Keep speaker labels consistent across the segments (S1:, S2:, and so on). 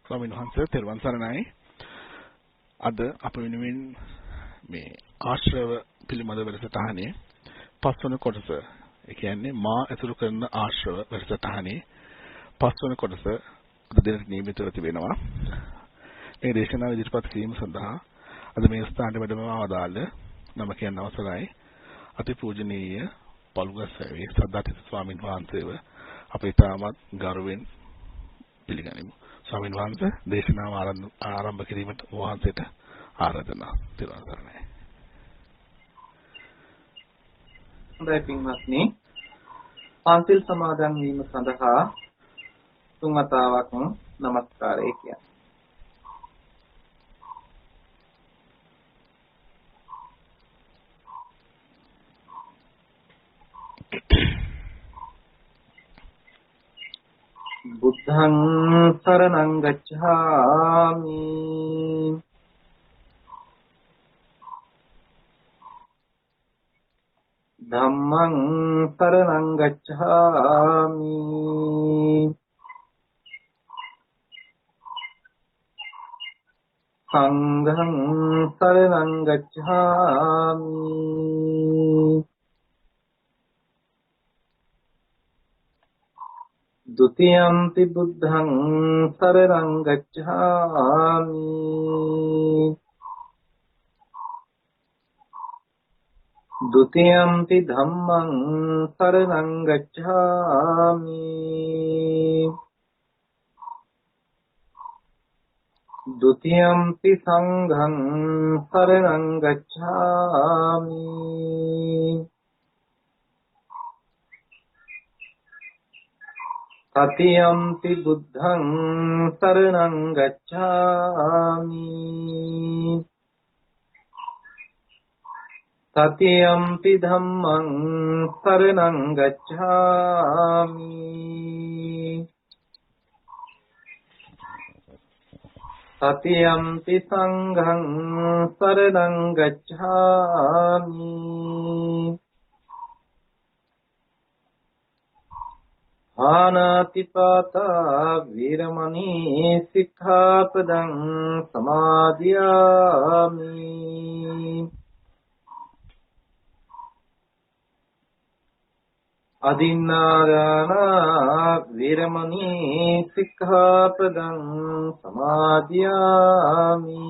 S1: ස්වාමීන් වහන්සේ තෙරුවන් සරණයි. අද අප වෙනුවෙන් මේ ආශ්‍රව පිළිබඳ වැඩසටහනේ පස්වන කොටස, ඒ කියන්නේ මා ඇසුරු කරන ආශ්‍රව වැඩසටහනේ පස්වන කොටස අද දිනට නියමිතව තිබෙනවා. මේ දේශනාව ඉදිරිපත් කිරීම සඳහා අද මේ ස්ථානයේ වැඩම වදාළ නම කියන්න අවසරයි අතිපූජනීය පළුගස්සෑවේ සද්ධාතිස්ස ස්වාමීන් වහන්සේව අපේ තාමත් ගෞරවයෙන් පිළිගනිමු. ස්වාමීන් වහන්සේ දේශනාව ආරම්භ කිරීමට වහන්සේට ආරාධනා කරනවා.
S2: හොඳයි පින්වත්නි, පන්සිල් සමාදන් වීම සඳහා තුන් වතාවක් নমස්කාරය කියන්න. බුද්ධං සරණං ගච්ඡාමි ධම්මං සරණං ගච්ඡාමි සංඝං සරණං ගච්ඡාමි द्वितीयंपि बुद्धं शरणं गच्छामि द्वितीयंपि धम्मं शरणं गच्छामि द्वितीयंपि संघं शरणं गच्छामि ततियंपि बुद्धं शरणं गच्छामि ततियंपि धम्मं शरणं गच्छामि ततियंपि संघं शरणं गच्छामि ආනාතිපාතා වීරමණී සික්ඛාපදං සමාදියාමි අදින්නාදානා වීරමණී සික්ඛාපදං සමාදියාමි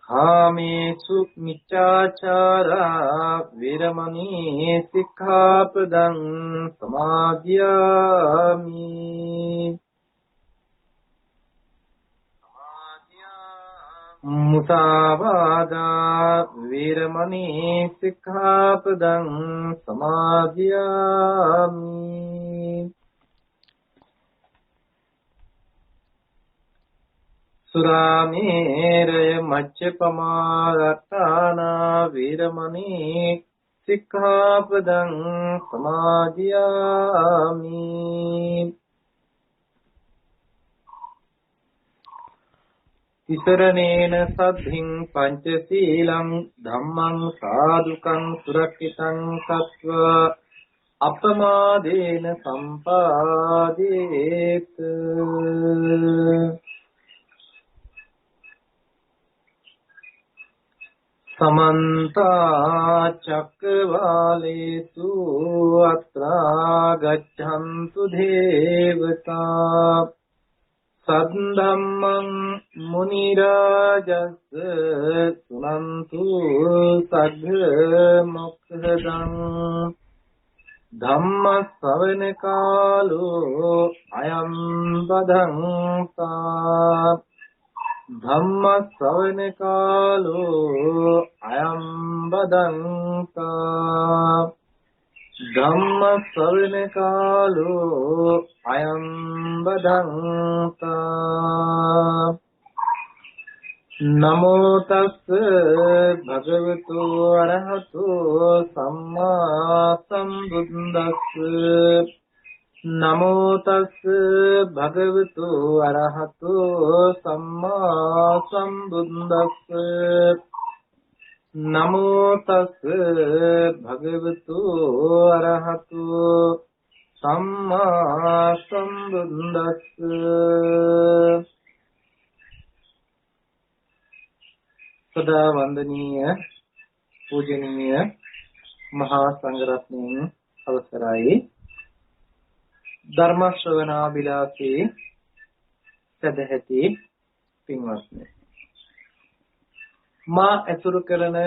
S2: කාමේසු මිච්ඡාචාරා විරමණී සික්ඛාපදං සමාදියාමි මුසාවාදා විරමණී සික්ඛාපදං සමාදියාමි සුරාමේරය මච්චපමාරට්ඨානා වීරමණී සික්ඛාපදං සමාදියාමි තිසරණේන සද්ධින් පංචශීලං ධම්මං සාදුකං සුරක්ෂිතං සත්වා අපමාදේන සම්පාදේත समन्ता चक्रवालेषु अत्रा गच्छन्तु देवता सद्धम्मं मुनिराजस् सुनन्तु सद्मुक्तदं धम्म श्रवण कालो अयं बधंता ධම්ම ශ්‍රවණ කාලෝ අයං බදන්තා ධම්ම ශ්‍රවණ කාලෝ අයං බදන්තා නමෝ තස්ස භගවතු අරහතෝ සම්මා සම්බුද්දස්ස නමෝ තස්ස භගවතු අරහතෝ සම්මා සම්බුද්දස්ස නමෝ තස්ස භගවතු අරහතෝ සම්මා සම්බුද්දස්ස. සදා වන්දනීය පූජනීය මහා සංඝරත්නයන් අවසරයි. ධර්ම ශ්‍රවණාබිලාසී සදැහැති පින්වත්නි, මා ඇසුරු කරන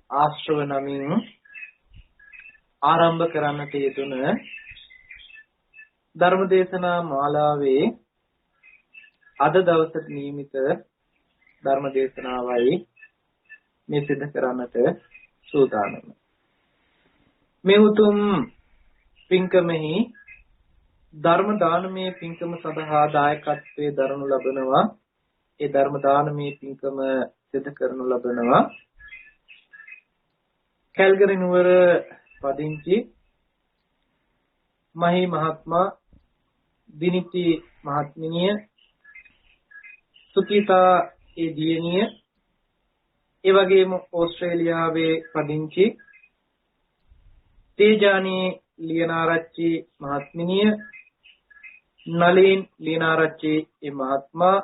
S2: ආශ්‍රව නමින් ආරම්භ කරන්නට යෙදුන ධර්මදේශනා මාලාවේ අද දවසට නියමිත ධර්මදේශනාවයි මේ සිදු කරන්නට සූදානම. මේ උතුම් පින්කමෙහි ධර්ම දානමය පින්කම සඳහා දායකත්වයේ දරනු ලබනවා. ඒ ධර්ම දානමය පින්කම සිදු කරනු ලබනවා කැල්ගරි නුවර පදිංචි මහි මහත්මා දිනිති මහත්මිනිය, සුකීතා ඒ දියණිය, ඒ වගේම ඕස්ට්‍රේලියාවේ පදිංචි තේජානී ලියනාරච්චි මහත්මිනිය, නලින් ලියනාරච්චි ඒ මහත්මා,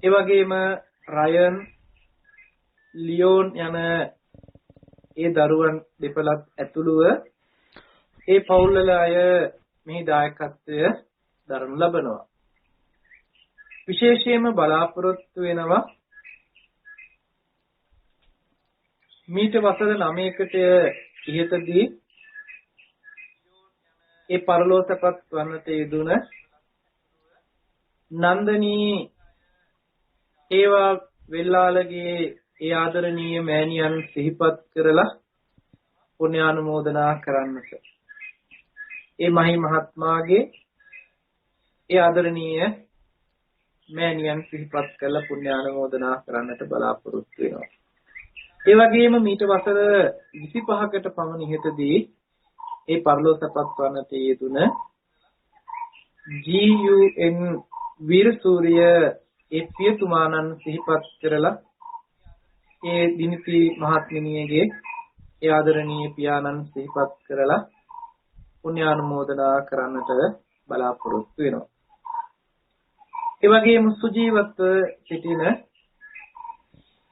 S2: ඒ වගේම රයන් ලියෝන් යන ඒ දරුවන් දෙපළක් ඇතුළුව ඒ පවුල්වල අය මේ දායකත්වය දරනු ලබනවා. විශේෂයෙන්ම බලාපොරොත්තු වෙනවා මීට වසර 9කට ඉහතදී ඒ පරලෝසපත් වන්නට යෙදුන නන්දනී ඒවා වෙල්ලාලගේ ඒ ආදරණීය මෑණියන් සිහිපත් කරලා පුණ්‍යානුමෝදනා කරන්නට, ඒ මහි මහත්මාගේ ඒ ආදරණීය මෑණියන් සිහිපත් කරලා පුණ්‍යානුමෝදනා කරන්නට බලාපොරොත්තු වෙනවා. ඒ වගේම මීට වසර 25කට පමණ ඉහතදී ඒ පරලෝසපත් වන්නට යෙදුන GUN වීරසූරිය ඒ පියතුමාණන් සිහිපත් කරලා ඒ දිනිති මහත්මිනියගේ ඒ ආදරණීය පියාණන් සිහිපත් කරලා පුණ්‍යානුමෝදනා කරන්නට බලාපොරොත්තු වෙනවා. ඒ වගේම සුජීවත්ව සිටින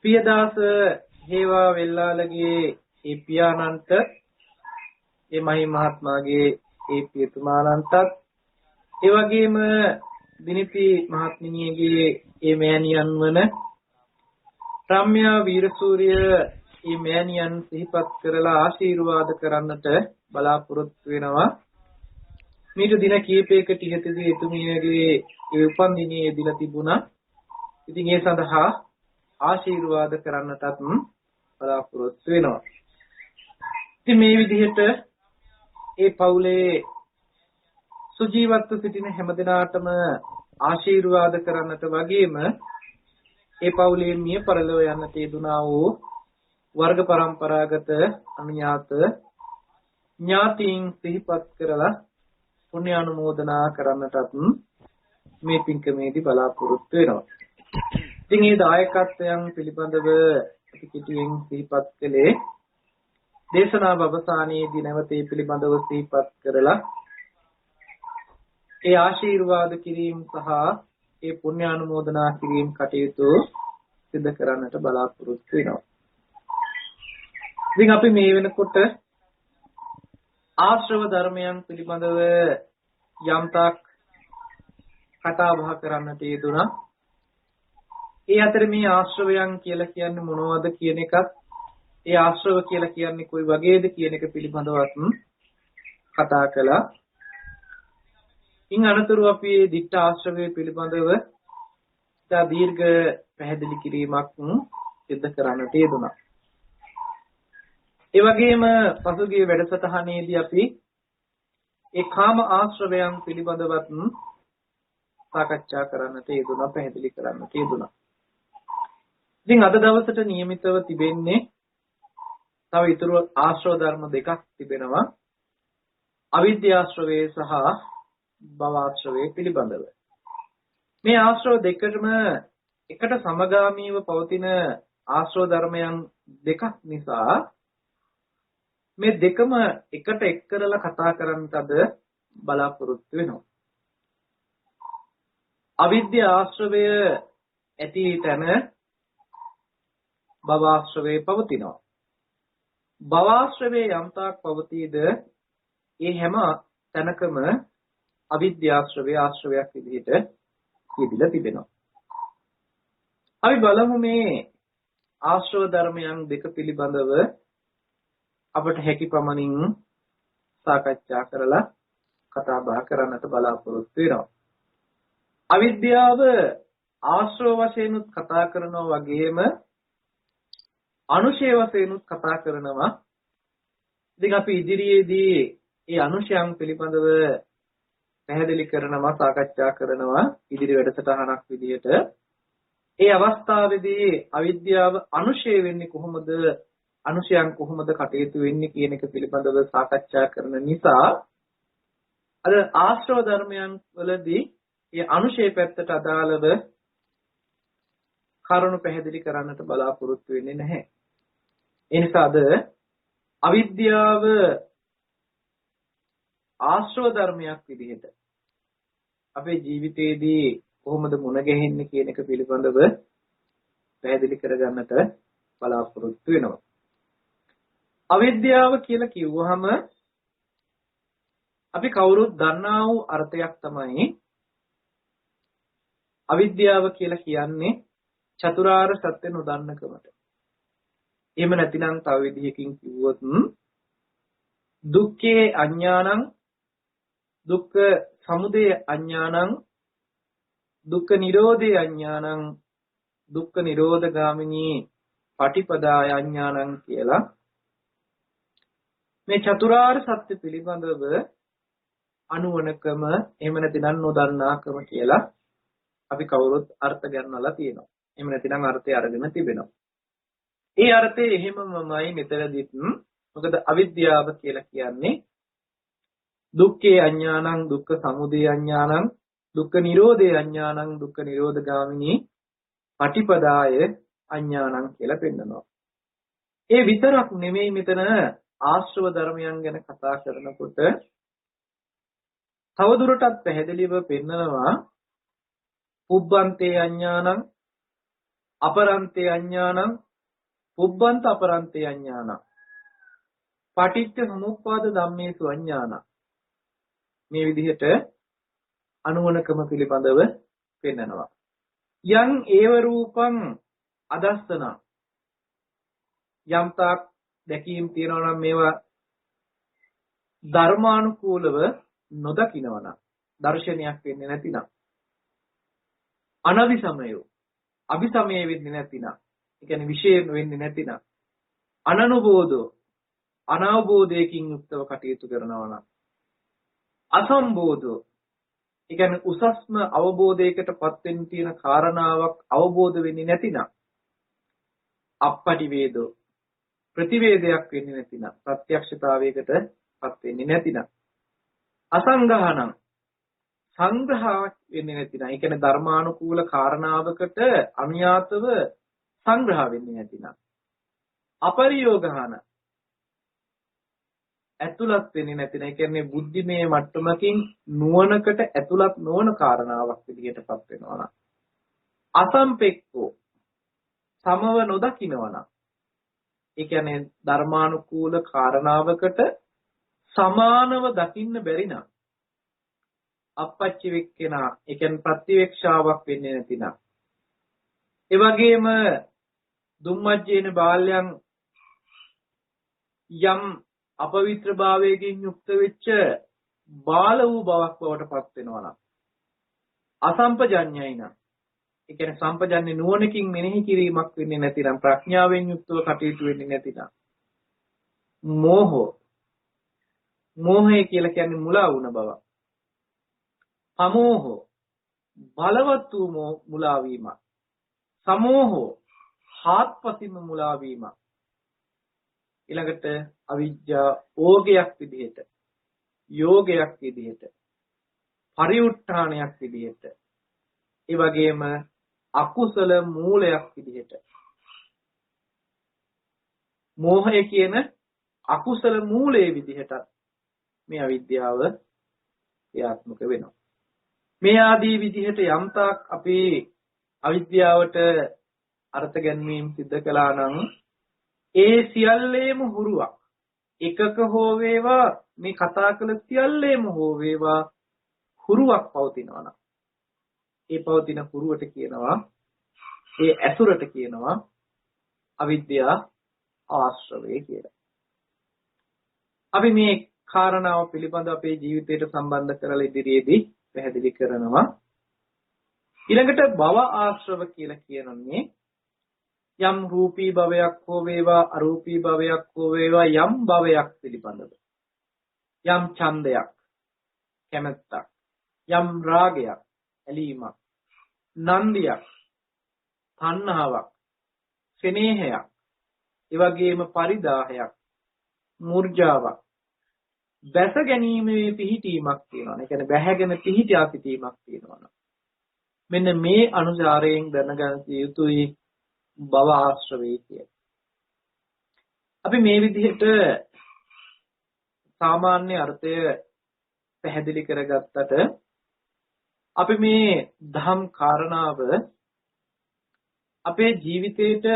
S2: පියදාස හේවා වෙල්ලාලගේ ඒ පියාණන්ට, ඒ මහි මහත්මාගේ ඒ පියතුමාණන්ටත්, ඒ වගේම දිනිති මහත්මිනියගේ ඒ මෑණියන් වන රම්‍යා වීරසූරිය ඒ මෑණියන් සිහිපත් කරලා ආශිර්වාද කරන්නට බලාපොරොත්තු වෙනවා. මීට දින කිහිපයකට ඉහතදී එතුමියගේ ඒ උපන් දිනේ යෙදලා තිබුණා. ඉතින් ඒ සඳහා ආශිර්වාද කරන්නටත් බලාපොරොත්තු වෙනවා. ඉතින් මේ විදිහට ඒ පවුලේ සුජීවත්ව සිටින හැමදෙනාටම ආශිර්වාද කරන්නට වගේම ඒ පවුලේ මිය පරලොව යන්නට යෙදුනා වූ වර්ග પરම්පරාගත අනුඥාත ඥාතීන් සිහිපත් කරලා පුණ්‍යානුමෝදනා කරන්නටත් මේ පින්කමේදී බලාපොරොත්තු වෙනවා. ඉතින් මේ දායකත්වයන් පිළිබඳව අපි කෙටියෙන් සිහිපත් කළේ දේශනා අවසානයේදී නැවත මේ පිළිබඳව සිහිපත් කරලා ඒ ආශිර්වාද කිරීම සහ ඒ පුණ්‍යානුමෝදනා කිරීම කටයුතු සිදු කරන්නට බලාපොරොත්තු වෙනවා. ඉතින් අපි මේ වෙනකොට ආශ්‍රව ධර්මයන් පිළිබඳව යම්තාක් කතා බහ කරන්නට යෙදුණා. ඒ අතර මේ ආශ්‍රවයන් කියලා කියන්නේ මොනවද කියන එකත්, ඒ ආශ්‍රව කියලා කියන්නේ කොයි වගේද කියන එක පිළිබඳවත් කතා කළා. ඉන් අනතුරු අපි මේ දිට්ඨ ආශ්‍රවය පිළිබඳව ඉතා දීර්ඝ පැහැදිලි කිරීමක් සිදු කරන්නට යෙදුණා. ඒ වගේම පසුගිය වැඩසටහනේදී අපි ඒ කාම ආශ්‍රවයන් පිළිබඳවත් සාකච්ඡා කරන්නට යෙදුණා, පැහැදිලි කරන්නට යෙදුණා. ඉතින් අද දවසට નિયમિતව තිබෙන්නේ තව ඉතුරු ආශ්‍රව ධර්ම දෙකක් තිබෙනවා. අවිද්‍යාශ්‍රවය සහ භවආශ්‍රවය පිළිබඳව. මේ ආශ්‍රව දෙකම එකට සමගාමීව පවතින ආශ්‍රව ධර්මයන් දෙකක් නිසා මේ දෙකම එකට එක් කරලා කතා කරන්නට අද බලාපොරොත්තු වෙනවා. අවිද්‍යා ආශ්‍රවය ඇති තැන භවආශ්‍රවේ පවතිනවා. භවආශ්‍රවේ යම්තාක් පවතීද ඒ හැම තැනකම අවිද්‍යාශ්‍රවේ ආශ්‍රවයක් විදිහට කියවිලා තිබෙනවා. අපි බලමු මේ ආශ්‍රව ධර්මයන් දෙක පිළිබඳව අපට හැකි පමණින් සාකච්ඡා කරලා කතා බහ කරන්නට බලාපොරොත්තු වෙනවා. අවිද්‍යාව ආශ්‍රව වශයෙන් කතා කරනවා වගේම අනුශය වශයෙන් කතා කරනවා. ඉතින් අපි ඉදිරියේදී මේ අනුශයන් පිළිබඳව පැහැදිලි කරනවා සාකච්ඡා කරනවා ඉදිරි වැඩසටහනක් විදිහට. ඒ අවස්ථාවේදී අවිද්‍යාව අනුශය වෙන්නේ කොහොමද, අනුශයන් කොහොමද කටයුතු වෙන්නේ කියන එක පිළිබඳව සාකච්ඡා කරන නිසා අද ආශ්‍රව ධර්මයන් වලදී මේ අනුශය පැත්තට අදාළව කරුණු පැහැදිලි කරන්නට බලාපොරොත්තු වෙන්නේ නැහැ. ඒ නිසා අද අවිද්‍යාව ආශ්‍රව ධර්මයක් විදිහට අපේ ජීවිතයේදී කොහොමද මුණ ගැහෙන්නේ කියන එක පිළිබඳව පැහැදිලි කරගන්නට බලාපොරොත්තු වෙනවා. අවිද්‍යාව කියලා කිව්වහම අපි කවුරුත් දන්නා වූ අර්ථයක් තමයි අවිද්‍යාව කියලා කියන්නේ චතුරාර්ය සත්‍ය නොදන්නකමට. එහෙම නැතිනම් තව විදිහකින් කිව්වොත් දුක්ඛේ අඥානං, දුක්ඛ සමුදය අඥානං, දුක්ඛ නිරෝධේ අඥානං, දුක්ඛ නිරෝධගාමිනී පටිපදාය අඥානං කියලා මේ චතුරාර්ය සත්‍ය පිළිබඳව අනුවණකම එහෙම නැතිනම් නොදන්නාකම කියලා අපි කවුරුත් අර්ථ ගන්නවලා තියෙනවා. එහෙම නැතිනම් අර්ථය අරගෙන තිබෙනවා. ඒ අර්ථය එහෙමමයි මෙතනදිත්. මොකද අවිද්‍යාව කියලා කියන්නේ දුක්ඛේ අඥානං, දුක්ඛ සමුදය අඥානං, දුක්ඛ නිරෝධේ අඥානං, දුක්ඛ නිරෝධගාමිනී පටිපදාය අඥානං කියලා පෙන්නනවා. ඒ විතරක් නෙමෙයි මෙතන ආශ්‍රව ධර්මයන් ගැන කතා කරනකොට තවදුරටත් පැහැදිලිව පෙන්නනවා පුබ්බන්තේ අඥානං, අපරන්තේ අඥානං, පුබ්බන්ත අපරන්තේ අඥානං, පටිච්ච සමුප්පාද ධම්මේසු අඥානං. මේ විදිහට අනුවණකම පිළිබඳව පෙන්නනවා. යං ඒව රූපං අදස්සන, යම්තාක් දැකීම් තියනවා නම් මේවා ධර්මානුකූලව නොදකිනවා නම්, දර්ශනයක් වෙන්නේ නැතිනම්, අනවිසමයෝ අபிසමය වෙන්නේ නැතිනම්, ඒ කියන්නේ විශේෂ වෙන්නේ නැතිනම්, අනනුබෝධෝ අනවබෝධයකින් යුක්තව කටයුතු කරනවා නම්, අසම්බෝධෝ ඒ කියන්නේ උසස්ම අවබෝධයකටපත් වෙන්න තියෙන කාරණාවක් අවබෝධ වෙන්නේ නැතිනම්, අපපටි වේදෝ ප්‍රතිවේදයක් වෙන්නේ නැතිනම්, ප්‍රත්‍යක්ෂතාවයකටපත් වෙන්නේ නැතිනම්, අසංගහණං සංග්‍රහයක් වෙන්නේ නැතිනම්, ඒ කියන්නේ ධර්මානුකූල කාරණාවකට අනුයාතව සංග්‍රහ වෙන්නේ නැතිනම්, අපරියෝගහන ඇතුළත් වෙන්නේ නැතිනම්, ඒ කියන්නේ බුද්ධිමය මට්ටමකින් නුවණකට ඇතුළත් නොවන කාරණාවක් විදිහටපත් වෙනවා නම්, අසම්පෙක්කෝ සමව නොදකින්නවා නම්, ඒ කියන්නේ ධර්මානුකූල කාරණාවකට සමානව දකින්න බැරි නම්, අපච්චි වෙක්කෙනා ඒ කියන්නේ ප්‍රතිවේක්ෂාවක් වෙන්නේ නැතිනම්, ඒ වගේම දුම්මජ්ජේන බාල්‍යං යම් අපවිත්‍ර භාවයකින් යුක්ත වෙච්ච බාල වූ බවක් බවට පත් වෙනවා නම්, අසම්පජඤ්ඤයි නම් ඒ කියන්නේ සම්පජඤ්ඤ නුවණකින් මෙනෙහි කිරීමක් වෙන්නේ නැතිනම්, ප්‍රඥාවෙන් යුක්තව කටයුතු වෙන්නේ නැතිනම්, මෝහය කියලා කියන්නේ මුලා වුණ බව. සමෝහෝ බලවත් වූ මුලා වීම. සමෝහෝ හාත්පසින්ම මුලා වීම. ඊළඟට අවිජ්ජා ඕගයක් විදිහට, යෝගයක් විදිහට, පරිඋත්ථානයක් විදිහට, ඒ වගේම අකුසල මූලයක් විදිහට, මෝහය කියන අකුසල මූලයේ විදිහට මේ අවිද්‍යාව ක්‍රියාත්මක වෙනවා. මේ ආදී විදිහට යම්තාක් අපි අවිද්‍යාවට අර්ථ ගැන්වීම සිද්ධ කළා නම් ඒ සියල්ලේම හුරුවක්. එකක හෝ වේවා මේ කතා කළ සියල්ලේම හෝ වේවා හුරුවක් පවතිනවා නම් ඒ පවතින හුරුවට කියනවා ඒ ඇසුරට කියනවා අවිද්‍යා ආශ්‍රවය කියලා. අපි මේ කාරණාව පිළිබඳ අපේ ජීවිතයට සම්බන්ධ කරලා ඉදිරියේදී පැහැදිලි කරනවා. ඊළඟට භව ආශ්‍රව කියලා කියන්නේ යම් රූපී භවයක් හෝ වේවා අරූපී භවයක් හෝ වේවා යම් භවයක් පිළිබඳව යම් ඡන්දයක් කැමැත්තක් යම් රාගයක් ඇලීමක් නන්දියක් තණ්හාවක් ස්නේහයක් ඒ වගේම පරිදාහයක් මූර්ජාවක් බැස ගැනීමේ පිහිටීමක් තියෙනවා. ඒ කියන්නේ බැහැගෙන පිහිටියා සිටීමක් තියෙනවා. මෙන්න මේ අනුසාරයෙන් දැනගන්න යුතුයි භව ආශ්‍රවය කියන්නේ. අපි මේ විදිහට සාමාන්‍ය අර්ථය පැහැදිලි කරගත්තට අපි මේ ධම් කාරණාව අපේ ජීවිතේට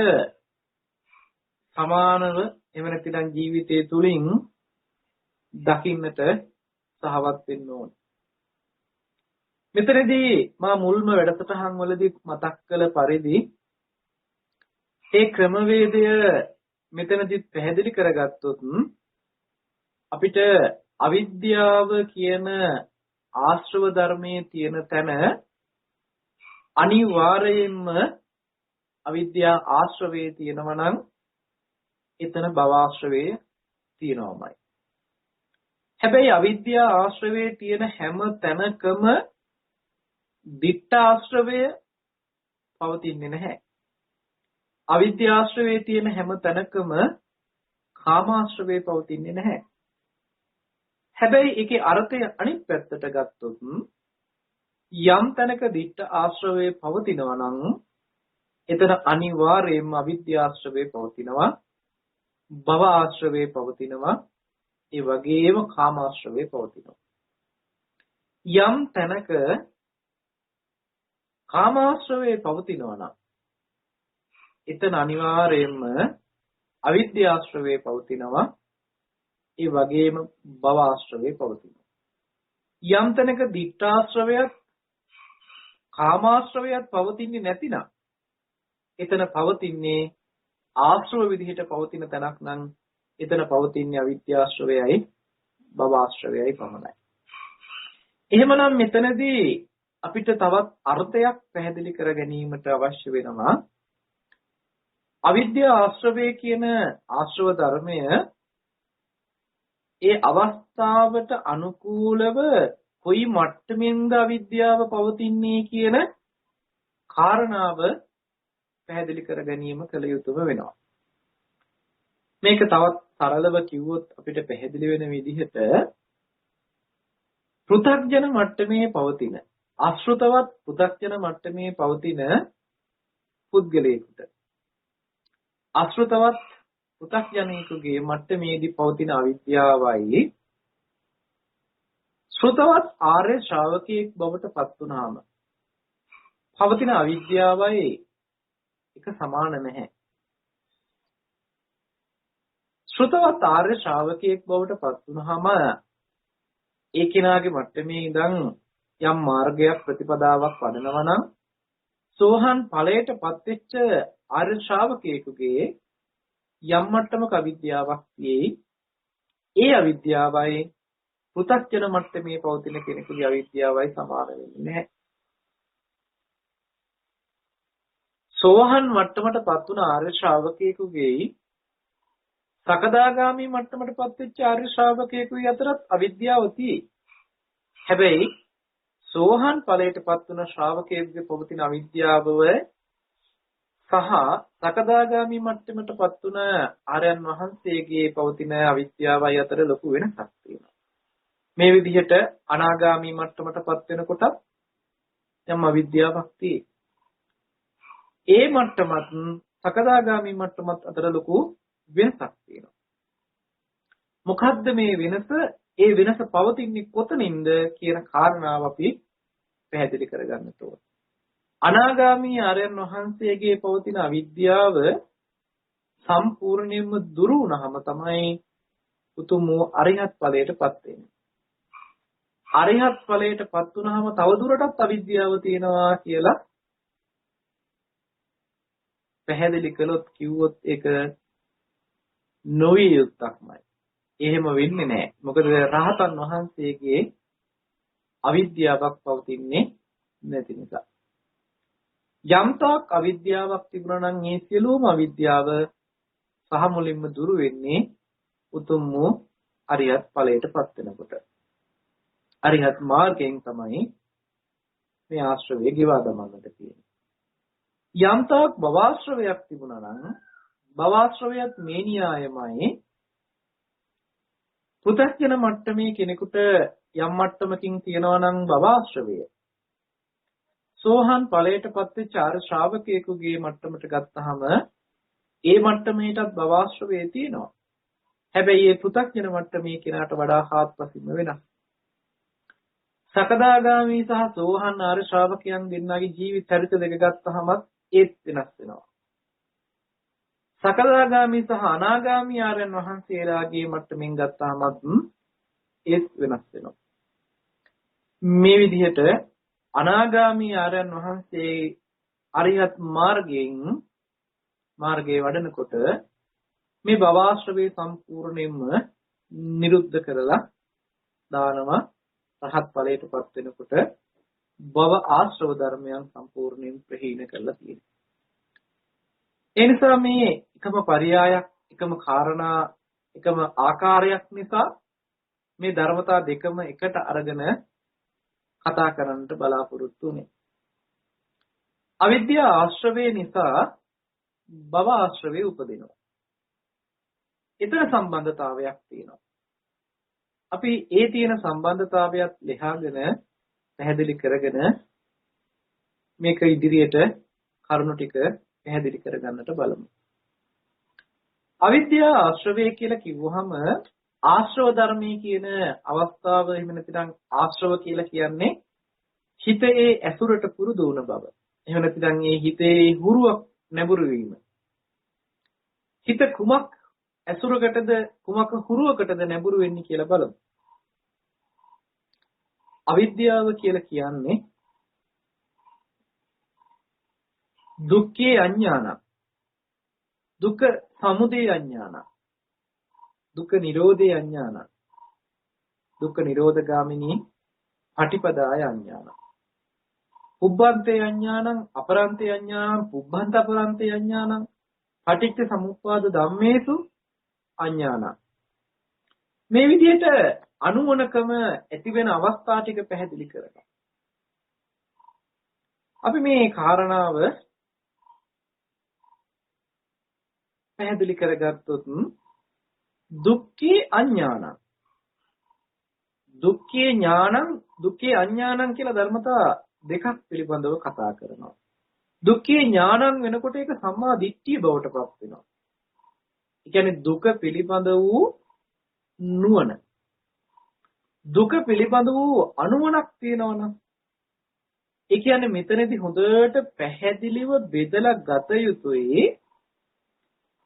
S2: සමානව එහෙම නැත්නම් ජීවිතය තුළින් දකින්නට සහවත් වෙන්න ඕන. මෙතනදී මා මුල්ම වැඩසටහන් වලදී මතක් කළ පරිදි ඒ ක්‍රමවේදය මෙතනදී පැහැදිලි කරගත්තොත් අපිට අවිද්‍යාව කියන ආශ්‍රව ධර්මයේ තියෙන තැන අනිවාර්යයෙන්ම අවිද්‍යා ආශ්‍රවයේ තියෙනවා නම් එතන භවආශ්‍රවයේ තියෙනවමයි. හැබැයි අවිද්‍යා ආශ්‍රවයේ තියෙන හැම තැනකම දිට්ඨ ආශ්‍රවය පවතින්නේ නැහැ. අවිද්‍යා ආශ්‍රවයේ තියෙන හැම තැනකම කාමාශ්‍රවය පවතින්නේ නැහැ. හැබැයි ඒකේ අර්ථය අනිත් පැත්තට ගත්තොත් යම් තැනක දිට්ඨ ආශ්‍රවය පවතිනවා නම් එතන අනිවාර්යයෙන්ම අවිද්‍යා ආශ්‍රවය පවතිනවා, භව ආශ්‍රවය පවතිනවා, ඒ වගේම කාමාශ්‍රවය පවතිනවා. යම් තැනක කාමාශ්‍රවය පවතිනවා නම් එතන අනිවාර්යයෙන්ම අවිද්‍යාශ්‍රවය පවතිනවා, ඒ වගේම භවආශ්‍රවය පවතිනවා. යම් තැනක දිට්ඨාශ්‍රවයත් කාමාශ්‍රවයත් පවතින්නේ නැතිනම් එතන පවතින්නේ ආශ්‍රව විදිහට පවතින තැනක් නම් එතන පවතින්නේ අවිද්‍යාශ්‍රවයයි භවආශ්‍රවයයි පමණයි. එහෙමනම් මෙතනදී අපිට තවත් අර්ථයක් පැහැදිලි කර ගැනීමට අවශ්‍ය වෙනවා. අවිද්‍යා ආශ්‍රවය කියන ආශ්‍රව ධර්මය ඒ අවස්ථාවට අනුකූලව කොයි මට්ටමින්ද අවිද්‍යාව පවතින්නේ කියන කාරණාව පැහැදිලි කර ගැනීම කළ යුතුම වෙනවා. මේක තවත් සරලව කිව්වොත් අපිට පැහැදිලි වෙන විදිහට පෘථග්ජන මට්ටමේ පවතින අශෘතවත් පෘථග්ජන මට්ටමේ පවතින පුද්ගලයෙකුට අශෘතවත් පෘථග්ජනයෙකුගේ මට්ටමේදී පවතින අවිද්‍යාවයි ශ්‍රුතවත් ආර්ය ශ්‍රාවකයෙක් බවට පත් වුනහම පවතින අවිද්‍යාවයි එක සමාන නැහැ. ශ්‍රුතවත් ආර්ය ශ්‍රාවකයෙක් බවට පත් වුනහම ඒ කෙනාගේ මට්ටමේ ඉඳන් යම් මාර්ගයක් ප්‍රතිපදාවක් වඩනවා නම් සෝහන් ඵලයට පත්වෙච්ච ආර්ය ශ්‍රාවකයෙකුගේ යම් මට්ටමක අවිද්‍යාවක් තියෙයි. ඒ අවිද්‍යාවයි පෘථග්ජන මට්ටමේ පවතින කෙනෙකුගේ අවිද්‍යාවයි සමාන වෙන්නේ නැහැ. සෝහන් මට්ටමට පත් වුණ ආර්ය ශ්‍රාවකයෙකුගේ සකදාගාමි මට්ටමට පත් වෙච්ච ආර්ය ශ්‍රාවකයෙකුගේ අතරත් අවිද්‍යාව තියෙයි. හැබැයි සෝහන් ඵලයට පත් වුණ ශ්‍රාවකයෙකුගේ පවතින අවිද්‍යාව සහ සකදාගාමි මට්ටමට පත් වුණ ආර්යයන් වහන්සේගේ පවතින අවිද්‍යාවයි අතර ලොකු වෙනසක් තියෙනවා. මේ විදිහට අනාගාමි මට්ටමට පත් වෙනකොට යම් අවිද්‍යාවක් තියෙයි. ඒ මට්ටමත් සකදාගාමි මට්ටමත් අතර ලොකු වෙනසක් තියෙනවා. මොකද්ද මේ වෙනස? ඒ වෙනස පවතින්නේ කොතනින්ද කියන කාරණාව අපි පැහැදිලි කරගන්න ඕනේ. අනාගාමී ආර්යයන් වහන්සේගේ පවතින අවිද්‍යාව සම්පූර්ණයෙන්ම දුරු වුණාම තමයි උතුම් වූ අරිහත් ඵලයටපත් වෙන්නේ. අරිහත් ඵලයටපත් වුණාම තව දුරටත් අවිද්‍යාව තියෙනවා කියලා පැහැදිලි කළොත් කිව්වොත් ඒක නොවිය යුක්තක්මයි. එහෙම වෙන්නේ නැහැ. මොකද රහතන් වහන්සේගේ අවිද්‍යාවක් පවතින්නේ නැති නිසා. යම්තාක් අවිද්‍යාවක් තිබුණා නම් ඒ සියලුම අවිද්‍යාව සහ මුලින්ම දුරු වෙන්නේ උතුම් වූ අරියත් ඵලයටපත් වෙනකොට. අරිහත් මාර්ගයෙන් තමයි මේ ආශ්‍රවය ගෙවා දමන්නට තියෙන්නේ. යම්තාක් භවආශ්‍රවයක් තිබුණා නම් භවආශ්‍රවයත් මේ න්‍යායමයි. පුතග්ජන මට්ටමේ කෙනෙකුට යම් මට්ටමකින් තියනවා නම් භවආශ්‍රවය සෝහන් ඵලයටපත් වෙච්ච ආර්ය ශ්‍රාවකයෙකුගේ මට්ටමට ගත්තාම ඒ මට්ටමේටත් භවආශ්‍රවය තියෙනවා. හැබැයි ඒ පුතග්ජන මට්ටමේ කෙනාට වඩා හාත්පසින්ම වෙනස්. සකදාගාමී සහ සෝහන් ආර්ය ශ්‍රාවකයන් දෙන්නගේ ජීවිත චරිත දෙක ගත්තාම ඒත් වෙනස් වෙනවා. සකදාගාමී සහ අනාගාමී ආර්යයන් වහන්සේලාගේ මට්ටමින් ගත්තාම ඒත් වෙනස් වෙනවා. මේ විදිහට අනාගාමී ආර්යයන් වහන්සේ අරිහත් මාර්ගයේ වඩනකොට මේ භවආශ්‍රවේ සම්පූර්ණයෙන්ම නිරුද්ධ කරලා දානවා. රහත් ඵලයටපත් වෙනකොට භව ආශ්‍රව ධර්මයන් සම්පූර්ණයෙන් ප්‍රහීන කරලා තියෙනවා. ඒ නිසා මේ එකම පරයයක්, එකම කාරණා, එකම ආකාරයක් නිසා මේ ධර්මතා දෙකම එකට අරගෙන කතා කරන්නට බලාපොරොත්තු වෙන්නේ. අවිද්‍යා ආශ්‍රවේ නිසා භව ආශ්‍රවේ උපදිනවා. ඊතර සම්බන්ධතාවයක් තියෙනවා. අපි ඒ තියෙන සම්බන්ධතාවයත් ලෙහාගෙන පැහැදිලි කරගෙන මේක ඉදිරියට කරුණු ටික පැහැදිලි කරගන්නට බලමු. අවිද්‍යා ආශ්‍රවය කියලා කිව්වහම ආශ්‍රව ධර්මයේ කියන අවස්ථාව එහෙම නැත්නම් ආශ්‍රව කියලා කියන්නේ හිතේ ඇසුරට පුරුදු වුණ බව. එහෙම නැත්නම් ඒ හිතේ හුරුවක් නැඹුරු වීම. හිත කුමක් ඇසුරකටද කුමක හුරුවකටද නැඹුරු වෙන්නේ කියලා බලමු. අවිද්‍යාව කියලා කියන්නේ දුක්ඛේ අඥාන. දුක්ඛ සමුදය අඥාන. දුක්ඛ නිරෝධේ අඥාන. දුක්ඛ නිරෝධගාමිනී පටිපදාය අඥාන. උබ්බන්තේ අඥානං අපරන්තේ අඥානං පුබ්බන්ත අපරන්තේ අඥානං පටිච්ච සමුප්පාද ධම්මේසු අඥාන. මේ විදිහට අනුවණකම ඇති වෙන අවස්ථා ටික පැහැදිලි කරගන්න. අපි මේ කාරණාව පැහැදිලි කරගත්තොත් දුක්ඛේ අඥානං දුක්ඛේ ඥානං දුක්ඛේ අඥානං කියලා ධර්මතා දෙකක් පිළිබඳව කතා කරනවා. දුක්ඛේ ඥානං වෙනකොට ඒක සම්මා දිට්ඨිය බවට පත් වෙනවා. ඒ කියන්නේ දුක පිළිබඳ වූ නුවණ. දුක පිළිබඳ වූ අනුවණක් තියෙනවනම් ඒ කියන්නේ මෙතනදී හොඳට පැහැදිලිව බෙදලා ගත යුතුයි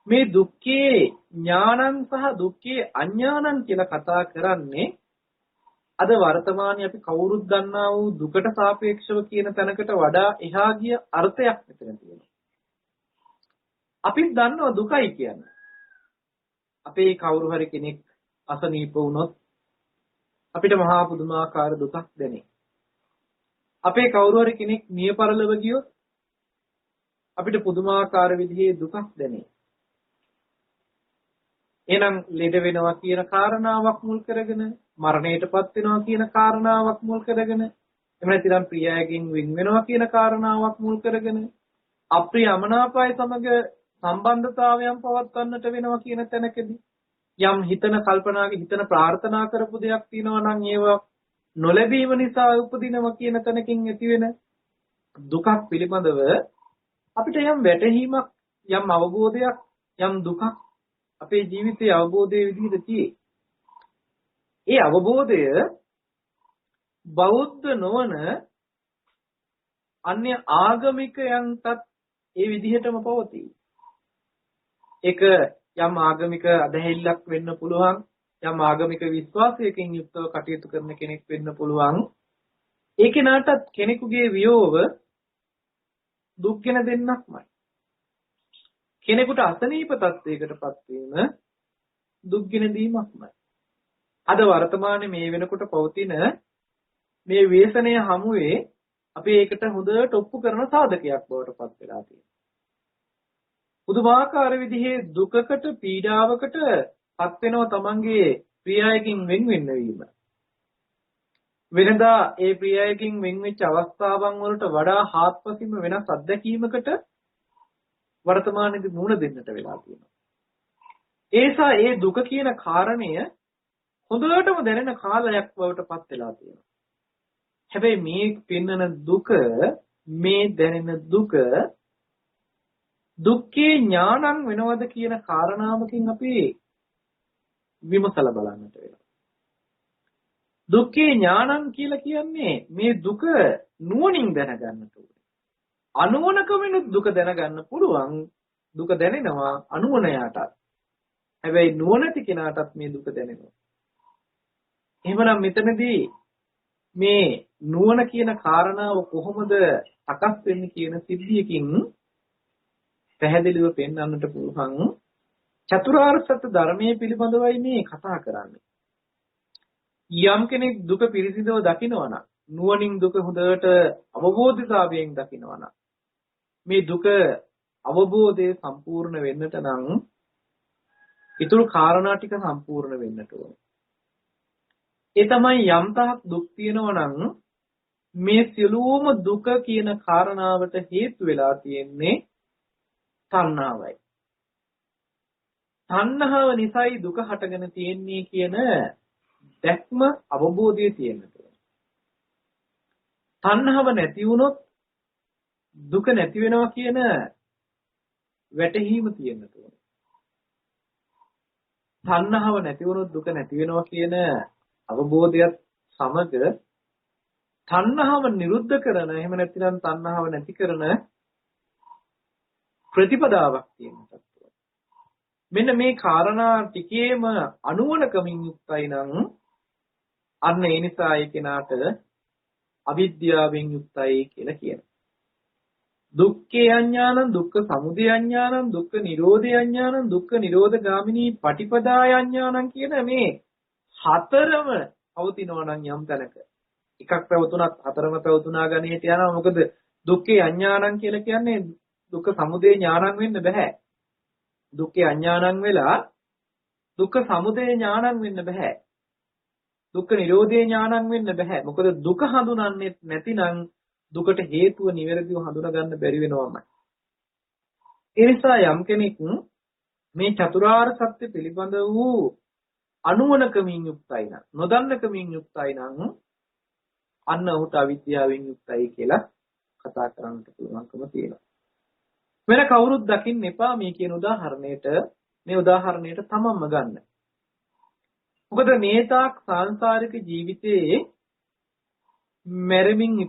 S2: මේ දුක්ඛේ ඥානං සහ දුක්ඛේ අඥානං කියලා කතා කරන්නේ අද වර්තමානයේ අපි කවුරුත් දන්නා වූ දුකට සාපේක්ෂව කියන තැනකට වඩා එහා ගිය අර්ථයක් මෙතන තියෙනවා. අපිත් දන්නවා දුකයි කියන්නේ. අපේ කවුරු හරි කෙනෙක් අසනීප වුණොත් අපිට මහා පුදුමාකාර දුකක් දැනේ. අපේ කවුරු හරි කෙනෙක් මිය පරලොව ගියොත් අපිට පුදුමාකාර විදිහේ දුකක් දැනේ. එහෙනම් ලෙඩ වෙනවා කියන කාරණාවක් මුල් කරගෙන මරණයටපත් වෙනවා කියන කාරණාවක් මුල් කරගෙන එහෙම නැතිනම් ප්‍රියයන්ගෙන් වෙන් වෙනවා කියන කාරණාවක් මුල් කරගෙන අප්‍රිය අමනාපය සමග සම්බන්ධතාවයන් පවත්වන්නට වෙනවා කියන තැනකදී යම් හිතන කල්පනාගේ හිතන ප්‍රාර්ථනා කරපු දෙයක් තියෙනවා නම් ඒවා නොලැබීම නිසා උපදිනවා කියන තැනකින් ඇති වෙන දුකක් පිළිබඳව අපිට යම් වැටහීමක් යම් අවබෝධයක් යම් දුකක් අපේ ජීවිතයේ අවබෝධයේ විදිහට තියෙයි. ඒ අවබෝධය බෞද්ධ නොවන අන්‍ය ආගමිකයන්ටත් ඒ විදිහටම පවතී. ඒක යම් ආගමික අදහිල්ලක් වෙන්න පුළුවන්, යම් ආගමික විශ්වාසයකින් යුක්තව කටයුතු කරන කෙනෙක් වෙන්න පුළුවන්. ඒ කෙනාටත් කෙනෙකුගේ වියෝව දුක්ගෙන දෙන්නක්මයි. කෙනෙකුට අසනීප තත්වයකටපත් වීම දුක්ගෙන දීමක්මයි. අද වර්තමානයේ මේ වෙනකොට පවතින මේ ව්‍යසනය හමුවේ අපි ඒකට හොඳට ඔප්පු කරන සාධකයක් බවට පත් වෙලා තියෙනවා. පුදුමාකාර විදිහේ දුකකට පීඩාවකට පත් වෙනවා තමන්ගේ ප්‍රියයකින් වෙන් වෙන්න වීම. වෙනදා ඒ ප්‍රියයකින් වෙන් වෙච්ච අවස්ථාවන් වලට වඩා හාත්පසින්ම වෙනස් අත්දැකීමකට වර්තමානයේදී මුහුණ දෙන්නට වෙලා තියෙනවා. ඒසා ඒ දුක කියන කාරණය හොඳටම දැනෙන කාලයක් බවට පත් වෙලා තියෙනවා. හැබැයි මේ පෙන්වන දුක, මේ දැනෙන දුක දුක්ඛේ ඥානං වෙනවද කියන කාරණාවකින් අපි විමසලා බලන්නට වෙනවා. දුක්ඛේ ඥානං කියලා කියන්නේ මේ දුක නුවණින් දැනගන්නට ඕනේ. අනුවණකමින් දුක දැනගන්න පුළුවන්. දුක දැනෙනවා අනුවණයාටත්. හැබැයි නුවණති කෙනාටත් මේ දුක දැනෙනවා. එහෙමනම් මෙතනදී මේ නුවණ කියන කාරණාව කොහොමද සකස් වෙන්නේ කියන සිද්ධියකින් පැහැදිලිව පෙන්වන්නට පුළුවන්. චතුරාර්ය සත්‍ය ධර්මයේ පිළිබඳවයි මේ කතා කරන්නේ. යම් කෙනෙක් දුක පිරිසිදුව දකිනවා නම්, නුවණින් දුක හොඳට අවබෝධතාවයෙන් දකිනවා නම්, මේ දුක අවබෝධය සම්පූර්ණ වෙන්නට නම් ඊතුරු කාරණා ටික සම්පූර්ණ වෙන්නට ඕනේ. ඒ තමයි යම් තාක් දුක් තියෙනවා නම් මේ සියලුම දුක කියන කාරණාවට හේතු වෙලා තියෙන්නේ තණ්හාවයි. තණ්හාව නිසායි දුක හටගෙන තියෙන්නේ කියන දැක්ම අවබෝධය තියෙන්නට ඕනේ. තණ්හාව නැති වුණොත් දුක නැති වෙනවා කියන වැටහීම තියෙන්නට ඕනේ. තණ්හාව නැති වුණොත් දුක නැති වෙනවා කියන අවබෝධයත් සමග තණ්හාව නිරුද්ධ කරන, එහෙම නැත්නම් තණ්හාව නැති කරන ප්‍රතිපදාවක් තියෙනවා. මෙන්න මේ කාරණා ටිකේම අනුවණකමින් යුක්තයි නම් අන්න ඒ නිසා ඒ කෙනාට අවිද්‍යාවෙන් යුක්තයි කියලා කියනවා. දුක්ඛේ අඥානං, දුක්ඛ සමුදය අඥානං, දුක්ඛ නිරෝධේ අඥානං, දුක්ඛ නිරෝධ ගාමිනී පටිපදාය අඥානං කියන මේ හතරම පවතිනවා නම් යම් තැනක එකක් පැවතුනත් හතරම පැවතුනා ගණේට යනවා. මොකද දුක්ඛේ අඥානං කියලා කියන්නේ දුක්ඛ සමුදය ඥානං වෙන්න බෑ. දුක්ඛේ අඥානං වෙලා දුක්ඛ සමුදය ඥානං වෙන්න බෑ. දුක්ඛ නිරෝධේ ඥානං වෙන්න බෑ. මොකද දුක හඳුනන්නේ නැතිනම් දුකට හේතුව නිවැරදිව හඳුනා ගන්න බැරි වෙනවමයි. ඒ නිසා යම් කෙනෙක් මේ චතුරාර්ය සත්‍ය පිළිබඳ වූ අනුවණකමින් යුක්තයි නම්, නොදන්නකමින් යුක්තයි නම් අන්න ඔහුට අවිද්‍යාවෙන් යුක්තයි කියලා කතා කරන්නට පුළුවන්කම තියෙනවා. වෙන කවුරුත් දකින්න එපා මේ කියන උදාහරණයට. මේ උදාහරණයට තමන්ම ගන්න. මොකද මේ තාක් සාංශාරික ජීවිතයේ මැරෙමින්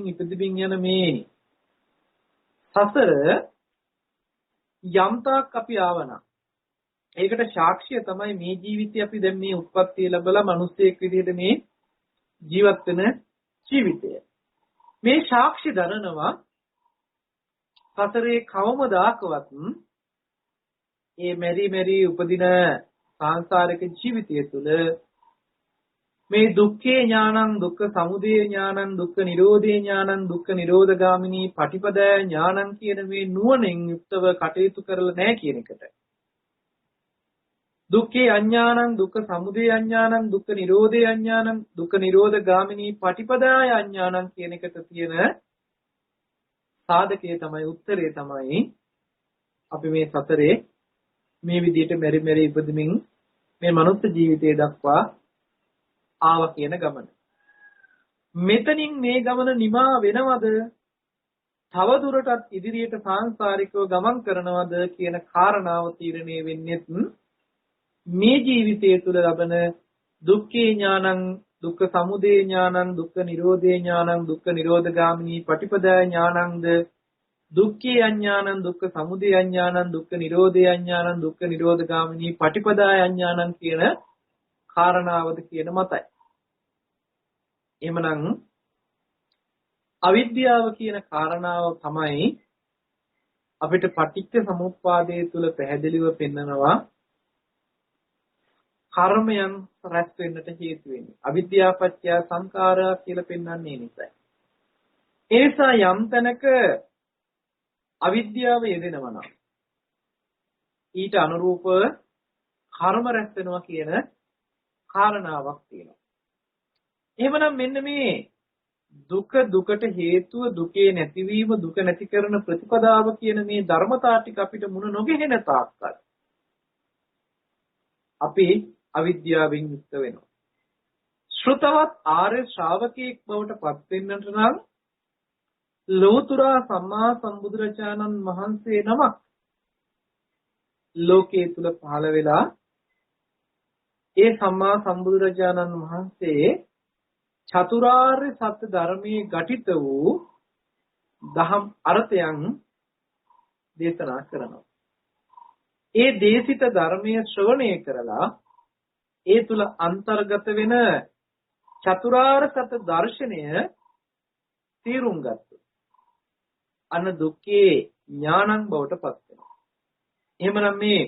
S2: ඉපදෙමින් යන මේ සසර යම් තාක් අපි ආවනම් ඒකට සාක්ෂිය තමයි මේ ජීවිතය අපි දැන් මේ උත්පත්ති ලැබලා මිනිස්සෙක් විදිහට මේ ජීවත් වෙන ජීවිතය. මේ සාක්ෂි දරනවා සසරේ කවමදාකවත් මේ මෙරි උපදින සංසාරික ජීවිතය තුළ මේ දුක්ඛේ ඥානං, දුක්ඛ සමුදය ඥානං, දුක්ඛ නිරෝධේ ඥානං, දුක්ඛ නිරෝධගාමිනී පටිපදාය ඥානං කියන මේ නුවණින් යුක්තව කටයුතු කරලා නැහැ කියන එකට. දුක්ඛේ අඥානං, දුක්ඛ සමුදය අඥානං, දුක්ඛ නිරෝධේ අඥානං, දුක්ඛ නිරෝධගාමිනී පටිපදාය අඥානං කියන එකට තියෙන සාධකයේ තමයි, උත්තරේ තමයි අපි මේ සතරේ මේ විදිහට මෙරි ඉපදෙමින් මේ මනුස්ස ජීවිතය දක්වා ආවා කියන ගමන. මෙතනින් මේ ගමන නිමා වෙනවද? තව දුරටත් ඉදිරියට සාංශාරිකව ගමන් කරනවද කියන කාරණාව තීරණය වෙන්නේ මේ ජීවිතය තුළ ලබන දුක්ඛේ ඥානං දුක්ඛ සමුදය ඥානං දුක්ඛ නිරෝධේ ඥානං දුක්ඛ නිරෝධගාමිනී පටිපදාය ඥානංද දුක්ඛේ අඥානං දුක්ඛ සමුදය අඥානං දුක්ඛ නිරෝධේ අඥානං දුක්ඛ නිරෝධගාමිනී පටිපදාය අඥානං කියන කාරණාවද කියන මතයි. එහෙමනම් අවිද්‍යාව කියන කාරණාව තමයි අපිට පටිච්ච සමුප්පාදයේ තුල පැහැදිලිව පෙන්නනවා කර්මයන් රැස් වෙන්නට හේතු වෙන්නේ. අවිද්‍යාව පත්‍ය සංඛාරා කියලා පෙන්වන්නේ නිසයි. ඒ නිසා යම් තැනක අවිද්‍යාව යෙදෙනවා නම් ඊට අනුරූපව කර්ම රැස් වෙනවා කියන කාරණාවක් තියෙනවා. එහෙමනම් මෙන්න මේ දුක දුකට හේතුව දුකේ නැතිවීම දුක නැති කරන ප්‍රතිපදාව කියන මේ ධර්මතා ටික අපිට මුණ නොගෙහෙන තාක්කල් අපි අවිද්‍යාවෙන් යුක්ත වෙනවා. ශ්‍රුතවත් ආර්ය ශ්‍රාවකයෙක් බවට පත් වෙන්නට නම් ලෝතුරා සම්මා සම්බුදුරජාණන් වහන්සේ නමක් ලෝකයේ තුල පහළ වෙලා ඒ සම්මා සම්බුදුරජාණන් වහන්සේ චතුරාර්ය සත්‍ය ධර්මයේ ඝටිත වූ දහම් අර්ථයන් දේශනා කරනවා. ඒ දේශිත ධර්මයේ ශ්‍රවණය කරලා ඒ තුල අන්තර්ගත වෙන චතුරාර්ය සත්‍ය දර්ශනය තීරුම් ගත්තා. අන්න දුක්ඛේ ඥානං බවට පත් වෙනවා. එහෙමනම් මේ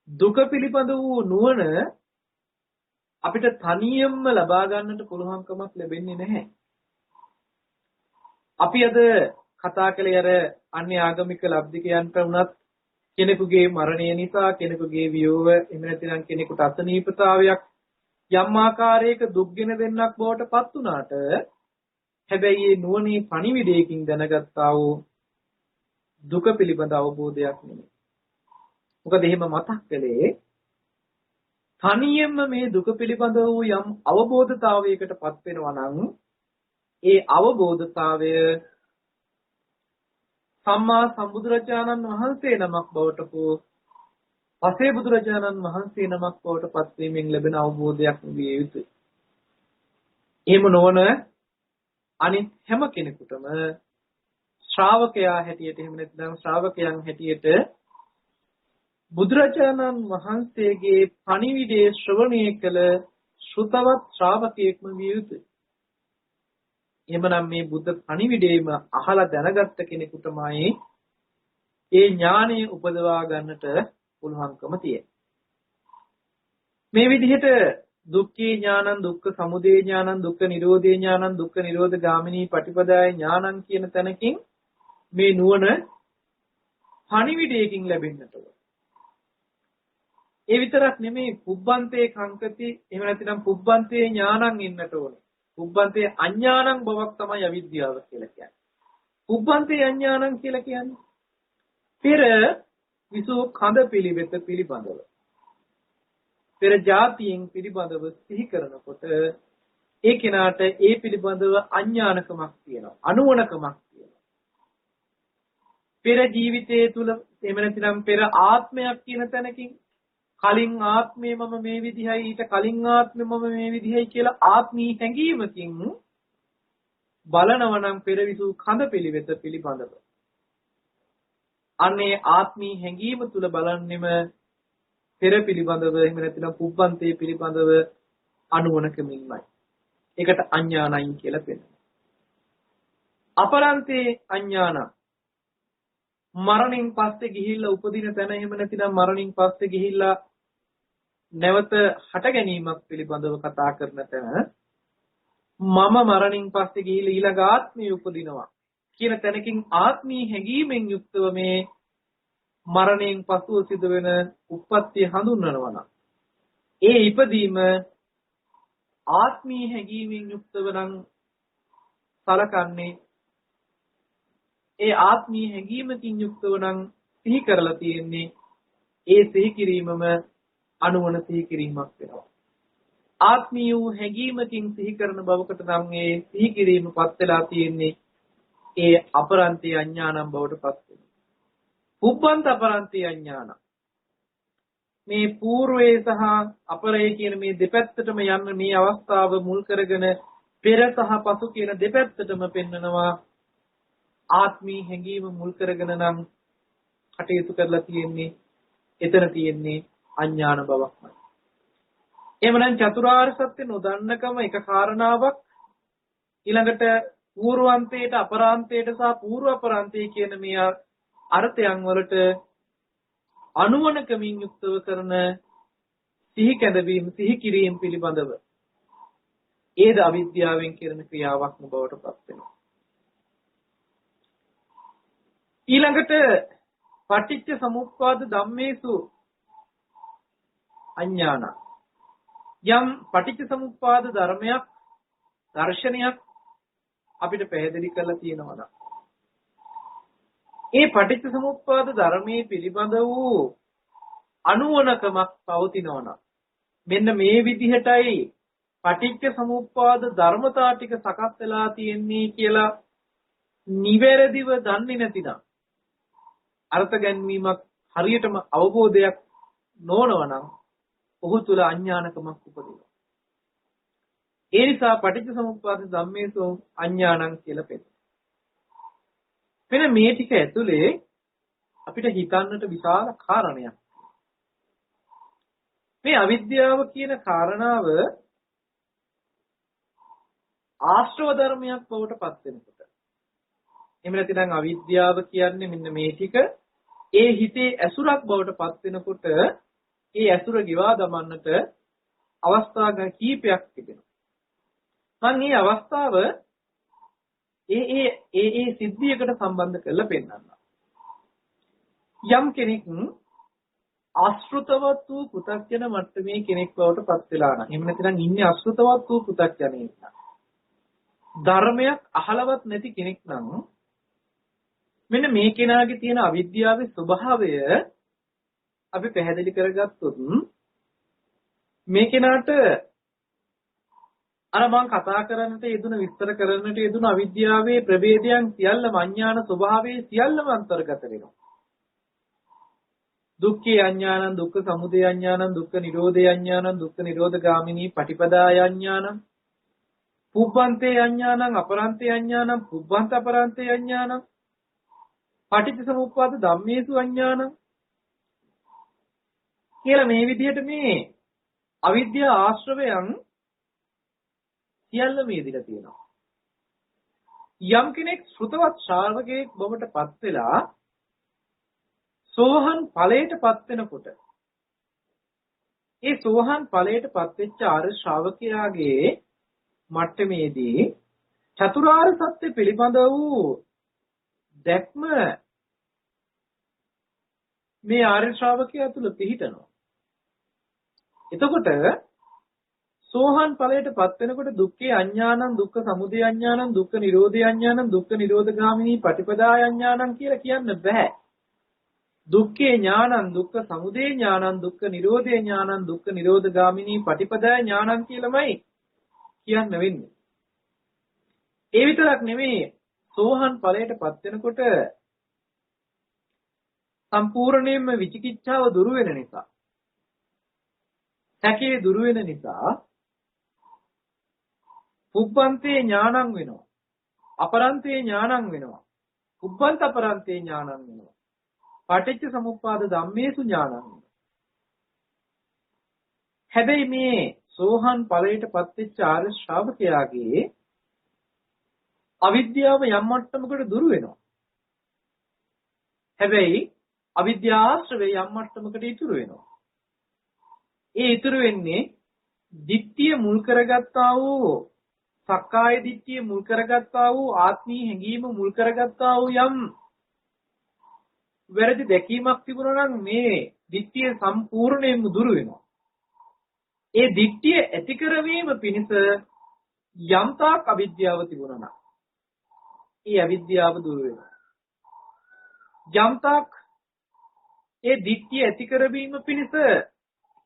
S2: දුක පිළිබඳ වූ නුවණ අපිට තනියෙන්ම ලබා ගන්නට පුළුවන්කමක් ලැබෙන්නේ නැහැ. අපි අද කතා කළේ අර අන්‍ය ආගමික ලබ්ධිකයන්ට වුණත් කෙනෙකුගේ මරණය නිසා කෙනෙකුගේ වියෝව එහෙම නැතිනම් කෙනෙකුට අසනීපතාවයක් යම් ආකාරයක දුක්ගෙන දෙන්නක් බවට පත් වුණාට හැබැයි මේ නුවණේ පණිවිඩයකින් දැනගත්තා වූ දුක පිළිබඳ අවබෝධයක් නෙමෙයි. මොකද එහෙම මතක් කළේ තනියෙන්ම මේ දුක පිළිබඳ වූ යම් අවබෝධතාවයකට පත් වෙනවා නම් ඒ අවබෝධතාවය සම්මා සම්බුදුරජාණන් වහන්සේ නමක් බවට හෝ පසේ බුදුරජාණන් වහන්සේ නමක් බවට පත් වීමෙන් ලැබෙන අවබෝධයක් විය යුතුයි. එහෙම නොවන අනිත් හැම කෙනෙකුටම ශ්‍රාවකයා හැටියට එහෙම නැත්නම් ශ්‍රාවකයන් හැටියට බුදුරජාණන් වහන්සේගේ පණිවිඩයේ ශ්‍රවණය කළ ශ්‍රුතවත් ශ්‍රාවකයෙක්ම විය යුතුයි. එහෙමනම් මේ බුද්ධ පණිවිඩයම අහලා දැනගත්ත කෙනෙකුටමයි ඒ ඥානය උපදවා ගන්නට පුළුවන්කම තියෙන්නේ. මේ විදිහට දුක්ඛේ ඥානං දුක්ඛ සමුදය ඥානං දුක්ඛ නිරෝධේ ඥානං දුක්ඛ නිරෝධ ගාමිනී පටිපදාය ඥානං කියන තැනකින් මේ නුවණ පණිවිඩයකින් ලැබෙන්නට ඕන. ඒ විතරක් නෙමෙයි පුබ්බන්තේ කංකති එහෙම නැතිනම් පුබ්බන්තේ ඥානං ඉන්නට ඕනේ. පුබ්බන්තේ අඥානං බවක් තමයි අවිද්‍යාව කියලා කියන්නේ. පුබ්බන්තේ අඥානං කියලා කියන්නේ පෙර විසු කඳ පිළිවෙත පිළිබඳව පෙර જાතියෙන් පිළිබඳව සිහි කරනකොට ඒ කෙනාට ඒ පිළිබඳව අඥානකමක් තියෙනවා අනුවණකමක් තියෙනවා. පෙර ජීවිතයේ තුල එහෙම නැතිනම් පෙර ආත්මයක් කියන තැනකින් කලින් ආත්මේ මම මේ විදිහයි ඊට කලින් ආත්මේ මම මේ විදිහයි කියලා ආත්මී හැඟීමකින් බලනවා නම් පෙරවිසු කඳ පිළිවෙත පිළිබඳව අනේ ආත්මී හැඟීම තුල බලන්නෙම පෙර පිළිබඳව එහෙම නැත්නම් පුබ්බන්තේ පිළිබඳව අනුවණකමින්මයි. ඒකට අඥානයි කියලා කියනවා. අපරන්තේ අඥාන මරණින් පස්සේ ගිහිල්ලා උපදින තැන එහෙම නැතිනම් මරණින් පස්සේ ගිහිල්ලා නැවත හට ගැනීමක් පිළිබඳව කතා කරන තැන මම මරණින් පස්සේ ගිහිල්ලා ඊළඟ ආත්මය උපදිනවා කියන තැනකින් ආත්මී හැඟීමෙන් යුක්තව මේ මරණයෙන් පසුව සිදුවෙන උප්පත්තිය හඳුන්වනවා නම් ඒ ඉපදීම ආත්මී හැඟීමෙන් යුක්තව නම් සලකන්නේ ඒ ආත්මී හැඟීමකින් යුක්තව නම් සිහි කරලා තියෙන්නේ ඒ සිහි කිරීමම අනුවණ සිහි කිරීමක් වෙනවා. ආත්මීය වූ හැඟීමකින් සිහි කරන බවකට නම් ඒ සිහි කිරීමපත් වෙලා තියෙන්නේ ඒ අපරන්තේ අඥානම් බවට පත් වෙනවා. පුබ්බන්ත අපරන්තේ අඥාන මේ పూర్වයේ සහ අපරයේ කියන මේ දෙපැත්තටම යන්න මේ අවස්ථාව මුල් කරගෙන පෙර සහ පසු කියන දෙපැත්තටම පෙන්නනවා ආත්මී හැඟීම මුල් කරගෙන නම් කටයුතු කරලා තියෙන්නේ එතන තියෙන්නේ අඥාන බවක්මයි. එහෙමනම් චතුරාර්ය සත්‍ය නොදන්නකම එක කාරණාවක් ඊළඟට పూర్වාන්තයට අපරාන්තයට සහ పూర్ව අපරාන්තය කියන මේ අර්ථයන් වලට අනුවණකමින් යුක්තව කරන සිහි කැඳවීම සිහි කිරීම පිළිබඳව ඒද අවිද්‍යාවෙන් කරන ක්‍රියාවක්ම බවට පත් වෙනවා. ඊළඟට පටිච්ච සමුප්පාද ධම්මේසු අඥාන යම් පටිච්ච සමුප්පාද ධර්මයක් දර්ශනයක් අපිට පැහැදිලි කරලා තියෙනවා නම් ඒ පටිච්ච සමුප්පාද ධර්මයේ පිළිබඳ වූ අනුවණකමක් පවතිනවා නම් මෙන්න මේ විදිහටයි පටිච්ච සමුප්පාද ධර්මතා ටික සකස් වෙලා තියෙන්නේ කියලා නිවැරදිව දන්නේ නැතිනම් අර්ථ ගැන්වීමක් හරියටම අවබෝධයක් නොවනවා නම් ඔහු තුල අඥානකමක් උපදිනවා. ඒ නිසා පටිච්ච සමුප්පාද ධම්මේසු අඥානං කියලා පෙන්නනවා. මෙන්න මේ ටික ඇතුලේ අපිට හිතන්නට විශාල කාරණයක්. මේ අවිද්‍යාව කියන කාරණාව ආශ්‍රව ධර්මයක් බවට පත් වෙනකොට එහෙම නැතිනම් අවිද්‍යාව කියන්නේ මෙන්න මේ ටික ඒ හිතේ ඇසුරක් බවට පත් වෙනකොට ඒ ඇසුර ගිවා දමන්නට අවස්ථා කීපයක් තිබෙනවා. මම මේ අවස්ථාව ඒ සිද්ධියකට සම්බන්ධ කරලා පෙන්නන්නම්. යම් කෙනෙක් ආශ්‍රිතවත් වූ පෘථග්ජන මට්ටමේ කෙනෙක් බවට පත් වෙලා නම් එහෙම නැතිනම් ඉන්නේ ආශ්‍රිතවත් වූ පෘථග්ජනෙක් නම් ධර්මයක් අහලවත් නැති කෙනෙක් නම් මෙන්න මේ කෙනාගේ තියෙන අවිද්‍යාවේ ස්වභාවය අපි පැහැදිලි කරගත්තොත් මේ කෙනාට අර මම කතා කරන්නට යෙදුන විස්තර කරන්නට යෙදුන අවිද්‍යාවේ ප්‍රභේදයන් සියල්ලම අඥාන ස්වභාවයේ සියල්ලම අන්තර්ගත වෙනවා. දුක්ඛේ අඥානං දුක්ඛ සමුදය අඥානං දුක්ඛ නිරෝධේ අඥානං දුක්ඛ නිරෝධගාමිනී පටිපදාය අඥානං පුබ්බන්තේ අඥානං අපරන්තේ අඥානං පුබ්බන්ත අපරන්තේ අඥානං පටිච්ච සමුප්පාද ධම්මේසු අඥානං කියලා මේ විදිහට මේ අවිද්‍යා ආශ්‍රවයන් සියල්ල මේදිලා තියෙනවා. යම් කෙනෙක් ශ්‍රුතවත් ශ්‍රාවකයෙක් බවට පත් වෙලා සෝහන් ඵලයට පත් වෙනකොට ඒ සෝහන් ඵලයට පත් වෙච්ච ආර්ය ශ්‍රාවකයාගේ මට්ටමේදී චතුරාර්ය සත්‍ය පිළිබඳ වූ දැක්ම මේ ආර්ය ශ්‍රාවකයා තුල පිහිටනවා. එතකොට සෝහන් ඵලයට පත් වෙනකොට දුක්ඛේ අඥානං දුක්ඛ සමුදය අඥානං දුක්ඛ නිරෝධය අඥානං දුක්ඛ නිරෝධගාමිනී පටිපදාය අඥානං කියලා කියන්න බෑ. දුක්ඛේ ඥානං දුක්ඛ සමුදය ඥානං දුක්ඛ නිරෝධය ඥානං දුක්ඛ නිරෝධගාමිනී පටිපදාය ඥානං කියලාමයි කියන්න වෙන්නේ. ඒ විතරක් නෙමෙයි සෝහන් ඵලයට පත් වෙනකොට සම්පූර්ණයෙන්ම විචිකිච්ඡාව දුරු වෙන නිසා සැකේ දුරු වෙන නිසා පුබ්බන්තේ ඥානං වෙනවා අපරන්තේ ඥානං වෙනවා පුබ්බන්ත අපරන්තේ ඥානං වෙනවා පටිච්ච සමුප්පාද ධම්මේසු ඥානං වෙනවා. හැබැයි මේ සෝහන් ඵලයට පත් වෙච්ච ආර්ය ශ්‍රාවකයාගේ අවිද්‍යාව යම් මට්ටමකට දුරු වෙනවා. හැබැයි අවිද්‍යාශ්‍රවේ යම් මට්ටමකට ඉතුරු වෙනවා. ඒ ඉතුරු වෙන්නේ දිට්ඨිය මුල් කරගත්තා වූ සක්කාය දිට්ඨිය මුල් කරගත්තා වූ ආත්මී හැඟීම මුල් කරගත්තා වූ යම් වැරදි දැකීමක් තිබුණා නම් මේ දිට්ඨිය සම්පූර්ණයෙන්ම දුරු වෙනවා. ඒ දිට්ඨිය ඇති කරවීම පිණිස යම්තාක් අවිද්‍යාව තිබුණා නම් ඒ අවිද්‍යාව දුරු වෙනවා. යම්තාක් ඒ දිට්ඨිය ඇති කරවීම පිණිස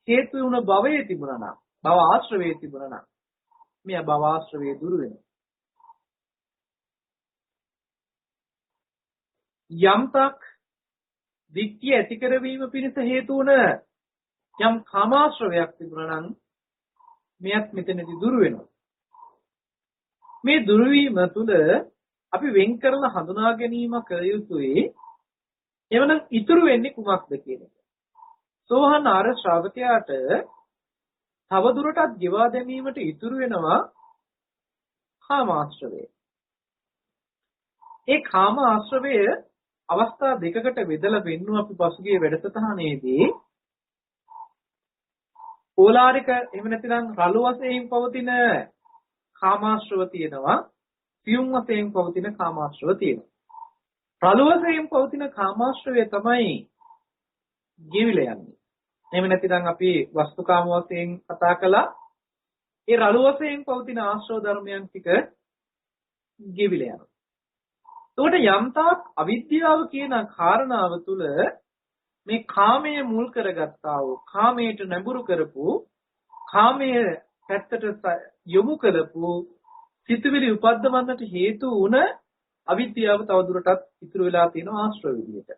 S2: හේතු වුණ භවයේ තිබුණා නම් භව ආශ්‍රවයේ තිබුණා නම් මේ භව ආශ්‍රවයේ දුරු වෙනවා. යම්තාක් දිට්ඨිය ඇති කරවීම පිණිස හේතු වුණ යම් කාමාශ්‍රවයක් තිබුණා නම් මෙයත් මෙතනදී දුරු වෙනවා. මේ දුරු වීම තුළ අපි වෙන් කරලා හඳුනා ගැනීම කළ යුතුයි. එවනම් ඉතුරු වෙන්නේ කුමක්ද කියන එක. සෝහන් ආර්ය ශ්‍රාවකයාට තව දුරටත් ගෙවා දැමීමට ඉතුරු වෙනවා කාමාශ්‍රවය. ඒ කාමාශ්‍රවය අවස්ථා දෙකකට බෙදලා වෙන්නු අපි පසුගිය වැඩසටහනේදී ඕලාරික එහෙම නැතිනම් රළු වශයෙන් පවතින කාමාශ්‍රව තියෙනවා, සියුම් වශයෙන් පවතින කාමාශ්‍රව තියෙනවා. රළු වශයෙන් පවතින කාමාශ්‍රවය තමයි ගෙවිලා යන්නේ. එහෙම නැතිනම් අපි වස්තුකාම වශයෙන් කතා කළා. ඒ රළු වශයෙන් පවතින ආශ්‍රව ධර්මයන් ටික ගෙවිලා යනවා. එතකොට යම්තාක් අවිද්‍යාව කියන කාරණාව තුළ මේ කාමයේ මුල් කරගත්තා වූ, කාමයට නැඹුරු කරපු, කාමයේ පැත්තට යොමු කරපු සිතුවිලි උපද්දවන්නට හේතු වුණ අවිද්‍යාව තවදුරටත් ඉතුරු වෙලා තියෙන ආශ්‍රව විදියට.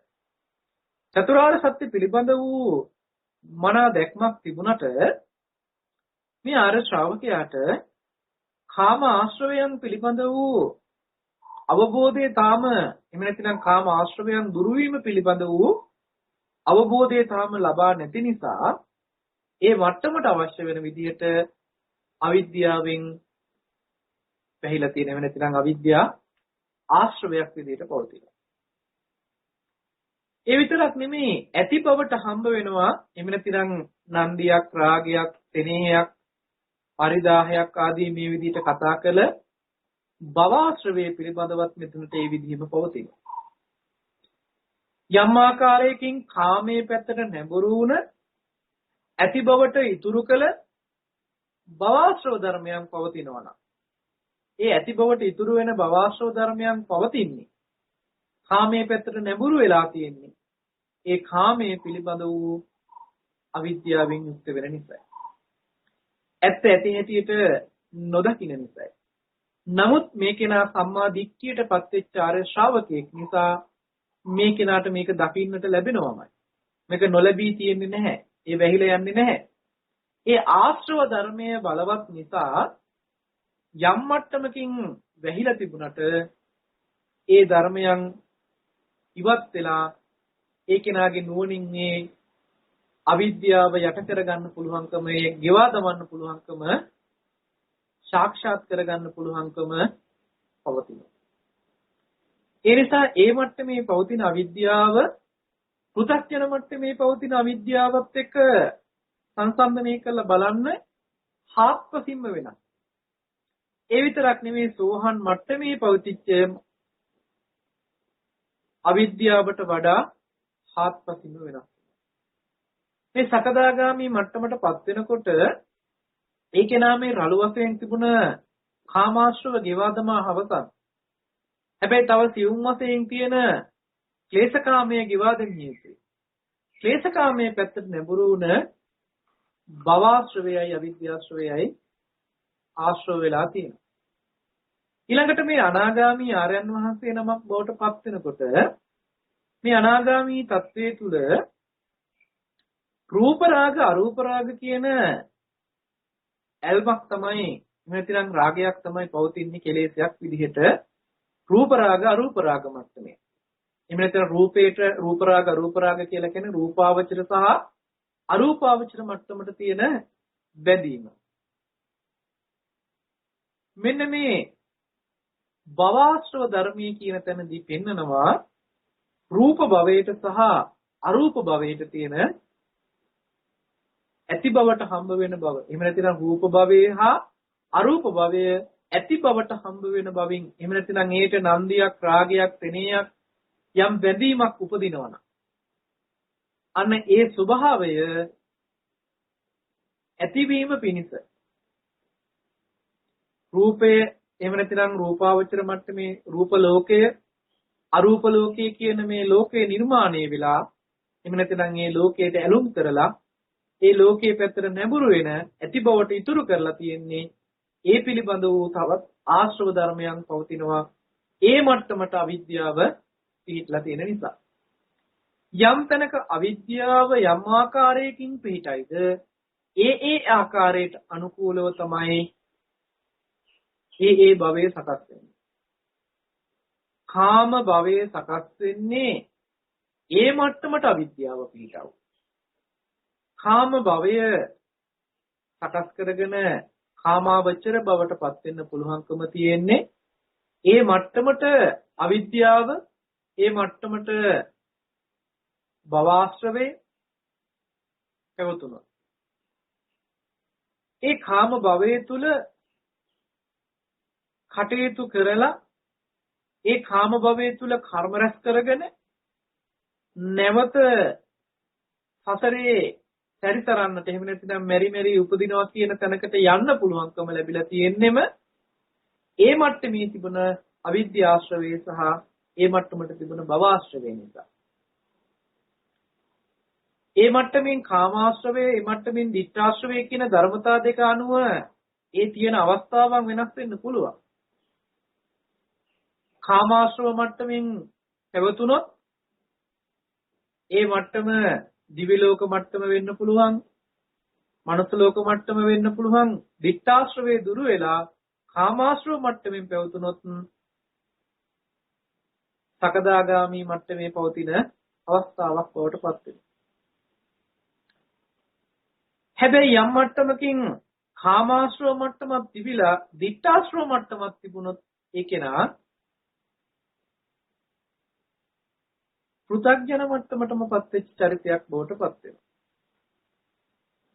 S2: චතුරාර්ය සත්‍ය පිළිබඳ වූ මනා දැක්මක් තිබුණට මේ ආර්ය ශ්‍රාවකයාට කාම ආශ්‍රවයන් පිළිබඳ වූ අවබෝධය තාම එහෙම නැතිනම් කාම ආශ්‍රවයන් දුරු වීම පිළිබඳ වූ අවබෝධය තාම ලබා නැති නිසා ඒ මට්ටමට අවශ්‍ය වෙන විදිහට අවිද්‍යාවෙන් පැහිලා තියෙන එහෙම නැතිනම් අවිද්‍යා ආශ්‍රවයක් විදිහට පවතිනවා. ඒ විතරක් නෙමෙයි ඇති බවට හම්බ වෙනවා එහෙම නැතිනම් නන්දියක්, රාගයක්, තෙනේහයක්, පරිදාහයක් ආදී මේ විදිහට කතා කළ භවආශ්‍රවයේ පිළිබඳවත් මෙතනට ඒ විදිහම පවතිනවා. යම් ආකාරයකින් කාමයේ පැත්තට නැඹුරු වුණ ඇති බවට ඉතුරු කළ භවආශ්‍රව ධර්මයන් පවතිනවා නම් ඒ ඇති බවට ඉතුරු වෙන භවආශ්‍රව ධර්මයන් පවතින්නේ කාමයේ පැත්තට නැඹුරු වෙලා තියෙන්නේ ඒ කාමයේ පිළිබඳ වූ අවිද්‍යාවෙන් යුක්ත වෙන නිසායි. ඇත්ත ඇති හැටියට නොදකින්න නිසායි. නමුත් මේ කෙනා සම්මා දිට්ඨියට පත්වෙච්ච ආර්ය ශ්‍රාවකයෙක් නිසා මේ කෙනාට මේක දකින්නට ලැබෙනවමයි. මේක නොලැබී තියෙන්නේ නැහැ. ඒ වැහිලා යන්නේ නැහැ. ඒ ආශ්‍රව ධර්මයේ බලවත් නිසා යම් මට්ටමකින් වැහිලා තිබුණට ඒ ධර්මයන් ඉවත් වෙලා ඒ කෙනාගේ නුවණින් මේ අවිද්‍යාව යට කරගන්න පුළුවන්කම, ඒ ගෙවා දමන්න පුළුවන්කම, සාක්ෂාත් කරගන්න පුළුවන්කම පවතිනවා. ඒ නිසා ඒ මට්ටමේ පවතින අවිද්‍යාව පෘථග්ජන මට්ටමේ පවතින අවිද්‍යාවත් එක්ක සංසන්දනය කරලා බලන්න හාත්පසින්ම වෙනස්. ඒ විතරක් නෙමෙයි සෝහන් මට්ටමේ පවතිච්ච අවිද්‍යාවට වඩා හාත්පසින්ම වෙනස්. මේ සකදාගාමි මට්ටමටපත් වෙනකොට ඒ කෙනා මේ රළු වශයෙන් තිබුණ කාමාශ්‍රව ගෙවා දමා හවසන්. හැබැයි තව සියුම් වශයෙන් තියෙන ක්ලේශකාමයේ ගෙවා දෙන්නේ යුතුයි. ක්ලේශකාමයේ පැත්තට නැඹුරු වුණ භවආශ්‍රවයයි අවිද්‍යාශ්‍රවයයි ආශ්‍රව වෙලා තියෙනවා. ඊළඟට මේ අනාගාමි ආර්යයන් වහන්සේ නමක් බවට පත් වෙනකොට මේ අනාගාමි තත්වයේ තුල රූප රාග අරූප රාග කියන ඇල්මක් තමයි නැතිනම් රාගයක් තමයි පවතින්නේ කෙලෙසයක් විදිහට රූප රාග අරූප රාග මට්ටමේ. එහෙම නැත්නම් රූපේට රූප රාග අරූප රාග කියලා කියන්නේ රූපාවචර සහ අරූපාවචර මට්ටමට තියෙන බැඳීම. මෙන්න මේ භවආශ්‍රව ධර්මයේ කියන තැනදී පෙන්නනවා රූප භවයට සහ අරූප භවයට තියෙන ඇති බවට හම්බ වෙන බව. එහෙම නැතිනම් රූප භවයේ හා අරූප භවයේ ඇති බවට හම්බ වෙන බවින් එහෙම නැතිනම් ඒට නන්දියක්, රාගයක්, තෙනේයක් යම් බැඳීමක් උපදිනවනම් අන්න ඒ ස්වභාවය ඇතිවීම පිණිස රූපය එහෙම නැතිනම් රූපාවචර මට්ටමේ රූප ලෝකය අරූප ලෝකයේ කියන මේ ලෝකේ නිර්මාණය වෙලා එහෙම නැතිනම් මේ ලෝකයට ඇලුම් කරලා ඒ ලෝකයේ පැත්තට නැඹුරු වෙන ඇති බවට ඉතුරු කරලා තියෙන්නේ ඒ පිළිබඳ වූ තවත් ආශ්‍රව ධර්මයන් පවතිනවා ඒ මට්ටමට අවිද්‍යාව පිහිටලා තියෙන නිසා. යම් තැනක අවිද්‍යාව යම් ආකාරයකින් පිහිටයිද ඒ ආකාරයට අනුකූලව තමයි ඒ භවයේ සකස් වෙන්නේ. කාම භවයේ සකස් වෙන්නේ ඒ මට්ටමට අවිද්‍යාව පිහිටව. කාම භවය සකස් කරගෙන කාමාවචර බවට පත් වෙන්න පුළුවන්කම තියෙන්නේ ඒ මට්ටමට අවිද්‍යාව ඒ මට්ටමට භවආශ්‍රවේ පැවතුණා. ඒ කාම භවයේ තුල කටයුතු කරලා ඒ කාම භවයේ තුල කර්ම රැස් කරගෙන නැවත සසරේ සැරිසරන්නට එහෙම නැත්නම් මෙරි මෙරි උපදිනවා කියන තැනකට යන්න පුළුවන්කම ලැබිලා තියෙන්නෙම ඒ මට්ටමේ තිබුණ අවිද්‍යාශ්‍රවේ සහ ඒ මට්ටමට තිබුණ භවආශ්‍රවේ නිසා. ඒ මට්ටමින් කාමාශ්‍රවේ ඒ මට්ටමින් දිඨාශ්‍රවේ කියන ධර්මතා දෙක අනුව ඒ තියෙන අවස්ථාවන් වෙනස් වෙන්න පුළුවන්. කාමාශ්‍රව මට්ටමින් පැවතුනොත් ඒ මට්ටම දිව්‍ය ලෝක මට්ටම වෙන්න පුළුවන්, මනුස්ස ලෝක මට්ටම වෙන්න පුළුවන්. දිඨාශ්‍රවේ දුරු වෙලා කාමාශ්‍රව මට්ටමින් පැවතුනොත් සකදාගාමි මට්ටමේ පවතින අවස්ථාවක් බවට පත් වෙනවා. හැබැයි යම් මට්ටමකින් කාමාශ්‍රව මට්ටමක් තිබිලා දිඨාශ්‍රව මට්ටමක් තිබුණොත් ඒ කෙනා පෘථග්ජන මට්ටමටම පත් වෙච්ච චරිතයක් බවට පත් වෙනවා.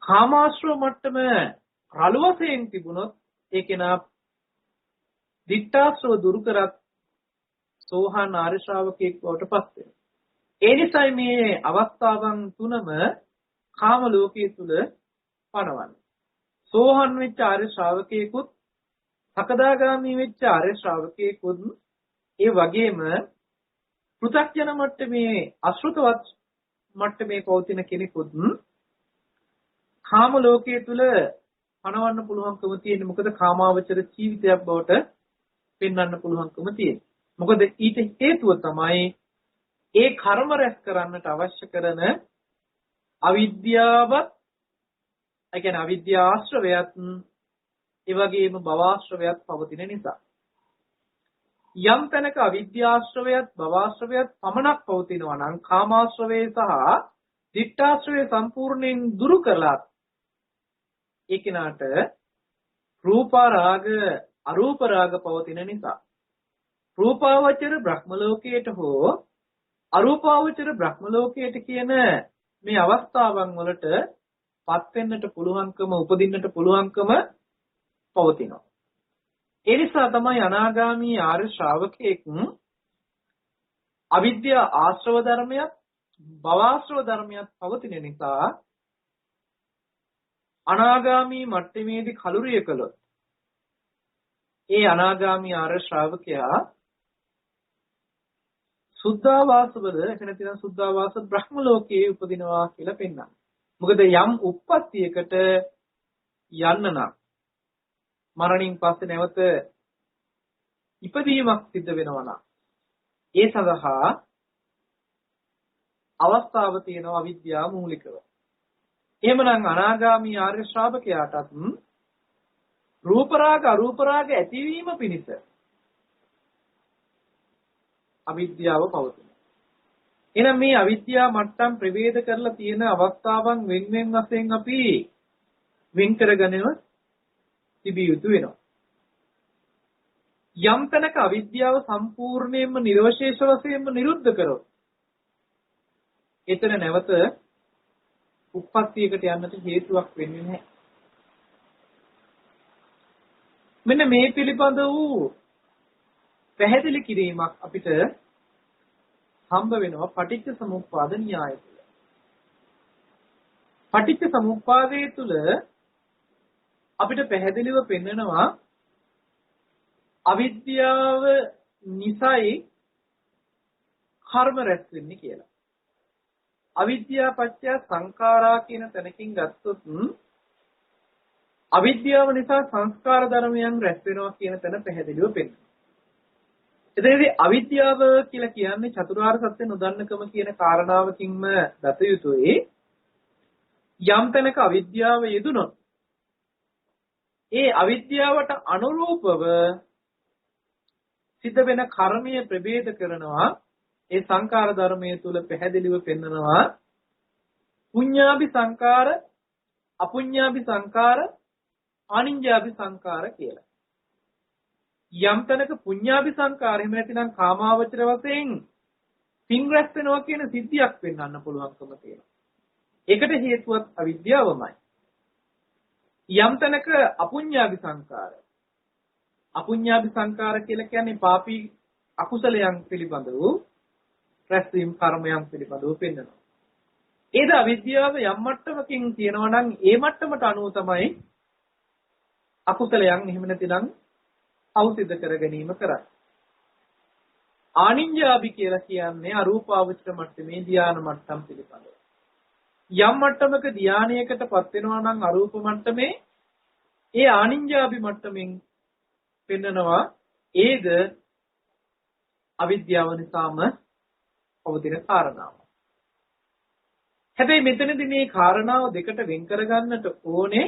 S2: කාමාශ්‍රව මට්ටම රළු වශයෙන් තිබුණොත් ඒ කෙනා දිඨාශ්‍රව දුරු කරත් සෝහන් ආර්ය ශ්‍රාවකයෙක් බවට පත් වෙනවා. ඒ නිසා මේ අවස්ථාවන් තුනම කාම ලෝකයේ තුල පනවන්නේ. සෝහන් වෙච්ච ආර්ය ශ්‍රාවකයෙකුත් සකදාගාමී වෙච්ච ආර්ය ශ්‍රාවකයෙකුත් ඒ වගේම පෘථග්ජන මට්ටමේ අශෘතවත් මට්ටමේ පවතින කෙනෙකුත් කාම ලෝකයේ තුල පනවන්න පුළුවන්කම තියෙන්නේ. මොකද කාමාවචර ජීවිතයක් බවට පෙන්වන්න පුළුවන්කම තියෙන්නේ. මොකද ඊට හේතුව තමයි ඒ කර්ම රැස් කරන්නට අවශ්‍ය කරන අවිද්‍යාවත්, ඒ කියන්නේ අවිද්‍යා ආශ්‍රවයත්, ඒ වගේම භවආශ්‍රවයත් පවතින නිසා. යම් තැනක අවිද්‍යාශ්‍රවයත් භවආශ්‍රවයත් පමණක් පවතිනවා නම් කාමාශ්‍රවය සහ දිඨාශ්‍රවය සම්පූර්ණයෙන් දුරු කළා ඒ කෙනාට රූප රාග අරූප රාග පවතින නිසා රූපාවචර බ්‍රහ්ම ලෝකයට හෝ අරූපාවචර බ්‍රහ්ම ලෝකයට කියන මේ අවස්ථාවන් වලට පත් වෙන්නට පුළුවන්කම උපදින්නට පුළුවන්කම පවතිනවා. ඒ නිසා තමයි අනාගාමී ආර්ය ශ්‍රාවකයෙක් අවිද්‍යා ආශ්‍රව ධර්මයක් භවආශ්‍රව ධර්මයක් පවතින නිසා අනාගාමී මට්ටමේදී කලුරිය කළොත් ඒ අනාගාමී ආර්ය ශ්‍රාවකයා සුද්ධාවාසවල එතන සුද්ධාවාස බ්‍රහ්ම ලෝකයේ උපදිනවා කියලා පෙන්නනවා. මොකද යම් උප්පත්තියකට යන්න නම් මරණින් පස්සේ නැවත ඉපදීමක් සිද්ධ වෙනවා නම් ඒ සඳහා අවස්ථාව තියෙනවා අවිද්‍යාව මූලිකව. එහෙමනම් අනාගාමී ආර්ය ශ්‍රාවකයාටත් රූප රාග අරූප රාග ඇතිවීම පිණිස අවිද්‍යාව පවතින. එහෙනම් මේ අවිද්‍යාව මට්ටම් ප්‍රවේද කරලා තියෙන අවස්ථාවන් වෙන වශයෙන් අපි වෙන් කරගන්නව තිබිය යුතු වෙනවා. යම් තැනක අවිද්‍යාව සම්පූර්ණයෙන්ම නිර්වශේෂ වශයෙන්ම නිරුද්ධ කරොත් එතන නැවත උප්පත්තියකට යන්නට හේතුවක් වෙන්නේ නැහැ. මෙන්න මේ පිළිබඳ වූ පැහැදිලි කිරීමක් අපිට හම්බ වෙනවා පටිච්ච සමුප්පාද න්‍යාය තුළ. පටිච්ච සමුප්පාදයේ තුල අපිට පැහැදිලිව පෙන්නනවා අවිද්‍යාව නිසයි කර්ම රැස් වෙන්නේ කියලා. අවිද්‍යාව පත්‍ය සංඛාරා කියන තැනකින් ගත්තොත් අවිද්‍යාව නිසා සංස්කාර ධර්මයන් රැස් වෙනවා කියන තැන පැහැදිලිව පෙන්නනවා. එතනදී අවිද්‍යාව කියලා කියන්නේ චතුරාර්ය සත්‍ය නොදන්නකම කියන කාරණාවකින්ම දත යුතුයි. යම් තැනක අවිද්‍යාව යෙදුනොත් ඒ අවිද්‍යාවට අනුරූපව සිද්ධ වෙන කර්මීය ප්‍රභේද කරනවා. ඒ සංකාර ධර්මයේ තුල පැහැදිලිව පෙන්නනවා පුඤ්ඤාභි සංකාර, අපුඤ්ඤාභි සංකාර, ආනිඤ්ඤාභි සංකාර කියලා. යම් තැනක පුඤ්ඤාභි සංකාර එහෙම නැතිනම් කාමාවචර වශයෙන් පින් රැස් වෙනවා කියන සිද්ධියක් වෙන්නන්න පුළුවන්කම තියෙනවා. ඒකට හේතුවත් අවිද්‍යාවමයි. යම් තැනක අපුඤ්ඤාභි සංකාර, අපුඤ්ඤාභි සංකාර කියලා කියන්නේ පාපී අකුසලයන් පිළිබඳව රැස්වීම කර්මයන් පිළිබඳව පෙන්වනවා. ඒද අවිද්‍යාව යම් මට්ටමකින් තියෙනවා නම් ඒ මට්ටමට අනුව තමයි අකුසලයන් එහෙම නැතිනම් අවසිද්ධ කර ගැනීම කරන්නේ. ආනිඤ්ඤාභි කියලා කියන්නේ අරූපාවචර මට්ටමේ ධ්‍යාන මට්ටම් පිළිබඳව. යම් මට්ටමක ධ්‍යානයකටපත් වෙනවා නම් අරූප මට්ටමේ ඒ ආනිඤ්ඤාභි මට්ටමින් පෙන්නනවා ඒද අවිද්‍යාව නිසාම පවතින කාරණාව. හැබැයි මෙතනදී මේ කාරණාව දෙකට වෙන් කරගන්නට ඕනේ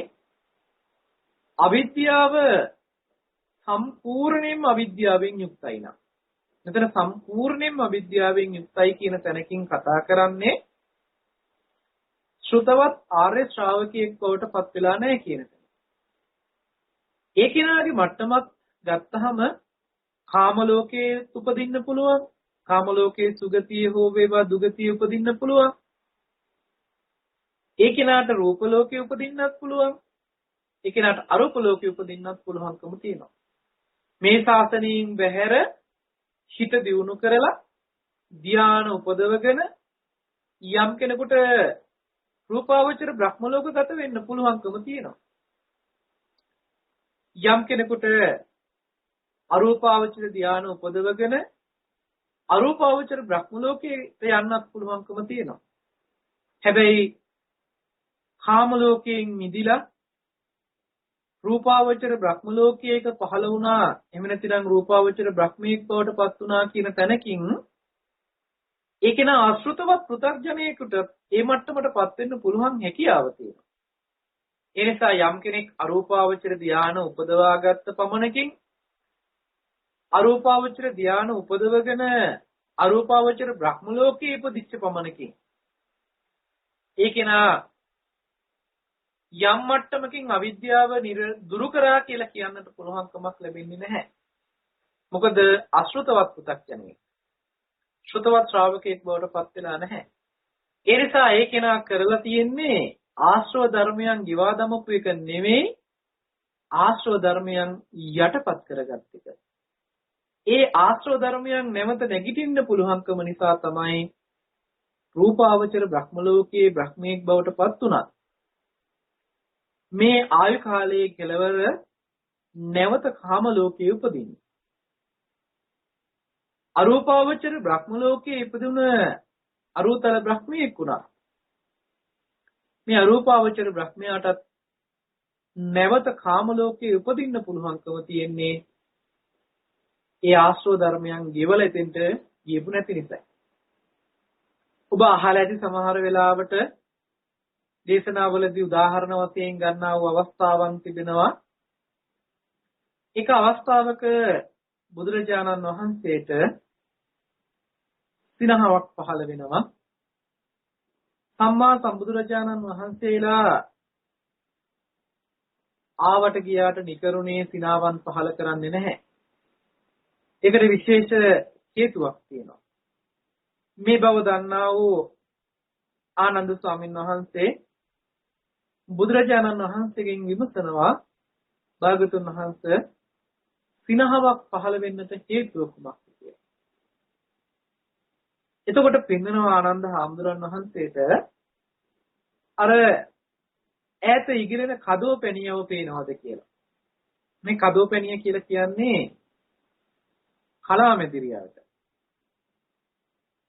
S2: අවිද්‍යාව සම්පූර්ණයෙන්ම අවිද්‍යාවෙන් යුක්තයි නම්. මෙතන සම්පූර්ණයෙන්ම අවිද්‍යාවෙන් යුක්තයි කියන තැනකින් කතා කරන්නේ ශ්‍රුතවත් ආර්ය ශ්‍රාවකයෙක් බවට පත් වෙලා නැහැ කියන එක. ඒ කෙනාගේ මට්ටමක් ගත්තහම කාම ලෝකයේ උපදින්න පුළුවන්, කාම ලෝකයේ සුගතිය හෝ වේවා දුගතිය උපදින්න පුළුවන්. ඒ කෙනාට රූප ලෝකයේ උපදින්නත් පුළුවන්, ඒ කෙනාට අරූප ලෝකයේ උපදින්නත් පුළුවන්කම තියෙනවා. මේ ශාසනයෙන් බැහැර හිත දියුණු කරලා ධ්‍යාන උපදවගෙන යම් කෙනෙකුට රූපාවචර බ්‍රහ්ම ලෝක ගත වෙන්න පුළුවන්කම තියෙනවා. යම් කෙනෙකුට අරූපාවචර ධ්‍යාන උපදවගෙන අරූපාවචර බ්‍රහ්ම ලෝකයට යන්නත් පුළුවන්කම තියෙනවා. හැබැයි කාම ලෝකයෙන් මිදිලා රූපාවචර බ්‍රහ්ම ලෝකයක පහළ වුණා, එහෙම නැතිනම් රූපාවචර බ්‍රහ්මීක් බවට පත් වුණා කියන තැනකින් ඒකේන ආශ්‍රිතවත් පෘථග්ජනයෙකුට ඒ මට්ටමටපත් වෙන්න පුළුවන් හැකියාව තියෙනවා. ඒ නිසා යම් කෙනෙක් අරූපාවචර ධානය උපදවාගත්ත පමණකින් අරූපාවචර ධානය උපදවගෙන අරූපාවචර බ්‍රහ්ම ලෝකයේ ඉපදිච්ච පමණකින් ඒකේන යම් මට්ටමකින් අවිද්‍යාව දුරු කරා කියලා කියන්නට පුළුවන්කමක් ලැබෙන්නේ නැහැ. මොකද අශ්‍රුතවත් පු탁ජනෙක්. ශ්‍රුතවත් ශ්‍රාවකෙක් බවට පත් වෙලා නැහැ. ඒ නිසා ඒ කෙනා කරලා තියෙන්නේ ආශ්‍රව ධර්මයන් ගිවා දමපු එක නෙමෙයි, ආශ්‍රව ධර්මයන් යටපත් කරගත් එක. ඒ ආශ්‍රව ධර්මයන් නැවත නැගිටින්න පුළුවන්කම නිසා තමයි රූපාවචර බ්‍රහ්ම ලෝකයේ බ්‍රහ්මීක් බවට පත් උනා. මේ ආයු කාලයේ කෙලවර නැවත කාම ලෝකයේ උපදින්නේ. අරූපාවචර බ්‍රහ්ම ලෝකයේ ඉපදුන අරූතල බ්‍රහ්මයෙක් වුණා. මේ අරූපාවචර බ්‍රහ්මයාටත් නැවත කාම ලෝකයේ උපදින්න පුළුවන්කම තියෙන්නේ ඒ ආශ්‍රව ධර්මයන් ගෙවල එතෙන්ට ගියපු නැති නිසා. ඔබ අහලා ඇති සමහර වෙලාවට දේශනාවලදී උදාහරණ වශයෙන් ගන්නා වූ අවස්ථාවන් තිබෙනවා. එක අවස්ථාවක බුදුරජාණන් වහන්සේට සිනහවක් පහළ වෙනවා. සම්මා සම්බුදුරජාණන් වහන්සේලා ආවට ගියාට නිකරුණේ සිනාවන් පහළ කරන්නේ නැහැ. ඒකට විශේෂ හේතුවක් තියෙනවා. මේ බව දන්නා වූ ආනන්ද ස්වාමීන් වහන්සේ බුදුරජාණන් වහන්සේගෙන් විමසනවා, භාගතුන් වහන්සේ සිනහවක් පහළ වෙන්නට හේතුව කුමක්ද කියලා. එතකොට පෙන්වනවා ආනන්ද හාමුදුරන් වහන්සේට අර ඈත ඉගිලෙන කදෝ පැණියව පේනවද කියලා. මේ කදෝ පැණිය කියලා කියන්නේ කලාමැදිරියට.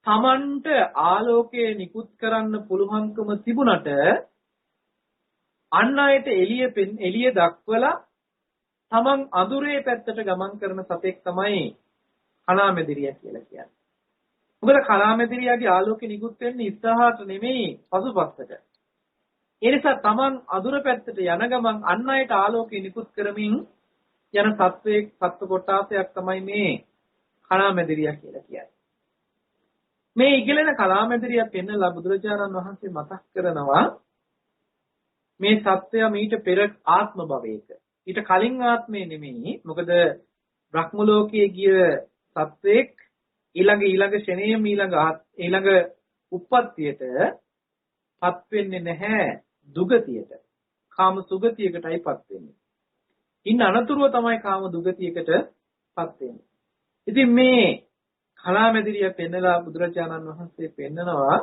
S2: තමන්ට ආලෝකය නිකුත් කරන්න පුළුවන්කම තිබුණට අන් අයට එළිය දක්වලා තමන් අඳුරේ පැත්තට ගමන් කරන සතෙක් තමයි කණාමැදිරිය කියලා කියන්නේ. මොකද කණාමැදිරියගේ ආලෝකය නිකුත් වෙන්නේ ඉස්සරහට නෙමෙයි පසුපස්සට. ඒ නිසා Taman අදුර පැත්තට යන ගමන් අන් අයට ආලෝකය නිකුත් කරමින් යන සත්ව කොටාසයක් තමයි මේ කණාමැදිරිය කියලා කියන්නේ. මේ ඉගෙලෙන කණාමැදිරිය පෙන්නලා බුදුරජාණන් වහන්සේ මතක් කරනවා මේ සත්වය මීට පෙර ආත්ම භවයක ඊට කලින් ආත්මේ නෙමෙයි. මොකද බ්‍රහ්ම ලෝකයේ ගිය සත්වෙක් ඊළඟ ශෙනේම ඊළඟ උප්පත්තියටපත් වෙන්නේ නැහැ දුගතියට. කාම සුගතියකටයිපත් වෙන්නේ. ඉන්න අනතුරුව තමයි කාම දුගතියකටපත් වෙන්නේ. ඉතින් මේ කණාමැදිරිය පෙන්නලා බුදුරජාණන් වහන්සේ පෙන්නනවා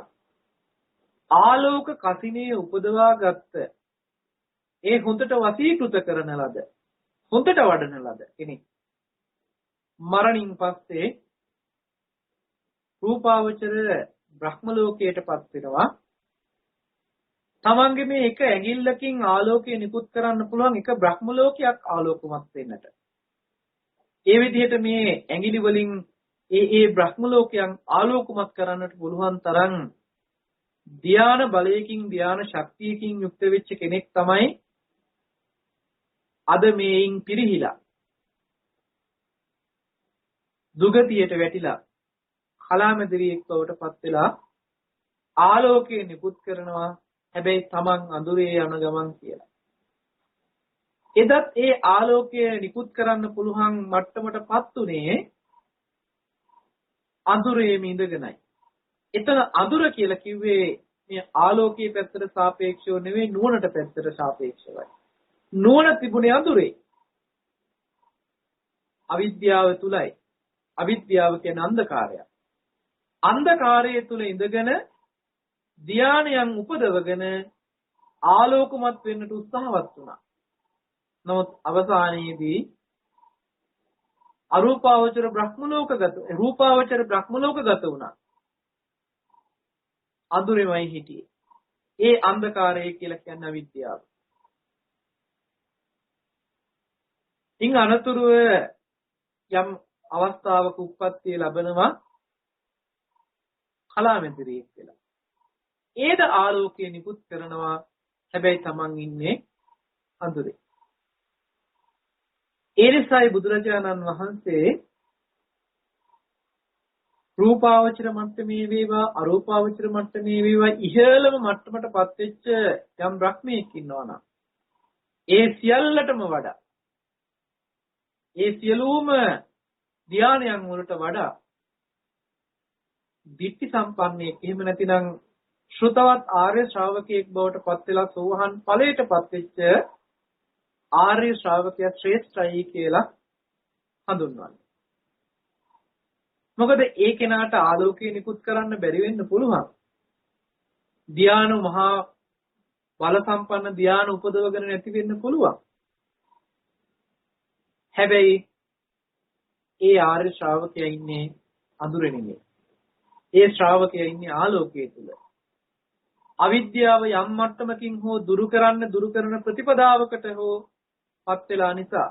S2: ආලෝක කසිනේ උපදවා ගත්ත ඒ හොඳට වසීකృత කරන ලද හොඳට වඩන ලද කෙනෙක් මරණින් පස්සේ රූපාවචර බ්‍රහ්ම ලෝකයටපත් වෙනවා. තමන්ගේ මේ එක ඇඟිල්ලකින් ආලෝකය නිකුත් කරන්න පුළුවන් එක බ්‍රහ්ම ලෝකයක් ආලෝකමත් වෙන්නට. ඒ විදිහට මේ ඇඟිලි වලින් ඒ බ්‍රහ්ම ලෝකයන් ආලෝකමත් කරන්නට පුළුවන් තරම් ධ්‍යාන බලයකින් ධ්‍යාන ශක්තියකින් යුක්ත වෙච්ච කෙනෙක් තමයි අද මේයින් පිරිහිලා දුගතියට වැටිලා කලාමැදිරියෙක් බවට පත් වෙලා ආලෝකය නිකුත් කරනවා. හැබැයි Taman අඳුරේ යන ගමන් කියලා. එදත් ඒ ආලෝකය නිකුත් කරන්න පුළුවන් මට්ටමටපත් උනේ අඳුරේම ඉඳගෙනයි. එතන අඳුර කියලා කිව්වේ මේ ආලෝකයේ පැත්තට සාපේක්ෂව නෙවෙයි නුවණට පැත්තට සාපේක්ෂවයි. නුවණ තිබුණේ අඳුරේ. අවිද්‍යාව තුලයි. අවිද්‍යාව කියන්නේ අන්ධකාරය. අන්ධකාරයේ තුල ඉඳගෙන ධානයන් උපදවගෙන ආලෝකමත් වෙන්නට උත්සාහවත් වුණා. නමුත් අවසානයේදී අරූපාවචර රූපාවචර බ්‍රහ්ම ලෝකගත වුණා. අඳුරෙමයි හිටියේ. ඒ අන්ධකාරය කියලා කියන්නේ අවිද්‍යාව. ඉන් අනතුරුව යම් අවස්ථාවක උප්පත්තිය ලැබෙනවා කලාමැදිරියෙක් කියලා. ඒද ආලෝකය නිකුත් කරනවා. හැබැයි Taman ඉන්නේ අඳුරේ. ඒ නිසායි බුදුරජාණන් වහන්සේ රූපාවචර මට්ටමේ වේවා අරූපාවචර මට්ටමේ වේවා ඉහළම මට්ටමටපත් වෙච්ච යම් බ්‍රහ්මයෙක් ඉන්නවා නම් ඒ සියල්ලටම වඩා ඒ සියලුම ධානයන් වලට වඩා ditthi සම්පන්නෙක් එහෙම නැතිනම් ශ්‍රුතවත් ආර්ය ශ්‍රාවකයෙක් බවට පත් වෙලා සෝහන් ඵලයටපත් වෙච්ච ආර්ය ශ්‍රාවකයා ශ්‍රේෂ්ඨයි කියලා හඳුන්වන්නේ. මොකද ඒ කෙනාට ආලෝකය නිකුත් කරන්න බැරි වෙන්න පුළුවන්. ධානය මහා බල සම්පන්න ධානය උපදවගෙන නැති වෙන්න පුළුවන්. හැබැයි ඒ ආර්ය ශ්‍රාවකයා ඉන්නේ අඳුරේ නෙමෙයි. ඒ ශ්‍රාවකයා ඉන්නේ ආලෝකයේ තුල. අවිද්‍යාව යම් මට්ටමකින් හෝ දුරු කරන ප්‍රතිපදාවකට හෝ පත් වෙලා නිසා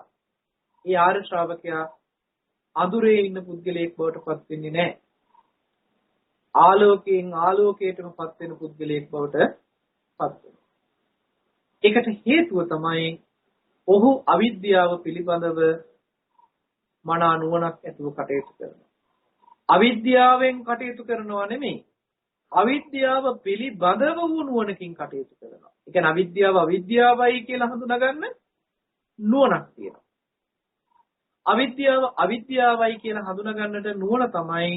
S2: ඒ ආර්ය ශ්‍රාවකයා අඳුරේ ඉන්න පුද්ගලයෙක් බවට පත් වෙන්නේ නැහැ. ආලෝකයෙන් ආලෝකයටම පත් වෙන පුද්ගලයෙක් බවට පත් වෙනවා. ඒකට හේතුව තමයි ඔහු අවිද්‍යාව පිළිබඳව මනා නුවණක් ඇතුව කටයුතු කරනවා. අවිද්‍යාවෙන් කටයුතු කරනවා නෙමෙයි. අවිද්‍යාව පිළිබඳව වූ නුවණකින් කටයුතු කරනවා. ඒ කියන්නේ අවිද්‍යාව අවිද්‍යාවයි කියලා හඳුනාගන්න නුවණක් තියෙනවා. අවිද්‍යාව අවිද්‍යාවයි කියලා හඳුනාගන්නට නුවණ තමයි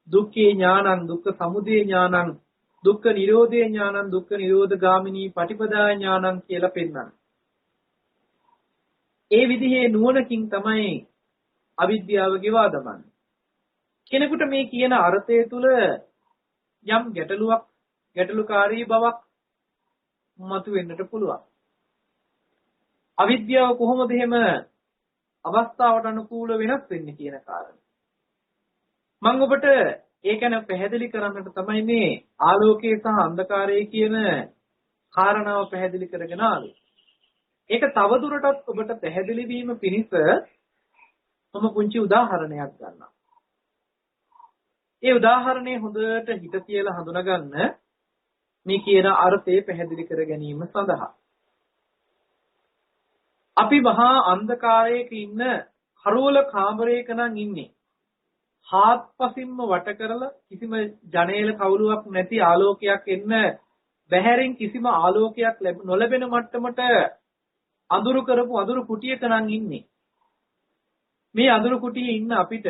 S2: දුක්ඛේ ඥානං දුක්ඛ සමුදය ඥානං දුක්ඛ නිරෝධේ ඥානං දුක්ඛ නිරෝධ ගාමිනී පටිපදා ඥානං කියලා පෙන්නන්නේ. ඒ විදිහේ නුවණකින් තමයි අවිද්‍යාව ගෙවා දමන්නේ. කෙනෙකුට මේ කියන අර්ථය තුල යම් ගැටලුකාරී බවක් මතුවෙන්නට පුළුවන්. අවිද්‍යාව කොහොමද එහෙම අවස්ථාවට අනුකූල වෙනස් වෙන්නේ කියන කාරණය. මම ඔබට ඒක ගැන පැහැදිලි කරන්නට තමයි මේ ආලෝකය සහ අන්ධකාරය කියන කාරණාව පැහැදිලි කරගෙන ආවේ. ඒක තවදුරටත් ඔබට පැහැදිලි වීම පිණිස මම පුංචි උදාහරණයක් ගන්නම්. ඒ උදාහරණය හොඳට හිත කියලා හඳුනගන්න මේ කියන අර්ථය පැහැදිලි කර ගැනීම සඳහා. අපි මහා අන්ධකාරයක ඉන්න කරවල කාමරයක නම් ඉන්නේ. හාත්පසින්ම වට කරලා කිසිම ජනේල කවුලුවක් නැති ආලෝකයක් එන්න බැහැරින් කිසිම ආලෝකයක් නොලැබෙන මට්ටමට අඳුරු කරපු අඳුරු කුටියක නම් ඉන්නේ. මේ අඳුරු කුටියේ ඉන්න අපිට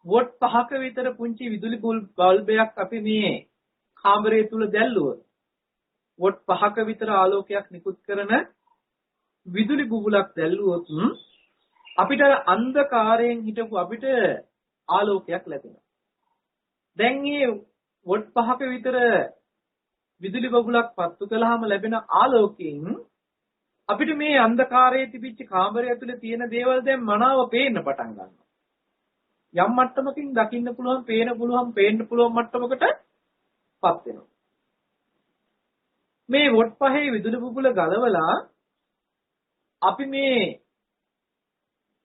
S2: වොට් 5ක විතර පුංචි විදුලි බල්බයක් අපි මේ කාමරය තුල දැල්ලුවොත් වොට් 5ක විතර ආලෝකයක් නිකුත් කරන විදුලි බුබුලක් දැල්ලුවොත් අපිට අන්ධකාරයෙන් හිටපු අපිට ආලෝකයක් ලැබෙනවා. දැන් මේ වොට් 5ක විතර විදුලි බබුලක් පත්තු කළාම ලැබෙන ආලෝකයෙන් අපිට මේ අන්ධකාරයේ තිබිච්ච කාමරය ඇතුලේ තියෙන දේවල් දැන් මනාව පේන්න පටන් ගන්නවා. යම් මට්ටමකින් දකින්න පුළුවන්, පේන්න පුළුවන් මට්ටමකටපත් වෙනවා. මේ වොට් 5 විදුලි බුබුල ගලවලා අපි මේ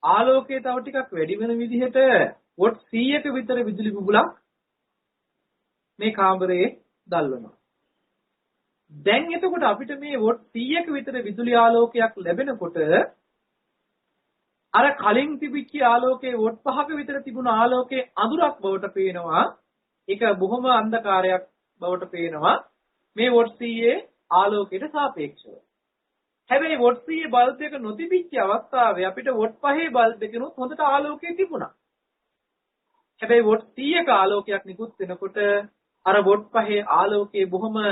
S2: ආලෝකය තව ටිකක් වැඩි වෙන විදිහට වොට් 100ක විතර විදුලි බුබුලක් මේ කාමරේ දැල්වනවා. දැන් එතකොට අපිට මේ වොට් 100ක විතර විදුලි ආලෝකයක් ලැබෙනකොට අර කලින් තිබිච්ච ආලෝකයේ වොට් 5ක විතර තිබුණ ආලෝකයේ අඳුරක් බවට පේනවා. ඒක බොහොම අන්ධකාරයක් බවට පේනවා මේ වොට් 100 ආලෝකයට සාපේක්ෂව. හැබැයි වොට් 100 බල්බ් එක නොතිබිච්ච අවස්ථාවේ අපිට වොට් 5 බල්බ් එකනොත් හොඳට ආලෝකය තිබුණා. හැබැයි වොට් 100ක ආලෝකයක් නිකුත් වෙනකොට අර වොට් 5 ආලෝකයේ බොහොම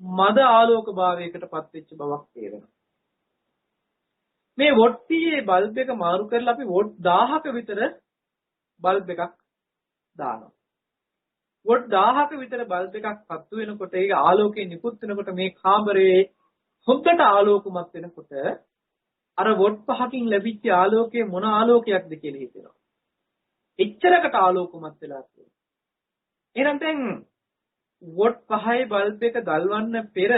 S2: මද ආලෝක භාවයකට පත් වෙච්ච බවක් තේරෙනවා. මේ වොට් 100 බල්බ් එක මාරු කරලා අපි වොට් 1000ක විතර බල්බ් එකක් දානවා. වොට් 1000ක විතර බල්බ් එකක් පත්තු වෙනකොට ඒක ආලෝකය නිකුත් වෙනකොට මේ කාමරේ හොඳට ආලෝකමත් වෙනකොට අර වොට් 5කින් ලැබිච්ච ආලෝකය මොන ආලෝකයක්ද කියලා හිතෙනවා. එච්චරකට ආලෝකමත් වෙලා තියෙනවා. එහෙනම් දැන් වොට් 5 බල්බ් එක දල්වන්න පෙර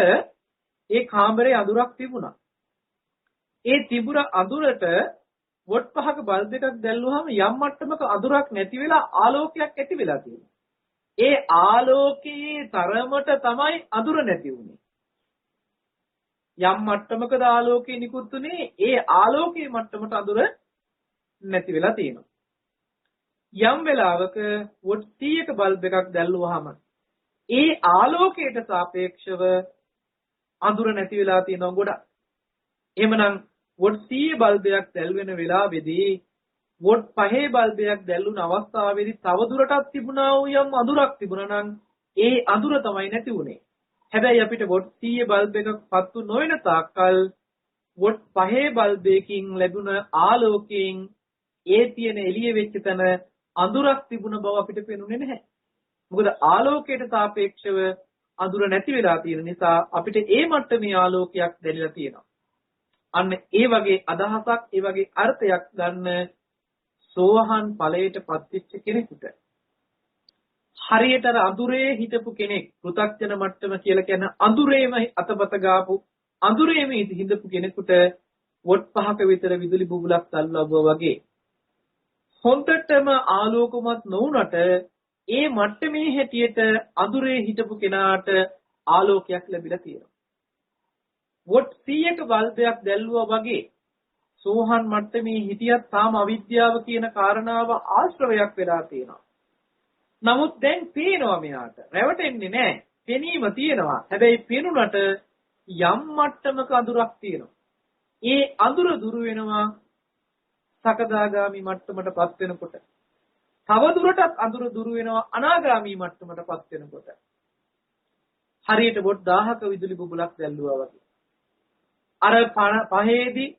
S2: ඒ කාමරේ අඳුරක් තිබුණා. ඒ තිබුණ අඳුරට වොට් 5ක බල්බ් එකක් දැල්වුවාම යම් මට්ටමක අඳුරක් නැති වෙලා ආලෝකයක් ඇති වෙලා තියෙනවා. ඒ ආලෝකයේ තරමට තමයි අඳුර නැති වුනේ. යම් මට්ටමකද ආලෝකය නිකුත් උනේ ඒ ආලෝකයේ මට්ටමට අඳුර නැති වෙලා තියෙනවා. යම් වෙලාවක වොට් 100ක බල්බ් එකක් දැල්වුවාම ඒ ආලෝකයට සාපේක්ෂව අඳුර නැති වෙලා තියෙනවා ගොඩක්. එහෙමනම් වොට් 100 බල්බයක් දැල්වෙන වෙලාවේදී වොට් 5 බල්බයක් දැල්ුණ අවස්ථාවේදී තව දුරටත් තිබුණා වූ යම් අඳුරක් තිබුණා නම් ඒ අඳුර තමයි නැති වුනේ. හැබැයි අපිට වොට් 100 බල්බ් එකක් පත්තු නොවන තාක්කල් වොට් 5 බල්බ් එකකින් ලැබුණ ආලෝකයෙන් ඒ තියෙන එළිය වෙච්ච තැන අඳුරක් තිබුණ බව අපිට පේනුනේ නැහැ. මොකද ආලෝකයට සාපේක්ෂව අඳුර නැති වෙලා තියෙන නිසා අපිට ඒ මට්ටමේ ආලෝකයක් දැනෙලා තියෙනවා. අන්න ඒ වගේ අදහසක්, ඒ වගේ අර්ථයක් ගන්න සෝහන් ඵලයට පත්වෙච්ච කෙනෙකුට හරියට අඳුරේ හිටපු කෙනෙක්, පෘථග්ජන මට්ටම කියලා කියන අඳුරේම අතපත ගාපු අඳුරේම හිටපු කෙනෙකුට වොට් 5ක විතර විදුලි බුබුලක් දැල්වුවා වගේ හොන්දටම ආලෝකමත් නොවුනට ඒ මට්ටමේ හැටියට අඳුරේ හිටපු කෙනාට ආලෝකයක් ලැබිලා තියෙනවා. වොට් 100ක බල්බයක් දැල්වුවා වගේ සෝහන් මට්ටමේ හිටියත් තාම අවිද්‍යාව කියන කාරණාව ආශ්‍රවයක් වෙලා තියෙනවා. නමුත් දැන් පේනවා මෙයාට. රැවටෙන්නේ නැහැ. පෙනීම තියෙනවා. හැබැයි පෙනුනට යම් මට්ටමක අඳුරක් තියෙනවා. ඒ අඳුර දුරු වෙනවා සකදාගාමි මට්ටමටපත් වෙනකොට. තව දුරටත් අඳුර දුරු වෙනවා අනාගාමි මට්ටමටපත් වෙනකොට. හරියට වොට් 1000ක විදුලි බුබුලක් දැල්ලුවා වගේ. අර 5ේදී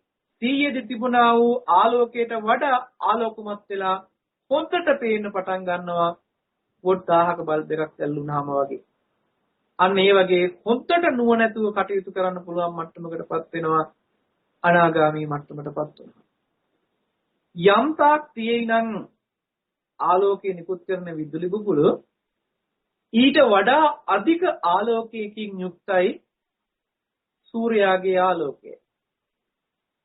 S2: 100ේදී තිබුණා වූ ආලෝකයට වඩා ආලෝකමත් වෙලා හොන්දට පේන්න පටන් ගන්නවා වොට් 1000ක බල්බ් එකක් දැල්ුණාම වගේ. අන්න ඒ වගේ හොන්දට නුවණැතුව කටයුතු කරන්න පුළුවන් මට්ටමකටපත් වෙනවා අනාගාමී මට්ටමටපත් වෙනවා. යම් තාක් තියෙනම් ආලෝකය නිකුත් කරන විදුලි බුබුලු ඊට වඩා අධික ආලෝකයකින් යුක්තයි සූර්යාගේ ආලෝකය.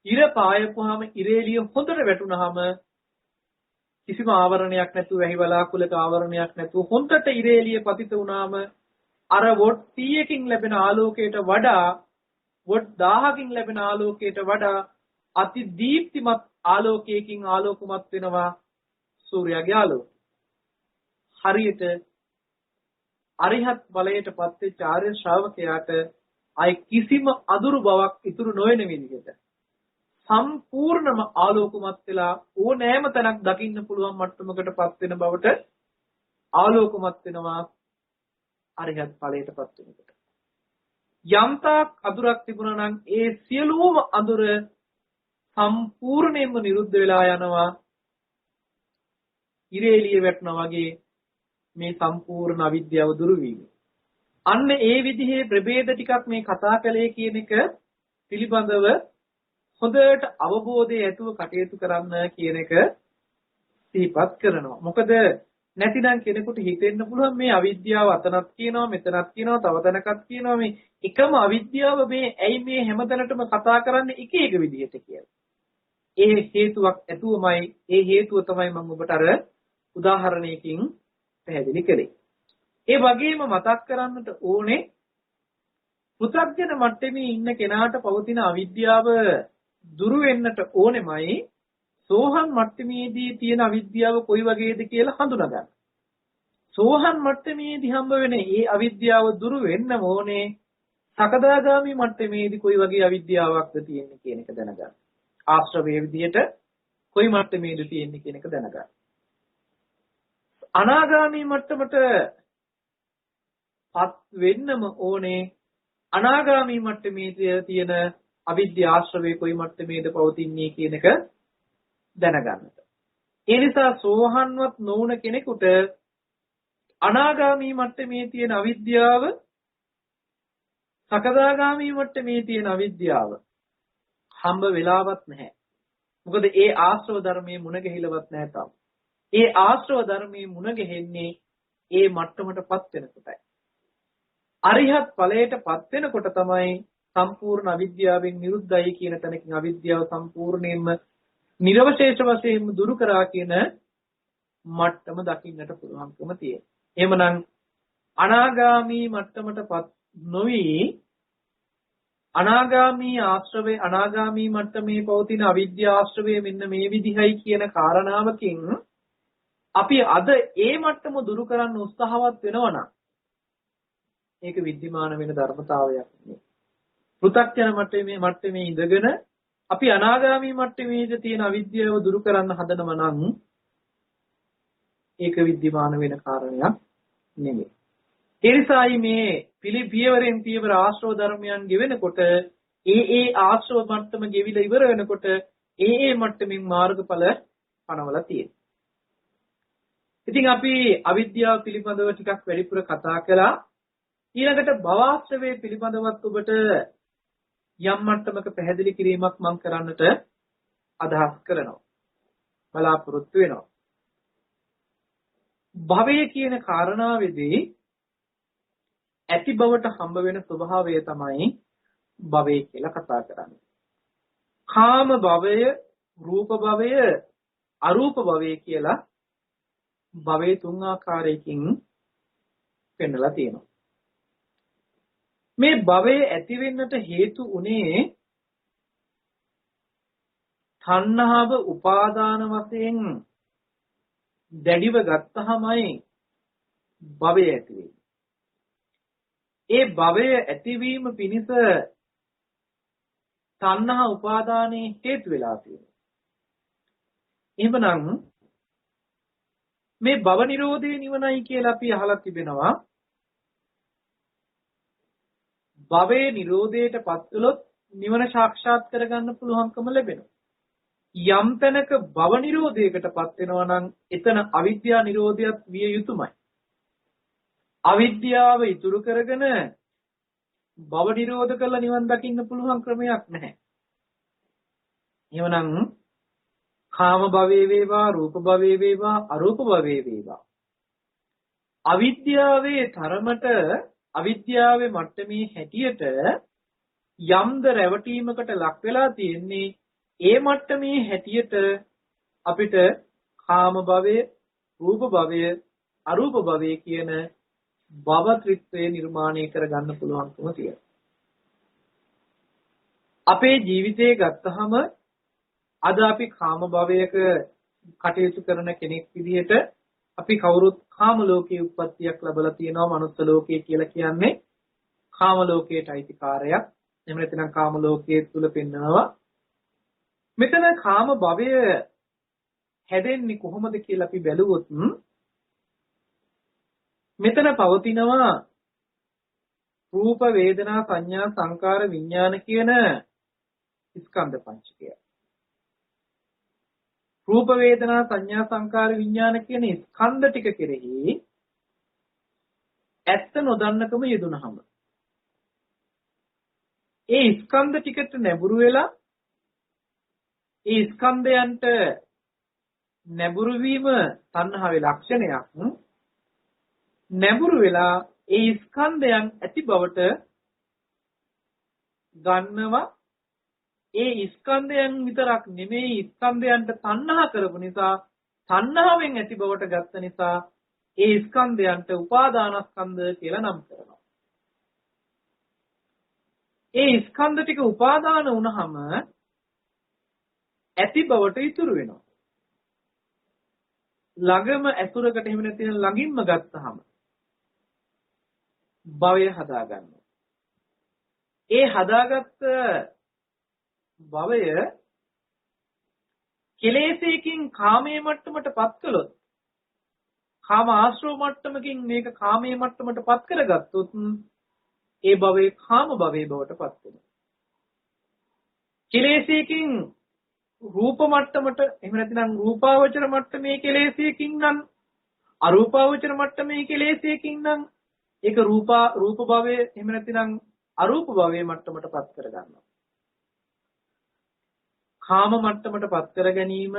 S2: ඉර පායපුවාම ඉරේලිය හොඳට වැටුනහම කිසිම ආවරණයක් නැතුව වැහි වලාකුළක ආවරණයක් නැතුව හොඳට ඉරේලිය පතිත වුණාම අර වොට් 100කින් ලැබෙන ආලෝකයට වඩා වොට් 1000කින් ලැබෙන ආලෝකයට වඩා අති දීප්තිමත් ආලෝකයකින් ආලෝකමත් වෙනවා සූර්යාගේ ආලෝකය. හරියට අරිහත් බලයට පත් වෙච්ච ආර්ය ශ්‍රාවකයාට අයි කිසිම අඳුරු බවක් ඉතුරු නොවන විදිහට සම්පූර්ණම ආලෝකමත් වෙලා ඕනෑම තැනක් දකින්න පුළුවන් මට්ටමකට පත් වෙන බවට ආලෝකමත් වෙනවා අරිහත් ඵලයට පත් වෙනකොට. යම්තාක් අඳුරක් තිබුණා නම් ඒ සියලුම අඳුර සම්පූර්ණයෙන්ම නිරුද්ධ වෙලා යනවා. ඉරේලිය වැටෙනා වගේ මේ සම්පූර්ණ අවිද්‍යාව දුරු වීම. අන්න ඒ විදිහේ ප්‍රභේද ටිකක් මේ කතා කළේ කියන එක පිළිබඳව හොඳට අවබෝධය ඇතුව කටයුතු කරන්න කියන එක සිහිපත් කරනවා. මොකද නැතිනම් කෙනෙකුට හිතෙන්න පුළුවන් මේ අවිද්‍යාව අතනක් කියනවා මෙතනක් කියනවා තව තැනකක් කියනවා මේ එකම අවිද්‍යාව මේ ඇයි මේ හැමතැනටම කතා කරන්නේ එක එක විදිහට කියලා. ඒ හේතුවක් ඇතුවමයි ඒ හේතුව තමයි මම ඔබට අර උදාහරණයකින් පැහැදිලි කළේ. ඒ වගේම මතක් කරන්නට ඕනේ පෘථග්ජන මට්ටමේ ඉන්න කෙනාට පවතින අවිද්‍යාව දුරු වෙන්නට ඕනෙමයි සෝහන් මට්ටමේදී තියෙන අවිද්‍යාව කොයි වගේද කියලා හඳුනා ගන්න. සෝහන් මට්ටමේදී හම්බ වෙන ඒ අවිද්‍යාව දුරු වෙන්න ඕනේ සකදාගාමි මට්ටමේදී කොයි වගේ අවිද්‍යාවක්ද තියෙන්නේ කියන එක දැනගන්න. ආශ්‍රවයේ විදියට කොයි මට්ටමේද තියෙන්නේ කියන එක දැනගන්න. අනාගාමි මට්ටමට පත් වෙන්නම ඕනේ අනාගාමි මට්ටමේ තියෙන අවිද්‍යා ආශ්‍රවයේ කොයි මට්ටමේද පවතින්නේ කියන එක දැනගන්නට. ඒ නිසා සෝහන්වත් නොවුන කෙනෙකුට අනාගාමී මට්ටමේ තියෙන අවිද්‍යාව සකදාගාමී මට්ටමේ තියෙන අවිද්‍යාව හම්බ වෙලාවක් නැහැ. මොකද ඒ ආශ්‍රව ධර්මයේ මුණ ගැහිලවත් නැහැ තාම. ඒ ආශ්‍රව ධර්මයේ මුණ ගැහෙන්නේ ඒ මට්ටමටපත් වෙනකොටයි. අරිහත් ඵලයටපත් වෙනකොට තමයි සම්පූර්ණ අවිද්‍යාවෙන් නිරුද්ධයි කියන තැනකින් අවිද්‍යාව සම්පූර්ණයෙන්ම නිර්වශේෂ වශයෙන් දුරු කරා කියන මට්ටම දකින්නට පුළුවන්කම තියෙනවා. එහෙමනම් අනාගාමී මට්ටමටපත් නොවි අනාගාමී ආශ්‍රවේ අනාගාමී මට්ටමේ පවතින අවිද්‍යා ආශ්‍රවේ මෙන්න මේ විදිහයි කියන කාරණාවකින් අපි අද ඒ මට්ටම දුරු කරන්න උත්සාහවත් වෙනවා නම් ඒක විද්‍යමාන වෙන ධර්මතාවයක් නෙවෙයි. පෘථග්ජන මට්ටමේ ඉඳගෙන අපි අනාගාමී මට්ටමේදී තියෙන අවිද්‍යාව දුරු කරන්න හදනවා නම් ඒක විද්‍යමාන වෙන කාරණයක් නෙමෙයි. ඒ නිසායි මේ පියවරෙන් පියවර ආශ්‍රව ධර්මයන් ගෙවෙනකොට ඒ ආශ්‍රව මට්ටම ගෙවිලා ඉවර වෙනකොට ඒ මට්ටමින් මාර්ගඵල පනවලා තියෙනවා. ඉතින් අපි අවිද්‍යාව පිළිබඳව ටිකක් වැඩිපුර කතා කළා. ඊළඟට භවආශ්‍රවයේ පිළිබඳවත් ඔබට යම් මට්ටමක පැහැදිලි කිරීමක් මම කරන්නට අදහස් කරනවා. බලාපොරොත්තු වෙනවා. භවය කියන කාරණාවේදී ඇති බවට හම්බ වෙන ස්වභාවය තමයි භවය කියලා කතා කරන්නේ. කාම භවය, රූප භවය, අරූප භවය කියලා භවයේ තුන් ආකාරයකින් පෙන්නලා තියෙනවා. මේ භවයේ ඇති වෙන්නට හේතු උනේ තණ්හාව උපාදාන වශයෙන් දැඩිව ගත්තහමයි භවය ඇති වෙන්නේ. ඒ භවය ඇතිවීම පිණිස තණ්හා උපාදානයේ හේතු වෙලා තියෙනවා. එහෙමනම් මේ භව නිරෝධේ නිවනයි කියලා අපි අහලා තිබෙනවා. භවයේ නිරෝධයටපත් වුණොත් නිවන සාක්ෂාත් කරගන්න පුළුවන්කම ලැබෙනවා. යම් තැනක භව නිරෝධයකටපත් වෙනවා නම් එතන අවිද්‍යා නිරෝධයත් විය යුතුමයි. අවිද්‍යාව ඉතුරු කරගෙන භව නිරෝධ කරලා නිවන් දකින්න පුළුවන් ක්‍රමයක් නැහැ. එහෙමනම් කාම භවයේ වේවා, රූප භවයේ වේවා, අරූප භවයේ වේවා අවිද්‍යාවේ තරමට අවිද්‍යාවේ මට්ටමේ හැටියට යම්ද රැවටීමකට ලක් වෙලා තියෙන්නේ ඒ මට්ටමේ හැටියට අපිට කාම භවය, රූප භවය, අරූප භවය කියන භව ත්‍රිත්වය නිර්මාණය කරගන්න පුළුවන්කම තියෙනවා. අපේ ජීවිතේ ගත්තහම අද අපි කාම භවයක කටයුතු කරන කෙනෙක් විදිහට අපි කවුරුත් කාම ලෝකයේ උප්පත්තියක් ලැබලා තියෙනවා. මනුස්ස ලෝකයේ කියලා කියන්නේ කාම ලෝකයට අයිතිකාරයක්. එහෙම නැත්නම් කාම ලෝකයේ තුල පෙන්නවා. මෙතන කාම භවය හැදෙන්නේ කොහොමද කියලා අපි බැලුවොත් මෙතන පවතිනවා රූප වේදනා සංඥා සංකාර විඥාන කියන ස්කන්ධ පංචකය. රූප වේදනා සංඥා සංකාර විඥාන කියන ස්කන්ධ ටික කෙරෙහි ඇත්ත නොදන්නකම යෙදුනහම ඒ ස්කන්ධ ටිකට නැඹුරු වෙලා ඒ ස්කන්ධයන්ට නැඹුරු වීම තණ්හාවේ ලක්ෂණයක්. නැඹුරු වෙලා ඒ ස්කන්ධයන් ඇති බවට ගන්නවා. ඒ ස්කන්ධයන් විතරක් නෙමෙයි ස්කන්ධයන්ට තණ්හා කරපු නිසා තණ්හාවෙන් ඇති බවට ගත්ත නිසා ඒ ස්කන්ධයන්ට උපාදානස්කන්ධ කියලා නම් කරනවා. ඒ ස්කන්ධ ටික උපාදාන වුණාම ඇති බවට ඉතුරු වෙනවා. ළඟම ඇතුරකට එහෙම නැත්නම් ළඟින්ම ගත්තාම භවය හදා ගන්නවා. ඒ හදාගත්ත භවය කෙලෙසයකින් කාමයේ මට්ටමට පත් කළොත් කාම ආශ්‍රව මට්ටමකින් මේක කාමයේ මට්ටමට පත් කරගත්තොත් ඒ භවයේ කාම භවයේ බවට පත් වෙනවා. කෙලෙසයකින් රූප මට්ටමට එහෙම නැත්නම් රූපාවචර මට්ටමේ කෙලෙසයකින් නම් අරූපාවචර මට්ටමේ කෙලෙසයකින් නම් ඒක රූප භවයේ එහෙම නැත්නම් අරූප භවයේ මට්ටමට පත් කර ගන්නවා. කාම මට්ටමට පත් කර ගැනීම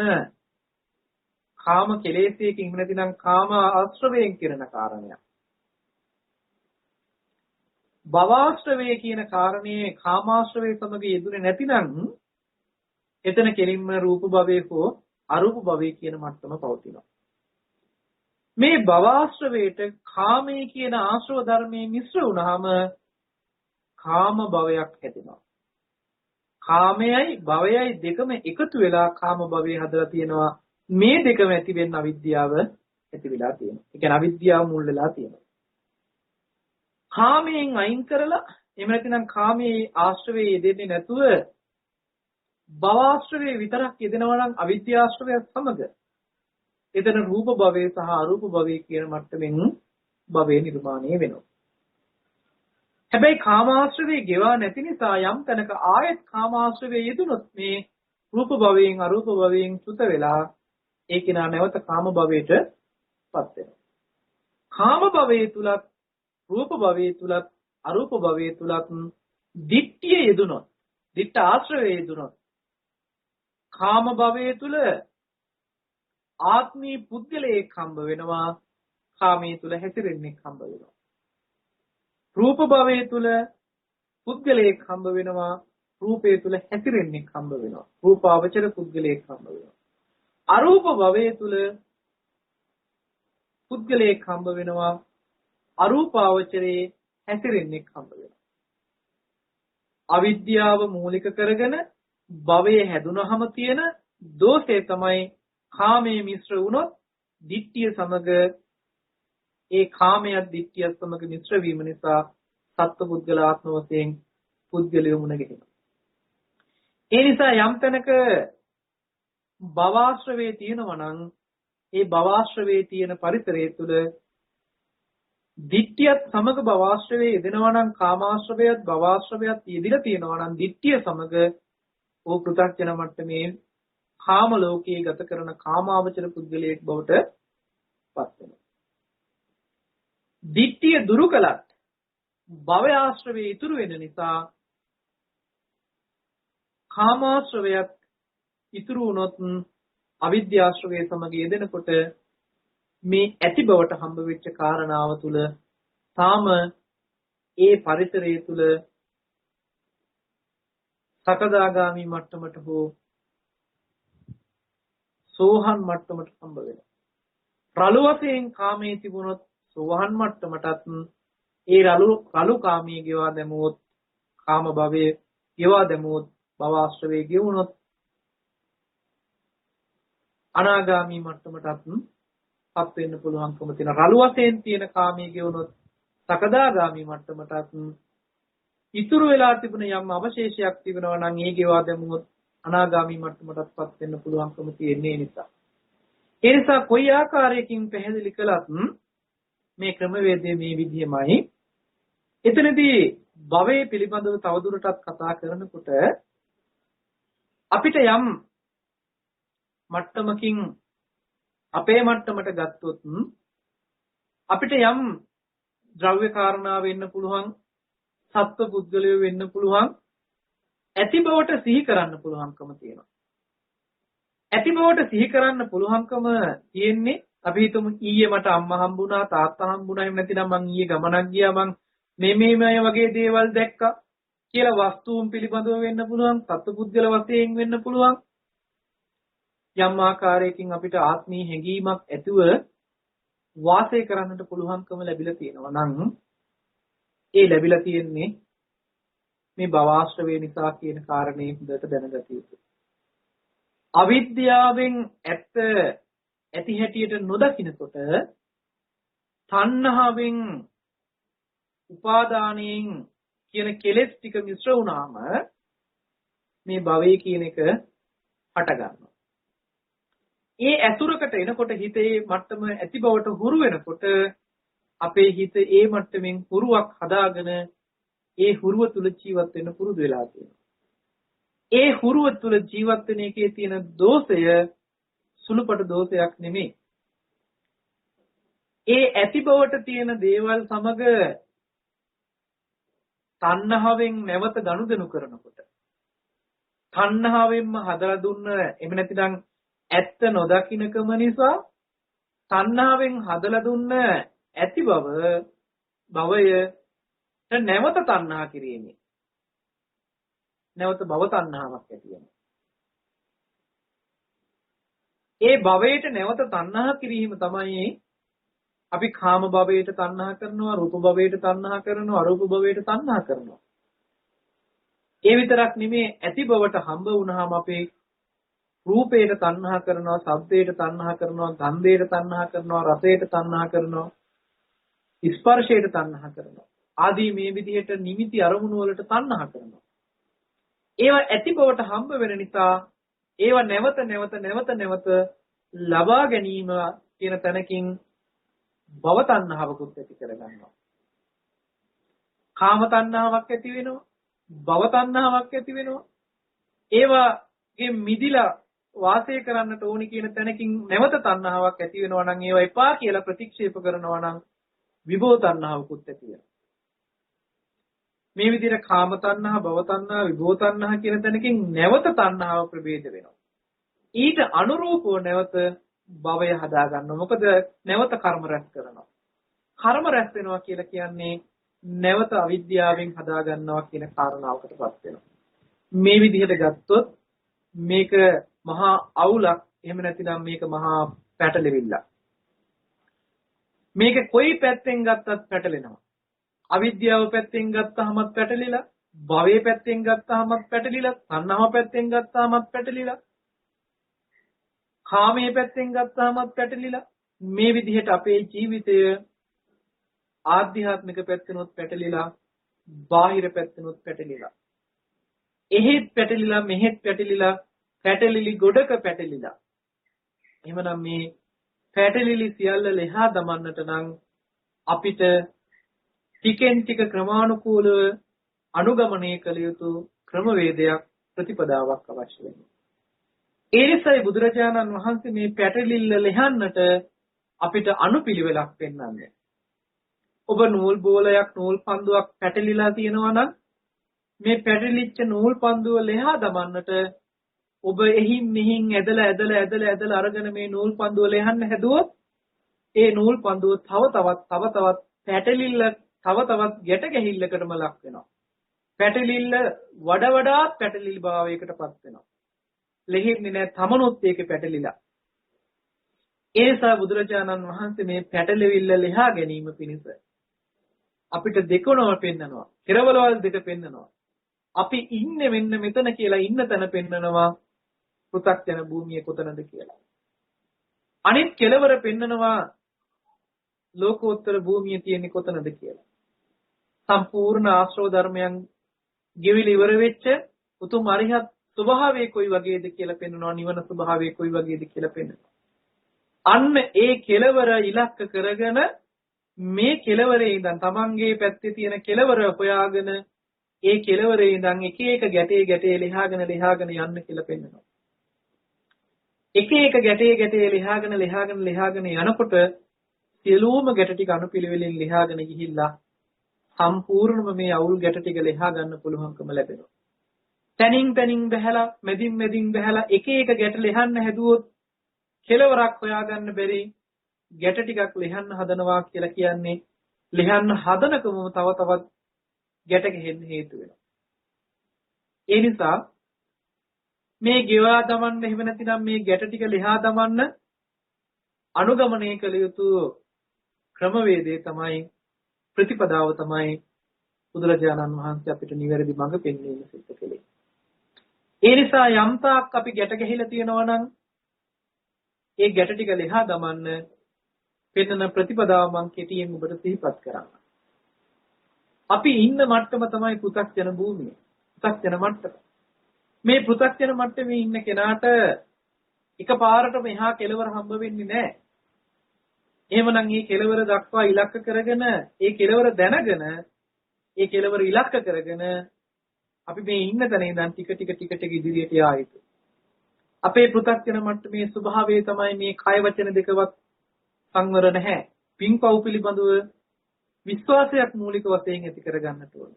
S2: කාම කෙලෙසයකින් එහෙම නැත්නම් කාම ආශ්‍රවයෙන් කරන කාරණයක්. භවආශ්‍රවය කියන කාරණේ කාමාශ්‍රවයේ සමග යෙදුනේ නැතිනම් එතන කෙලින්ම රූප භවයේ හෝ අරූප භවයේ කියන මට්ටම පවතිනවා. මේ භවආශ්‍රවයට කාමයේ කියන ආශ්‍රව ධර්මයේ මිශ්‍ර වුණාම කාම භවයක් හැදෙනවා. කාමයයි භවයයි දෙකම එකතු වෙලා කාම භවය හදලා තියෙනවා. මේ දෙකම ඇති වෙන්න අවිද්‍යාව ඇති වෙලා තියෙනවා. ඒ කියන්නේ අවිද්‍යාව මුල් වෙලා තියෙනවා. කාමයෙන් අයින් කරලා එහෙම නැත්නම් කාමයේ ආශ්‍රවයේ යෙදෙන්නේ නැතුව භවආශ්‍රවයේ විතරක් යෙදෙනවා නම් අවිද්‍යාශ්‍රවයත් සමග එතන රූප භවයේ සහ අරූප භවයේ කියන මට්ටමින් භවය නිර්මාණය වෙනවා. හැබැයි කාමාශ්‍රවයේ ගෙවා නැති නිසා යම් තැනක ආයත් කාමාශ්‍රවයේ යෙදුනොත් මේ රූප භවයෙන් අරූප භවයෙන් චුත වෙලා ඒ කෙනා නැවත කාම භවයට පත් වෙනවා. කාම භවයේ තුලත් රූප භවයේ තුලත් අරූප භවයේ තුලත් දිට්ඨිය යෙදුනොත් දිට්ඨ ආශ්‍රවයේ යෙදුනොත් කාම භවයේ තුල ආත්මී පුද්ගලයෙක් හම්බ වෙනවා. කාමයේ තුල හැසිරෙන්නේ හම්බ වෙනවා. රූප භවයේ තුල පුද්ගලයෙක් හම්බ වෙනවා. රූපයේ තුල හැසිරෙන්නේ හම්බ වෙනවා. රූපාවචර පුද්ගලයෙක් හම්බ වෙනවා. අරූප භවයේ තුල පුද්ගලයෙක් හම්බ වෙනවා. අරූපාවචරයේ හැසිරෙන්නේ හම්බ වෙනවා. අවිද්‍යාව මූලික කරගෙන භවයේ හැදුනහම තියෙන දෝෂය තමයි කාමයේ මිශ්‍ර වුණොත් දිට්ඨිය සමග ඒ කාමයක් දිට්ඨියත් සමග මිශ්‍ර වීම නිසා සත්ව පුද්ගල ආත්ම වශයෙන් පුද්ගලයෝ මුණ ගැහෙනවා. ඒ නිසා යම් තැනක භවආශ්‍රවයේ තියෙනවා නම් ඒ භවආශ්‍රවයේ තියෙන පරිසරය තුළ දිට්ඨියත් සමග භවආශ්‍රවයේ යෙදෙනවා නම් කාමාශ්‍රවයත් භවආශ්‍රවයත් යෙදිලා තියෙනවා නම් දිට්ඨිය සමග ඕ පෘථග්ජන මට්ටමේ කාම ලෝකයේ ගත කරන කාමාවචර පුද්ගලයෙක් බවට පත් වෙනවා. දිට්ඨිය දුරු කළත් භවය ආශ්‍රවයේ ඉතුරු වෙන නිසා කාමාශ්‍රවයත් ඉතුරු වුණොත් අවිද්‍යාශ්‍රවයේ සමග යෙදෙනකොට මේ ඇති බවට හම්බ වෙච්ච කාරණාව තුල තාම ඒ පරිසරය තුල සකදාගාමි මට්ටමට හෝ සෝහන් මට්ටමට හම්බ වෙනවා. රළු වශයෙන් කාමයේ තිබුණොත් සෝහන් මට්ටමටත් ඒ රළු කාමයේ ගෙවා දැමුවොත් කාම භවයේ ගෙවා දැමුවොත් භව ආශ්‍රවයේ ගෙවුනොත් අනාගාමී මට්ටමටත් පත් වෙන්න පුළුවන්කම තියෙන. රළු වශයෙන් තියෙන කාමයේ ගෙවුනොත් සකදාගාමී මට්ටමටත් ඉතුරු වෙලා තිබුණ යම් අවශේෂයක් තිබෙනවා නම් ඒ ගෙවා දැමුවොත් අනාගාමී මට්ටමටත් පත් වෙන්න පුළුවන්කම තියෙන්නේ නිසා. ඒ නිසා කොයි ආකාරයකින් පැහැදිලි කළත් මේ ක්‍රමවේදය මේ විදිහමයි. එතනදී භවයේ පිළිබඳව තවදුරටත් කතා කරනකොට අපිට යම් මට්ටමකින් අපේ මට්ටමට ගත්තොත් අපිට යම් ද්‍රව්‍ය කාරණා වෙන්න පුළුවන්, සත්ව පුද්ගලයෝ වෙන්න පුළුවන්, ඇති බවට සිහි කරන්න පුළුවන්කම තියෙනවා. ඇති බවට සිහි කරන්න පුළුවන්කම තියෙන්නේ අපි හිතමු ඊයේ මට අම්මා හම්බුණා, තාත්තා හම්බුණා, එහෙම නැතිනම් මං ඊයේ ගමනක් ගියා, මං මේ වගේ දේවල් දැක්කා කියලා වස්තුන් පිළිබඳව වෙන්න පුළුවන්, සත්පුද්ගල වශයෙන් වෙන්න පුළුවන්. යම් ආකාරයකින් අපිට ආත්මීය හැඟීමක් ඇතුව වාසය කරන්නට පුළුවන්කම ලැබිලා තියෙනවා නම් ඒ ලැබිලා තියෙන්නේ මේ භවආශ්‍රවය නිසා කියන කාරණේ හොඳට දැනගත යුතුයි. අවිද්‍යාවෙන් ඇති හැටියට නොදකින්නකොට තණ්හාවෙන් උපාදානයෙන් කියන කෙලෙස් ටික මිශ්‍ර වුණාම මේ භවය කියන එක හට ගන්නවා. ඒ ඇසුරකට එනකොට හිතේ මට්ටම ඇති බවට හුරු වෙනකොට අපේ හිත ඒ මට්ටමින් හුරුවක් හදාගෙන ඒ හුරුව තුල ජීවත් වෙන්න පුරුදු වෙලා තියෙනවා. ඒ හුරුව තුල ජීවත් වෙන එකේ තියෙන දෝෂය සුළුපට දෝෂයක් නෙමෙයි. ඒ ඇති බවට තියෙන දේවල් සමග තණ්හාවෙන් නැවත ගනුදෙනු කරනකොට තණ්හාවෙන්ම හදලා දුන්න එහෙම නැතිනම් ඇත්ත නොදකින්නකම නිසා තණ්හාවෙන් හදලා දුන්න ඇති භවය නැවත තණ්හා කිරීමේ නැවත භව තණ්හාවක් ඇති වෙනවා. ඒ භවයට නැවත තණ්හා කිරීම තමයි අපි කාම භවයට තණ්හා කරනවා, රූප භවයට තණ්හා කරනවා, අරූප භවයට තණ්හා කරනවා. ඒ විතරක් නෙමේ ඇති භවට හම්බ වුණාම අපේ රූපයට තණ්හා කරනවා, ශබ්දයට තණ්හා කරනවා, ගන්ධයට තණ්හා කරනවා, රසයට තණ්හා කරනවා, ස්පර්ශයට තණ්හා කරනවා. ආදී මේ විදිහට නිමිති අරමුණු වලට තණ්හා කරනවා. ඒවා ඇති බවට හම්බ වෙන නිසා ඒවා නැවත ලබා ගැනීම කියන තැනකින් භව තණ්හාවකුත් ඇති කරගන්නවා. කාම තණ්හාවක් ඇති වෙනවා, භව තණ්හාවක් ඇති වෙනවා. ඒවාගේ මිදිලා වාසය කරන්නට ඕනි කියන තැනකින් නැවත තණ්හාවක් ඇති වෙනවා නම් ඒවා එපා කියලා ප්‍රතික්ෂේප කරනවා නම් විභව තණ්හාවකුත් ඇති වෙනවා. මේ විදිහට කාම තණ්හා, භව තණ්හා, විභව තණ්හා කියන තැනකින් නැවත තණ්හාව ප්‍රභේද වෙනවා. ඊට අනුරූපව නැවත භවය හදා ගන්නවා. මොකද නැවත කර්ම රැස් කරනවා. කර්ම රැස් වෙනවා කියලා කියන්නේ නැවත අවිද්‍යාවෙන් හදා ගන්නවා කියන කාරණාවකටපත් වෙනවා. මේ විදිහට ගත්තොත් මේක මහා අවුලක්, එහෙම නැතිනම් මේක මහා පැටලෙවිල්ලක්. මේක කොයි පැත්තෙන් ගත්තත් පැටලෙනවා. අවිද්‍යාව පැත්තෙන් ගත්තාමත් පැටලිලා, භවයේ පැත්තෙන් ගත්තාමත් පැටලිලා, තණ්හාව පැත්තෙන් ගත්තාමත් පැටලිලා, කාමයේ පැත්තෙන් ගත්තාමත් පැටලිලා. මේ විදිහට අපේ ජීවිතය ආධ්‍යාත්මික පැත්තනොත් පැටලිලා, බාහිර පැත්තනොත් පැටලිලා. එහෙත් පැටලිලා, මෙහෙත් පැටලිලා, පැටලිලි ගොඩක පැටලිලා. එහෙමනම් මේ පැටලිලි සියල්ල ලෙහා දමන්නට නම් අපිට ටිකෙන් ටික ක්‍රමානුකූලව අනුගමනය කළ යුතු ක්‍රමවේදයක්, ප්‍රතිපදාවක් අවශ්‍ය වෙනවා. ඒ නිසායි බුදුරජාණන් වහන්සේ මේ පැටලිල්ල ලෙහන්නට අපිට අනුපිළිවෙලක් පෙන්වන්නේ. ඔබ නූල් බෝලයක්, නූල් පන්දුවක් පැටලිලා තියෙනවා නම් මේ පැටලිච්ච නූල් පන්දුව ලෙහා දමන්නට ඔබ එහින් මෙහින් ඇදලා අරගෙන මේ නූල් පන්දුව ලෙහන්න හැදුවොත් ඒ නූල් පන්දුව තව තවත් පැටලිල්ල තව තවත් ගැට ගැහිල්ලකටම ලක් වෙනවා. පැටලිල්ල වඩාත් පැටලිලි භාවයකටපත් වෙනවා. ලෙහෙන්නේ නැහැ, තමනොත් ඒකේ පැටලිලා. ඒ නිසා බුදුරජාණන් වහන්සේ මේ පැටලෙවිල්ල ලියා ගැනීම පිණිස අපිට දෙකොණව පෙන්නනවා. කෙරවලවල් දෙක පෙන්නනවා. අපි ඉන්නේ මෙන්න මෙතන කියලා ඉන්න තැන පෙන්නනවා. පෘථග්ජන භූමිය කොතනද කියලා. අනිත් කෙලවර පෙන්නනවා ලෝකෝත්තර භූමිය තියෙන්නේ කොතනද කියලා. සම්පූර්ණ ආශ්‍රව ධර්මයන් ගෙවිලි ඉවර වෙච්ච උතුම් අරිහත් ස්වභාවය කොයි වගේද කියලා පෙන්වනවා. නිවන ස්වභාවය කොයි වගේද කියලා පෙන්වනවා. අන්න ඒ කෙලවර ඉලක්ක කරගෙන මේ කෙලවරේ ඉඳන් තමන්ගේ පැත්තේ තියෙන කෙලවර හොයාගෙන ඒ කෙලවරේ ඉඳන් එක එක ගැටේ ලියාගෙන යන්න කියලා පෙන්වනවා. එක එක ගැටේ ලියාගෙන යනකොට සියලුම ගැට ටික අනුපිළිවෙලින් ලියාගෙන ගිහිල්ලා සම්පූර්ණම මේ අවුල් ගැට ටික ලියා ගන්න පුළුවන්කම ලැබෙනවා. තනින් බහැලා මෙදින් බහැලා එක එක ගැට ලියන්න හැදුවොත් කෙලවරක් හොයාගන්න බැරි ගැට ටිකක් ලියන්න හදනවා කියලා කියන්නේ ලියන්න හදනකම තව තවත් ගැට ගහෙන්න හේතු වෙනවා. ඒ නිසා මේ ගෙවා දමන්න එහෙම නැතිනම් මේ ගැට ටික ලියා දමන්න අනුගමනය කළ යුතු ක්‍රමවේදය තමයි ප්‍රතිපදාව තමයි බුදුරජාණන් වහන්සේ අපිට නිවැරදි මඟ පෙන්වීම සිද්ධ කළේ. ඒ නිසා යම්තාක් අපි ගැට ගැහිලා තියෙනවා නම් ඒ ගැට ටික ලියා දමන්න පෙන්වන ප්‍රතිපදාව මම කෙටියෙන් ඔබට සිහිපත් කරන්න. අපි ඉන්න මට්ටම තමයි පෘථග්ජන භූමිය. පෘථග්ජන මට්ටම. මේ පෘථග්ජන මට්ටමේ ඉන්න කෙනාට එකපාරටම එහා කෙලවර හම්බ වෙන්නේ නැහැ. එහෙමනම් මේ කෙලවර දක්වා ඉලක්ක කරගෙන ඒ කෙලවර දැනගෙන ඒ කෙලවර ඉලක්ක කරගෙන අපි මේ ඉන්න තැන ඉඳන් ටික ඉදිරියට යා යුතුයි. අපේ පෘථග්ජන මට්ටමේ ස්වභාවය තමයි මේ කය වචන දෙකවත් සංවර නැහැ. පින්පව් පිළිබඳව විශ්වාසයක් මූලික වශයෙන් ඇති කරගන්නට ඕන.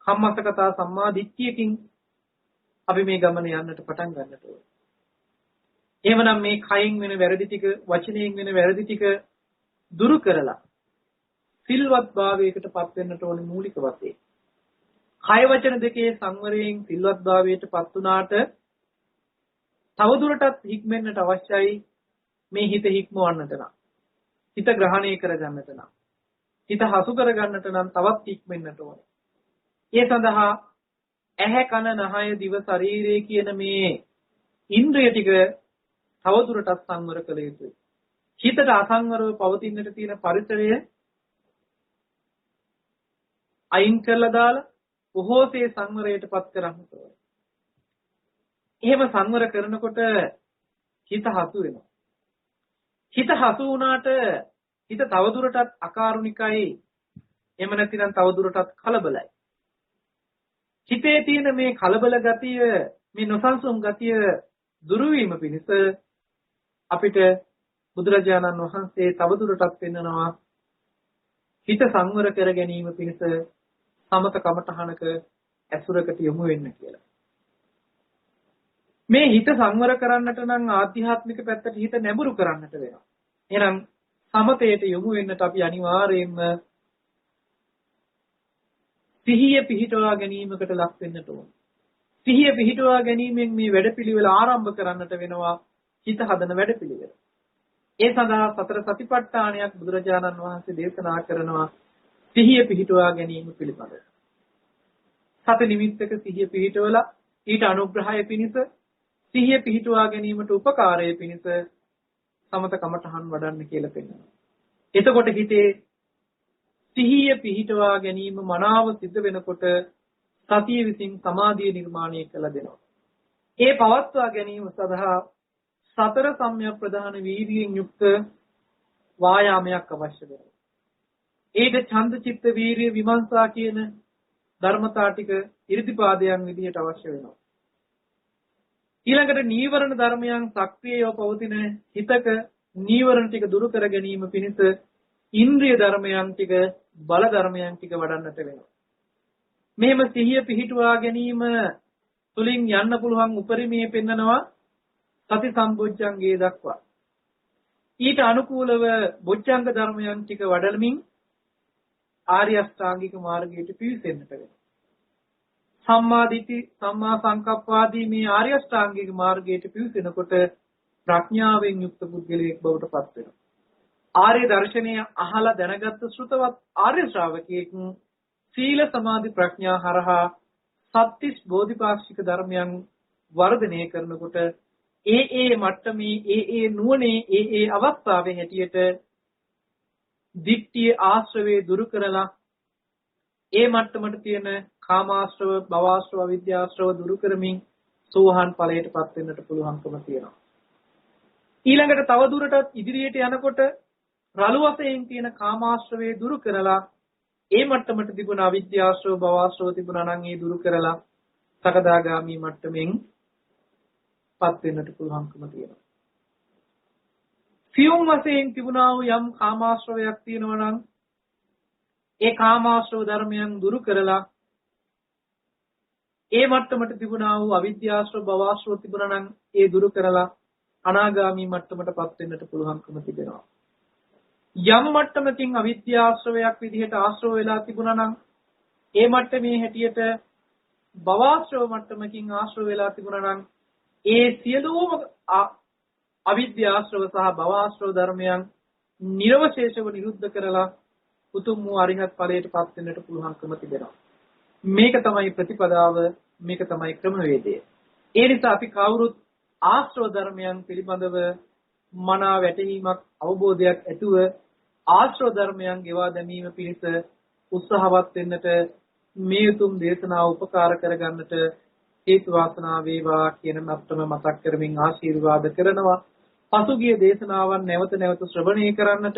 S2: කම්මස්සකතා සම්මා දිට්ඨියකින් අපි මේ ගමන යන්නට පටන් ගන්නට ඕන. එහෙමනම් මේ කයින් වෙන වැරදි ටික වචනයෙන් වෙන වැරදි ටික දුරු කරලා සිල්වත් භාවයකට පත් වෙන්නට ඕනේ මූලික වශයෙන්. කය වචන දෙකේ සංවරයෙන් සිල්වත් භාවයට පත් වුණාට තවදුරටත් හික්මෙන්නට අවශ්‍යයි මේ හිත හික්මවන්නට නම්. හිත ග්‍රහණය කරගන්නට නම්. හිත හසු කරගන්නට නම් තවත් හික්මෙන්නට ඕනේ. ඒ සඳහා ඇහැ කන නහය දිව ශරීරය කියන මේ ඉන්ද්‍රිය ටික තවදුරටත් සංවර කළ යුතුයි. හිතට අසංවරව පවතින්නට තියෙන පරිසරය අයින් කරලා දාලා බොහෝසේ සංවරයට පත් කරන්න ඕනේ. එහෙම සංවර කරනකොට හිත හසු වෙනවා. හිත හසු වුණාට හිත තවදුරටත් අකාරුණිකයි. එහෙම නැතිනම් තවදුරටත් කලබලයි. හිතේ තියෙන මේ කලබල ගතිය, මේ නොසන්සුන් ගතිය දුරු වීම පිණිස අපිට බුදුරජාණන් වහන්සේ තවදුරටත් පෙන්වනවා හිත සංවර කර ගැනීම පිණිස සමත කමඨහනක ඇසුරකට යොමු වෙන්න කියලා. මේ හිත සංවර කරන්නට නම් ආධ්‍යාත්මික පැත්තට හිත නැඹුරු කරන්නට වෙනවා. එහෙනම් සමතයට යොමු වෙන්නට අපි අනිවාර්යයෙන්ම සිහිය පිහිටවා ගැනීමකට ලක් වෙන්නට ඕන. සිහිය පිහිටවා ගැනීමෙන් මේ වැඩපිළිවෙල ආරම්භ කරන්නට වෙනවා හිත හදන වැඩපිළිවෙල. ඒ සඳහා සතර සතිපට්ඨානයක් බුදුරජාණන් වහන්සේ දේශනා කරනවා සිහිය පිහිටවා ගැනීම පිළිබඳව. සති නිමිත්තක සිහිය පිහිටවලා ඊට අනුග්‍රහය පිණිස සිහිය පිහිටවා ගැනීමට උපකාරය පිණිස සමත කමඨහන් වඩන්න කියලා පෙන්නනවා. එතකොට හිතේ සිහිය පිහිටවා ගැනීම මනාව සිද්ධ වෙනකොට සතිය විසින් සමාධිය නිර්මාණය කළ දෙනවා. ඒ පවත්වා ගැනීම සඳහා සතර සම්‍යක් ප්‍රධාන වීර්යයෙන් යුක්ත වායාමයක් අවශ්‍ය වෙනවා. ඒද ඡන්ද චිත්ත වීර්ය විමර්ශා කියන ධර්මතා ටික ඉරිදිපාදයන් විදිහට අවශ්‍ය වෙනවා. ඊළඟට නීවරණ ධර්මයන් සක්‍රියව පවතින හිතක නීවරණ ටික දුරු කර ගැනීම පිණිස ඉන්ද්‍රිය ධර්මයන් ටික බල ධර්මයන් ටික වඩන්නට වෙනවා. මෙහෙම සිහිය පිහිටුවා ගැනීම තුලින් යන්න පුළුවන් උපරිමයේ පෙන්නනවා සති සම්බොජ්ජංගේ දක්වා. ඊට අනුකූලව බොජ්ජංග ධර්මයන් ටික වඩලමින් ආර්ය අෂ්ටාංගික මාර්ගයට පිවිසෙන්නට වෙනවා. සම්මා දිට්ඨි සම්මා සංකප්ප ආදී මේ ආර්ය අෂ්ටාංගික මාර්ගයට පිවිසෙනකොට ප්‍රඥාවෙන් යුක්ත පුද්ගලයෙක් බවට පත් වෙනවා. ආර්ය දර්ශනය අහලා දැනගත් ශ්‍රුතවත් ආර්ය ශ්‍රාවකයෙක් සීල සමාධි ප්‍රඥා හරහා සත්‍තිස් බෝධිපාක්ෂික ධර්මයන් වර්ධනය කරනකොට ඒ මට්ටමේ ඒ නුවණේ ඒ අවස්ථාවේ හැටියට දික්තිය ආශ්‍රවේ දුරු කරලා ඒ මට්ටමට තියෙන කාමාශ්‍රව, භවආශ්‍රව, අවිද්‍යාශ්‍රව දුරු කරමින් සෝහන් ඵලයටපත් වෙන්නට පුළුවන්කම තියෙනවා. ඊළඟට තව දුරටත් ඉදිරියට යනකොට රළු වශයෙන් තියෙන කාමාශ්‍රවේ දුරු කරලා ඒ මට්ටමට තිබුණ අවිද්‍යාශ්‍රව, භවආශ්‍රව තිබුණා නම් ඒ දුරු කරලා සකදාගාමි මට්ටමින් පත් වෙන්නට පුළුවන්කම තියෙනවා. සියුම් වශයෙන් තිබුණා වූ යම් කාමාශ්‍රවයක් තියෙනවා නම් ඒ කාමාශ්‍රව ධර්මයන් දුරු කරලා ඒ මට්ටමට තිබුණා වූ අවිද්‍යාශ්‍රව, භවආශ්‍රව තිබුණා නම් ඒ දුරු කරලා අනාගාමී මට්ටමටපත් වෙන්නට පුළුවන්කම තිබෙනවා. යම් මට්ටමකින් අවිද්‍යාශ්‍රවයක් විදිහට ආශ්‍රව වෙලා තිබුණා නම් ඒ මට්ටමේ හැටියට භවආශ්‍රව මට්ටමකින් ආශ්‍රව වෙලා තිබුණා නම් ඒ සියලුම අවිද්‍යාශ්‍රව සහ භවආශ්‍රව ධර්මයන් නිර්වශේෂව නිරුද්ධ කරලා උතුම් වූ අරිහත් ඵලයටපත් වෙන්නට පුළුවන්කම තිබෙනවා. මේක තමයි ප්‍රතිපදාව, මේක තමයි ක්‍රමවේදය. ඒ නිසා අපි කවුරුත් ආශ්‍රව ධර්මයන් පිළිබඳව මනා වැටහීමක්, අවබෝධයක් ඇතුව ආශ්‍රව ධර්මයන් ගෙවා දැමීම පිණිස උත්සාහවත් වෙන්නට මේ උතුම් දේශනාව උපකාර කරගන්නට හේතු වාසනා වේවා කියන මත්තම මතක් කරමින් ආශිර්වාද කරනවා. පසුගිය දේශනාවන් නැවත නැවත ශ්‍රවණය කරන්නට,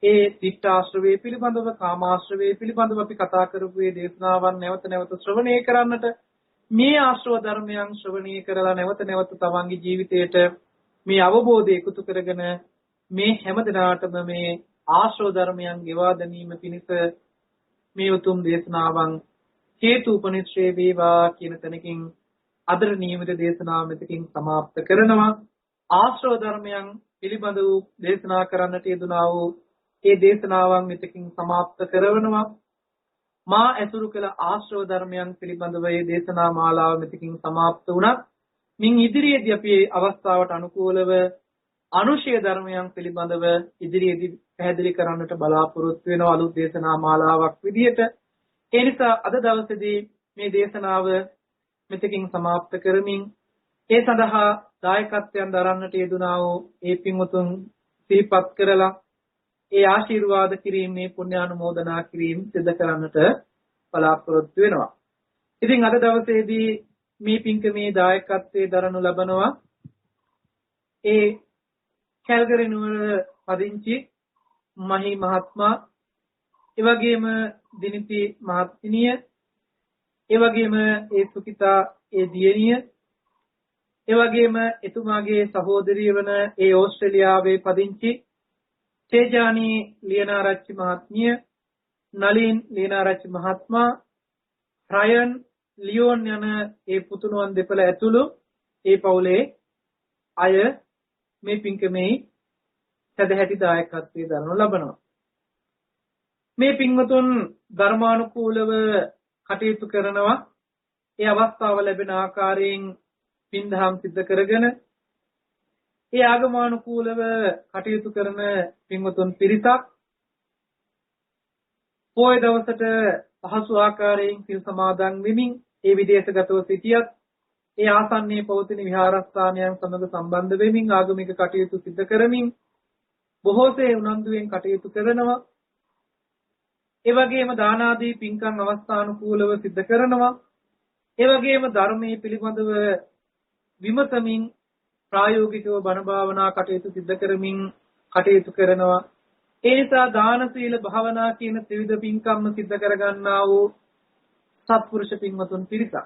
S2: ඒ තිට්ඨාශ්‍රවේ පිළිබඳව, කාමාශ්‍රවේ පිළිබඳව අපි කතා කරපු මේ දේශනාවන් නැවත නැවත ශ්‍රවණය කරන්නට, මේ ආශ්‍රව ධර්මයන් ශ්‍රවණය කරලා නැවත නැවත තමන්ගේ ජීවිතයට මේ අවබෝධය එකතු කරගෙන මේ හැම දිනාටම මේ ආශ්‍රව ධර්මයන් ගෙවා දැමීම පිණිස මේ උතුම් දේශනාවන් හේතු උපනිශ්‍රේ වේවා කියන තැනකින් අදට නියමිත දේශනාව මෙතකින් સમાપ્ત කරනවා. ආශ්‍රව ධර්මයන් පිළිබඳව දේශනා කරන්නට යෙදුනා වූ ඒ දේශනාවන් මෙතකින් સમાપ્ત කරනවා. මා ඇසුරු කළ ආශ්‍රව ධර්මයන් පිළිබඳව මේ දේශනා මාලාව මෙතකින් સમાપ્ત වුණා. මින් ඉදිරියේදී අපි අවස්ථාවට අනුකූලව අනුශය ධර්මයන් පිළිබඳව ඉදිරියේදී පැහැදිලි කරන්නට බලාපොරොත්තු වෙන අලුත් දේශනා මාලාවක් විදිහට. ඒ නිසා අද දවසේදී මේ දේශනාව මෙතකින් સમાપ્ત කරමින් ඒ සඳහා දායකත්වයන් දරන්නට යෙදුනා වූ ඒ පින්වතුන් සිහිපත් කරලා ඒ ආශිර්වාද කිරීම, මේ පුණ්‍යානුමෝදනා කිරීම සිදු කරන්නට බලාපොරොත්තු වෙනවා. ඉතින් අද දවසේදී මේ පින්කමේ දායකත්වයේ දරනු ලබනවා ඒ කැල්ගරි නුවර පදිංචි මහි මහත්මයා, ඒ වගේම දිනිති මහත්මිය, ඒ වගේම ඒ සුකිතා ඒ දියණිය, ඒ වගේම එතුමාගේ සහෝදරිය වන ඒ ඕස්ට්‍රේලියාවේ පදිංචි තේජානි ලියනාරච්චි මහත්මිය, නලින් ලියනාරච්චි මහත්මයා, රයන් ලියෝන් යන ඒ පුතුණුවන් දෙපළ ඇතුළු ඒ පවුලේ අය මේ පින්කමේ සදැහැති දායකත්වයේ දරනු ලබනවා. මේ පින්වතුන් ධර්මානුකූලව කටයුතු කරනවා. ඒ අවස්ථාව ලැබෙන ආකාරයෙන් පින්දහම් සිද්ධ කරගෙන ඒ ආගමානුකූලව කටයුතු කරන පින්වතුන් පිරිසක් පොය දවසට පහසු ආකාරයෙන් සිල් සමාදන් වෙමින් ඒ විදේශගතව සිටියත් ඒ ආසන්නයේ පවතින විහාරස්ථානයන් සමග සම්බන්ධ වෙමින් ආගමික කටයුතු සිදු කරමින් බොහෝසේ උනන්දුවෙන් කටයුතු කරනවා. ඒ වගේම දාන ආදී පින්කම් අවස්ථානුකූලව සිදු කරනවා. ඒ වගේම ධර්මයේ පිළිබඳව විමසමින් ප්‍රායෝගිකව බණ භාවනා කටයුතු සිදු කරමින් කටයුතු කරනවා. ඒ නිසා දාන සීල භාවනා කියන ත්‍රිවිධ පින්කම්ම සිදු කරගන්නා වූ සත්පුරුෂ පින්වතුන් පිරිසක්.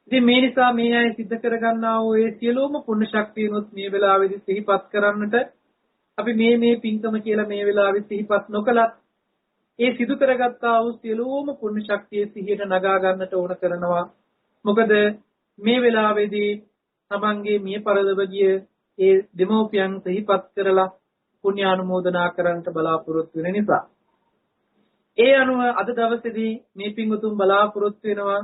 S2: ඉතින් මේ නිසා මේ අය සිදු කරගන්නා වූ ඒ සියලුම පුණ්‍ය ශක්තියනොත් මේ වෙලාවේදී සිහිපත් කරන්නට අපි මේ පින්කම කියලා මේ වෙලාවේ සිහිපත් නොකලත් ඒ සිදු කරගත්තා වූ සියලුම පුණ්‍ය ශක්තිය සිහියට නගා ගන්නට ඕන කරනවා. මොකද මේ වෙලාවේදී තමන්ගේ මිය පරලොව ගිය ඒ දෙමෝපියන් සිහිපත් කරලා පුණ්‍යානුමෝදනා කරන්නට බලාපොරොත්තු වෙන නිසා. ඒ අනුව අද දවසේදී මේ පින්වතුන් බලාපොරොත්තු වෙනවා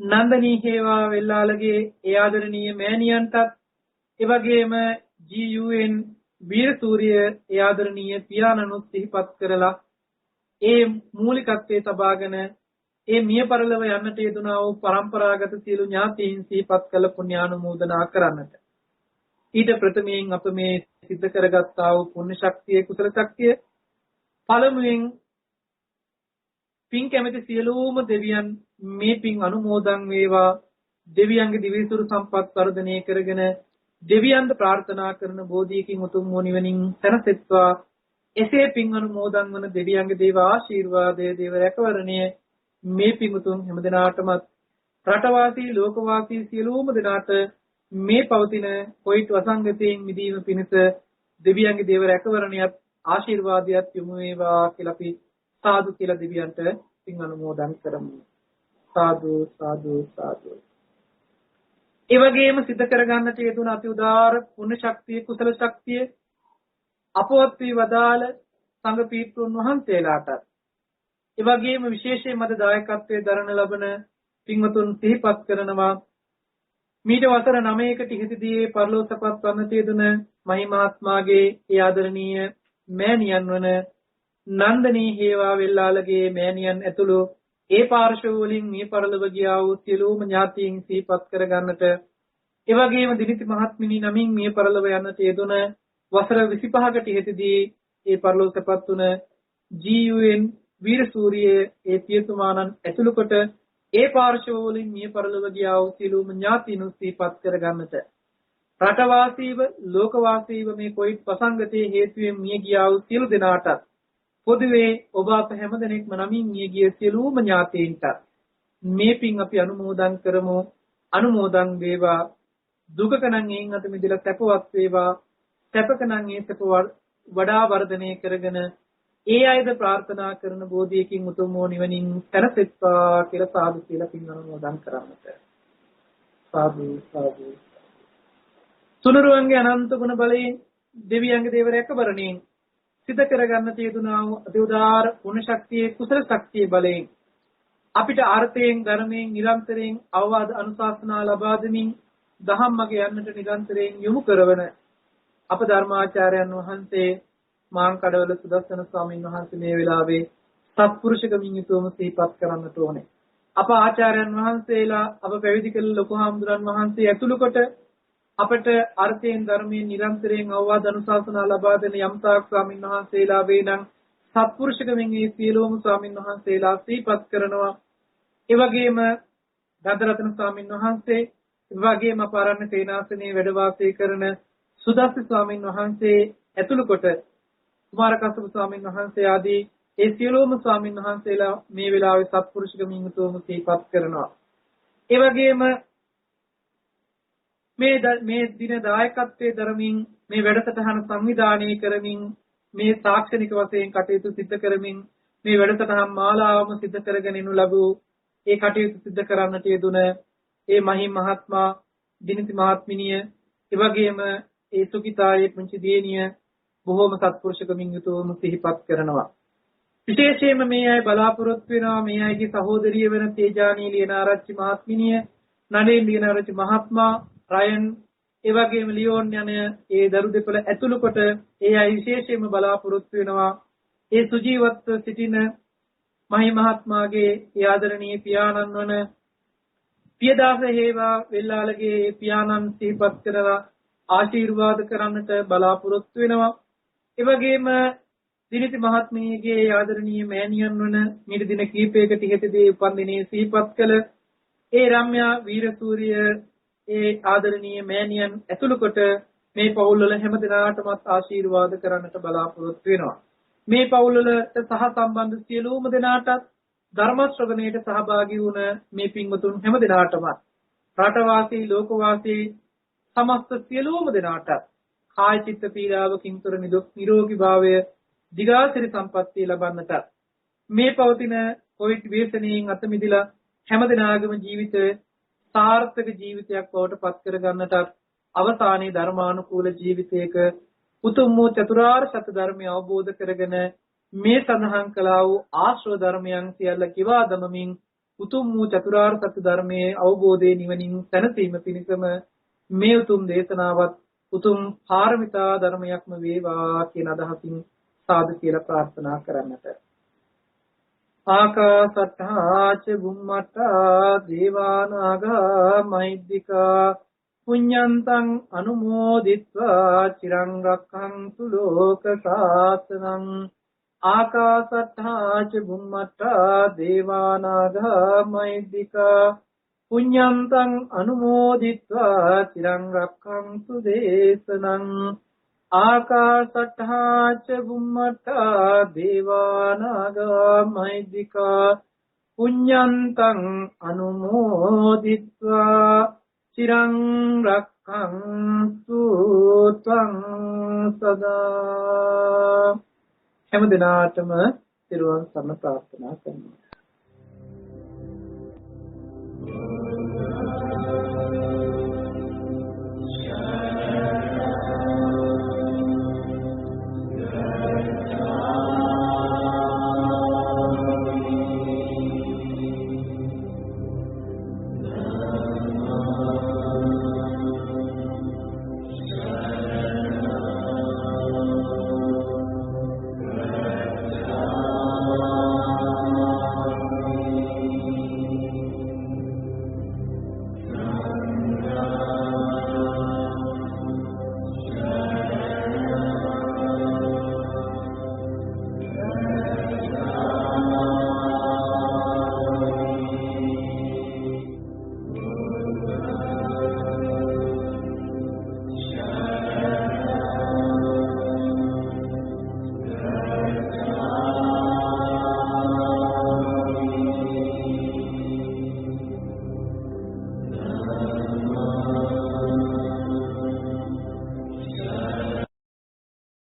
S2: නන්දනී හේවා වෙල්ලාලගේ ඒ ආදරණීය මෑණියන්ටත් ඒ වගේම GUN වීරසූරිය ඒ ආදරණීය පියාණනුත් සිහිපත් කරලා ඒ මූලිකත්වයේ තබාගෙන ඒ මිය පරලොව යන්නට යෙදුනා වූ પરම්පරාගත සියලු ඥාතීන් සිහිපත් කළ පුණ්‍යානුමෝදනා කරන්නට. ඊට ප්‍රථමයෙන් අප මේ සිද්ධ කරගත්තා වූ පුණ්‍ය ශක්තිය කුසල ශක්තිය පළමුවෙන් පින් කැමැති සියලුම දෙවියන් මේ පින් අනුමෝදන් වේවා. දෙවියන්ගේ දිවිසුරු සම්පත් වර්ධනය කරගෙන දෙවියන්ට ප්‍රාර්ථනා කරන බෝධියකින් උතුම් වූ නිවනින් සැනසෙත්වා. එසේ පින් අනුමෝදන් වන දෙවියන්ගේ දේව ආශිර්වාදය දේව රැකවරණය මේ පිමුතුන් හැමදෙනාටම රටවාසී ලෝකවාසී සියලුම දෙනාට මේ පවතින කොයිත් වසංගතයෙන් මිදීම පිණිස දෙවියන්ගේ දේව රැකවරණයත් ආශිර්වාදයක් යොමු වේවා කියලා අපි සාදු කියලා දෙවියන්ට පින් අනුමෝදන් කරමු. සාදු සාදු සාදු. ඒ වගේම සිද්ධ කරගන්නට යෙදුන අති උදාර පුණ්‍ය ශක්තිය කුසල ශක්තිය අපවත් වී වදාළ සංඝ පීඨුන් වහන්සේලාට ඒ වගේම විශේෂයෙන් මද දායකත්වයේ දරන ලබන පින්වතුන් සිහිපත් කරනවා. මීට වසර 9කට ඉහතදී පරලෝකසපත් වන්නට යෙදුන මහිමාත්මාගේ ඒ ආදරණීය මෑණියන් වන නන්දනී හේවා වෙල්ලාලගේ මෑණියන් ඇතුළු ඒ පාර්ශව වලින් මේ පරලොව ගියා වූ සියලුම ඥාතීන් සිහිපත් කර ගන්නට ඒ වගේම දිනිති මහත්මිනී නමින් මේ පරලොව යන්නට යෙදුන වසර 25කට ඉහතදී ඒ පරලෝකසපත් වුණ GUN වීරසූරිය ඒ පියතුමාණන් ඇතුළු කොට ඒ පාර්ශව වලින් මේ පරලොව ගියා වූ සියලුම ඥාතීන් සිහිපත් කර ගන්නට රටවාසීව ලෝකවාසීව මේ කොයිත් පසංගතයේ හේතුවෙන් මිය ගියා වූ සියලු දෙනාට පොදුවේ ඔබ අප හැමදෙනෙක්ම නමින් මිය ගිය සියලුම ඥාතීන්ට මේ පින් අපි අනුමෝදන් කරමු. අනුමෝදන් වේවා. දුකක නම් එයින් අත මිදලා සැපවත් වේවා. සැපක නම් ඒ සැප වඩා වර්ධනය කරගෙන ඒ අයද ප්‍රාර්ථනා කරන බෝධියකින් උතුම් වූ නිවනින් සැනසෙත්වා කියලා සාදු කියලා පින් අනුමෝදන් කරන්නට. සාදු සාදු. තුනුරුවන්ගේ අනන්ත ගුණ බලයෙන් දෙවියන්ගේ දේව රැකවරණයෙන් සිද්ධ කරගන්න තියදුනා වූ අතිඋදාර ගුණ ශක්තියේ කුසල ශක්තියේ බලයෙන් අපිට ආර්ථයෙන් ධර්මයෙන් නිරන්තරයෙන් අවවාද අනුශාසනා ලබා දෙමින් දහම්මග යන්නට නිරන්තරයෙන් යොමු කරවන අප ධර්මාචාර්යයන් වහන්සේ මාංකඩවල සුදස්සන ස්වාමීන් වහන්සේ මේ වෙලාවේ සත්පුරුෂකමින් යුතුවම සිහිපත් කරන්නට ඕනේ. අප ආචාර්යයන් වහන්සේලා අප පැවිදි කළ ලොකු හාමුදුරන් වහන්සේ ඇතුළු කොට අපට අර්ථයෙන් ධර්මයෙන් නිරන්තරයෙන් අවවාද අනුශාසනා ලබා දෙන යම්තාක් ස්වාමීන් වහන්සේලා වේ නම් සත්පුරුෂකමින් මේ සියලුම ස්වාමීන් වහන්සේලා සිහිපත් කරනවා. ඒ වගේම ගන්ධරත්න ස්වාමීන් වහන්සේ, ඒ වගේම පාරණ්‍ය සේනාසනයේ වැඩ වාසය කරන සුදස්ස ස්වාමීන් වහන්සේ ඇතුළු කොට කුමාරකස්සප ස්වාමීන් වහන්සේ ආදී ඒ සියලුම ස්වාමීන් වහන්සේලා මේ වෙලාවේ සත්පුරුෂකමින් උතුම් සිහිපත් කරනවා. ඒ වගේම මේ දින දායකත්වයේ දරමින් මේ වැඩසටහන සංවිධානය කරමින් මේ තාක්ෂණික වශයෙන් කටයුතු සිදු කරමින් මේ වැඩසටහන් මාලාවම සිදු කරගෙන යනු ලැබූ ඒ කටයුතු සිදු කරන්නට යෙදුන ඒ මහිම් මහත්මයා දිනිති මහත්මිනිය ඒ වගේම ඒ සුකිතායේ පුංචි දියණිය බොහෝම සත්පුරුෂකමින් යුතුවම සිහිපත් කරනවා. විශේෂයෙන්ම මේ අය බලාපොරොත්තු වෙනවා මේ අයගේ සහෝදරිය වෙන තේජානී ලියනාරච්චි මහත්මිනිය, නඩේ ලියනාරච්චි මහත්මයා, රයන් ඒ වගේම ලියෝන් යන ඒ දරු දෙපළ ඇතුළු කොට ඒ අය විශේෂයෙන්ම බලාපොරොත්තු වෙනවා ඒ සුජීවත්ව සිටින මහි මහත්මයාගේ ඒ ආදරණීය පියාණන් වන පියදාස හේවා වෙල්ලාලගේ පියාණන් සිහිපත් කරලා ආශිර්වාද කරන්නට බලාපොරොත්තු වෙනවා. ඒ වගේම දිනිති මහත්මියගේ ආදරණීය මෑණියන් වන මිට දින කීපයකට ඉහතදී උපන්දිනයේ සිහිපත් කළ ඒ රම්‍යා වීරසූරිය ඒ ආදරණීය මෑණියන් ඇතුළු කොට මේ පවුල් වල හැම දිනාටමත් ආශිර්වාද කරන්නට බලාපොරොත්තු වෙනවා. මේ පවුල් වලට සහ සම්බන්ධ සියලුම දෙනාටත් ධර්ම ශ්‍රවණයට සහභාගී වුණ මේ පින්වතුන් හැම දිනාටම රටවාසී ලෝකවාසී සමස්ත සියලුම දෙනාට කාය චිත්ත පීඩාවකින් තොර නිරෝගී භාවය දිගාසිරි සම්පත්තිය ලබන්නට මේ පවතින කොවිඩ් ව්‍යසනයෙන් අත මිදලා හැම දිනාගම ජීවිතය සාර්ථක ජීවිතයක් බවට පත් කර ගන්නට අවසානයේ ධර්මානුකූල ජීවිතයක උතුම් වූ චතුරාර්ය සත්‍ය ධර්මය අවබෝධ කරගෙන මේ සඳහන් කළා වූ ආශ්‍රව ධර්මයන් සියල්ල කිවා දමමින් උතුම් වූ චතුරාර්ය සත්‍ය ධර්මයේ අවබෝධයේ නිවනින් සැනසීම පිණිසම මේ උතුම් දේශනාවත් උතුම් පාරමිතා ධර්මයක්ම වේවා කියන අදහසින් සාදු කියලා ප්‍රාර්ථනා කරන්නට. ආකාසට්ඨා ච බුම්මට්ඨා දේවානාගා මහිද්దికා පුඤ්ඤන්තං අනුමෝදිත්වා චිරං රක්ඛන්තු ලෝක සාසනං. ආකාසට්ඨා ච බුම්මට්ඨා දේවානාගා මහිද්దికා පුඤ්ඤන්තං අනුමෝදිත්වා චිරං රක්ඛන්තු දේශනං. ආකාසට්ඨා ච බුම්මට්ඨා දේවානාගා මහිද්దికා පුඤ්ඤන්තං අනුමෝදිත්වා චිරං රක්ඛන්තු ත්වං සදා. හැම දිනාටම සිරුවන් සම්ම ප්‍රාර්ථනා කරනවා.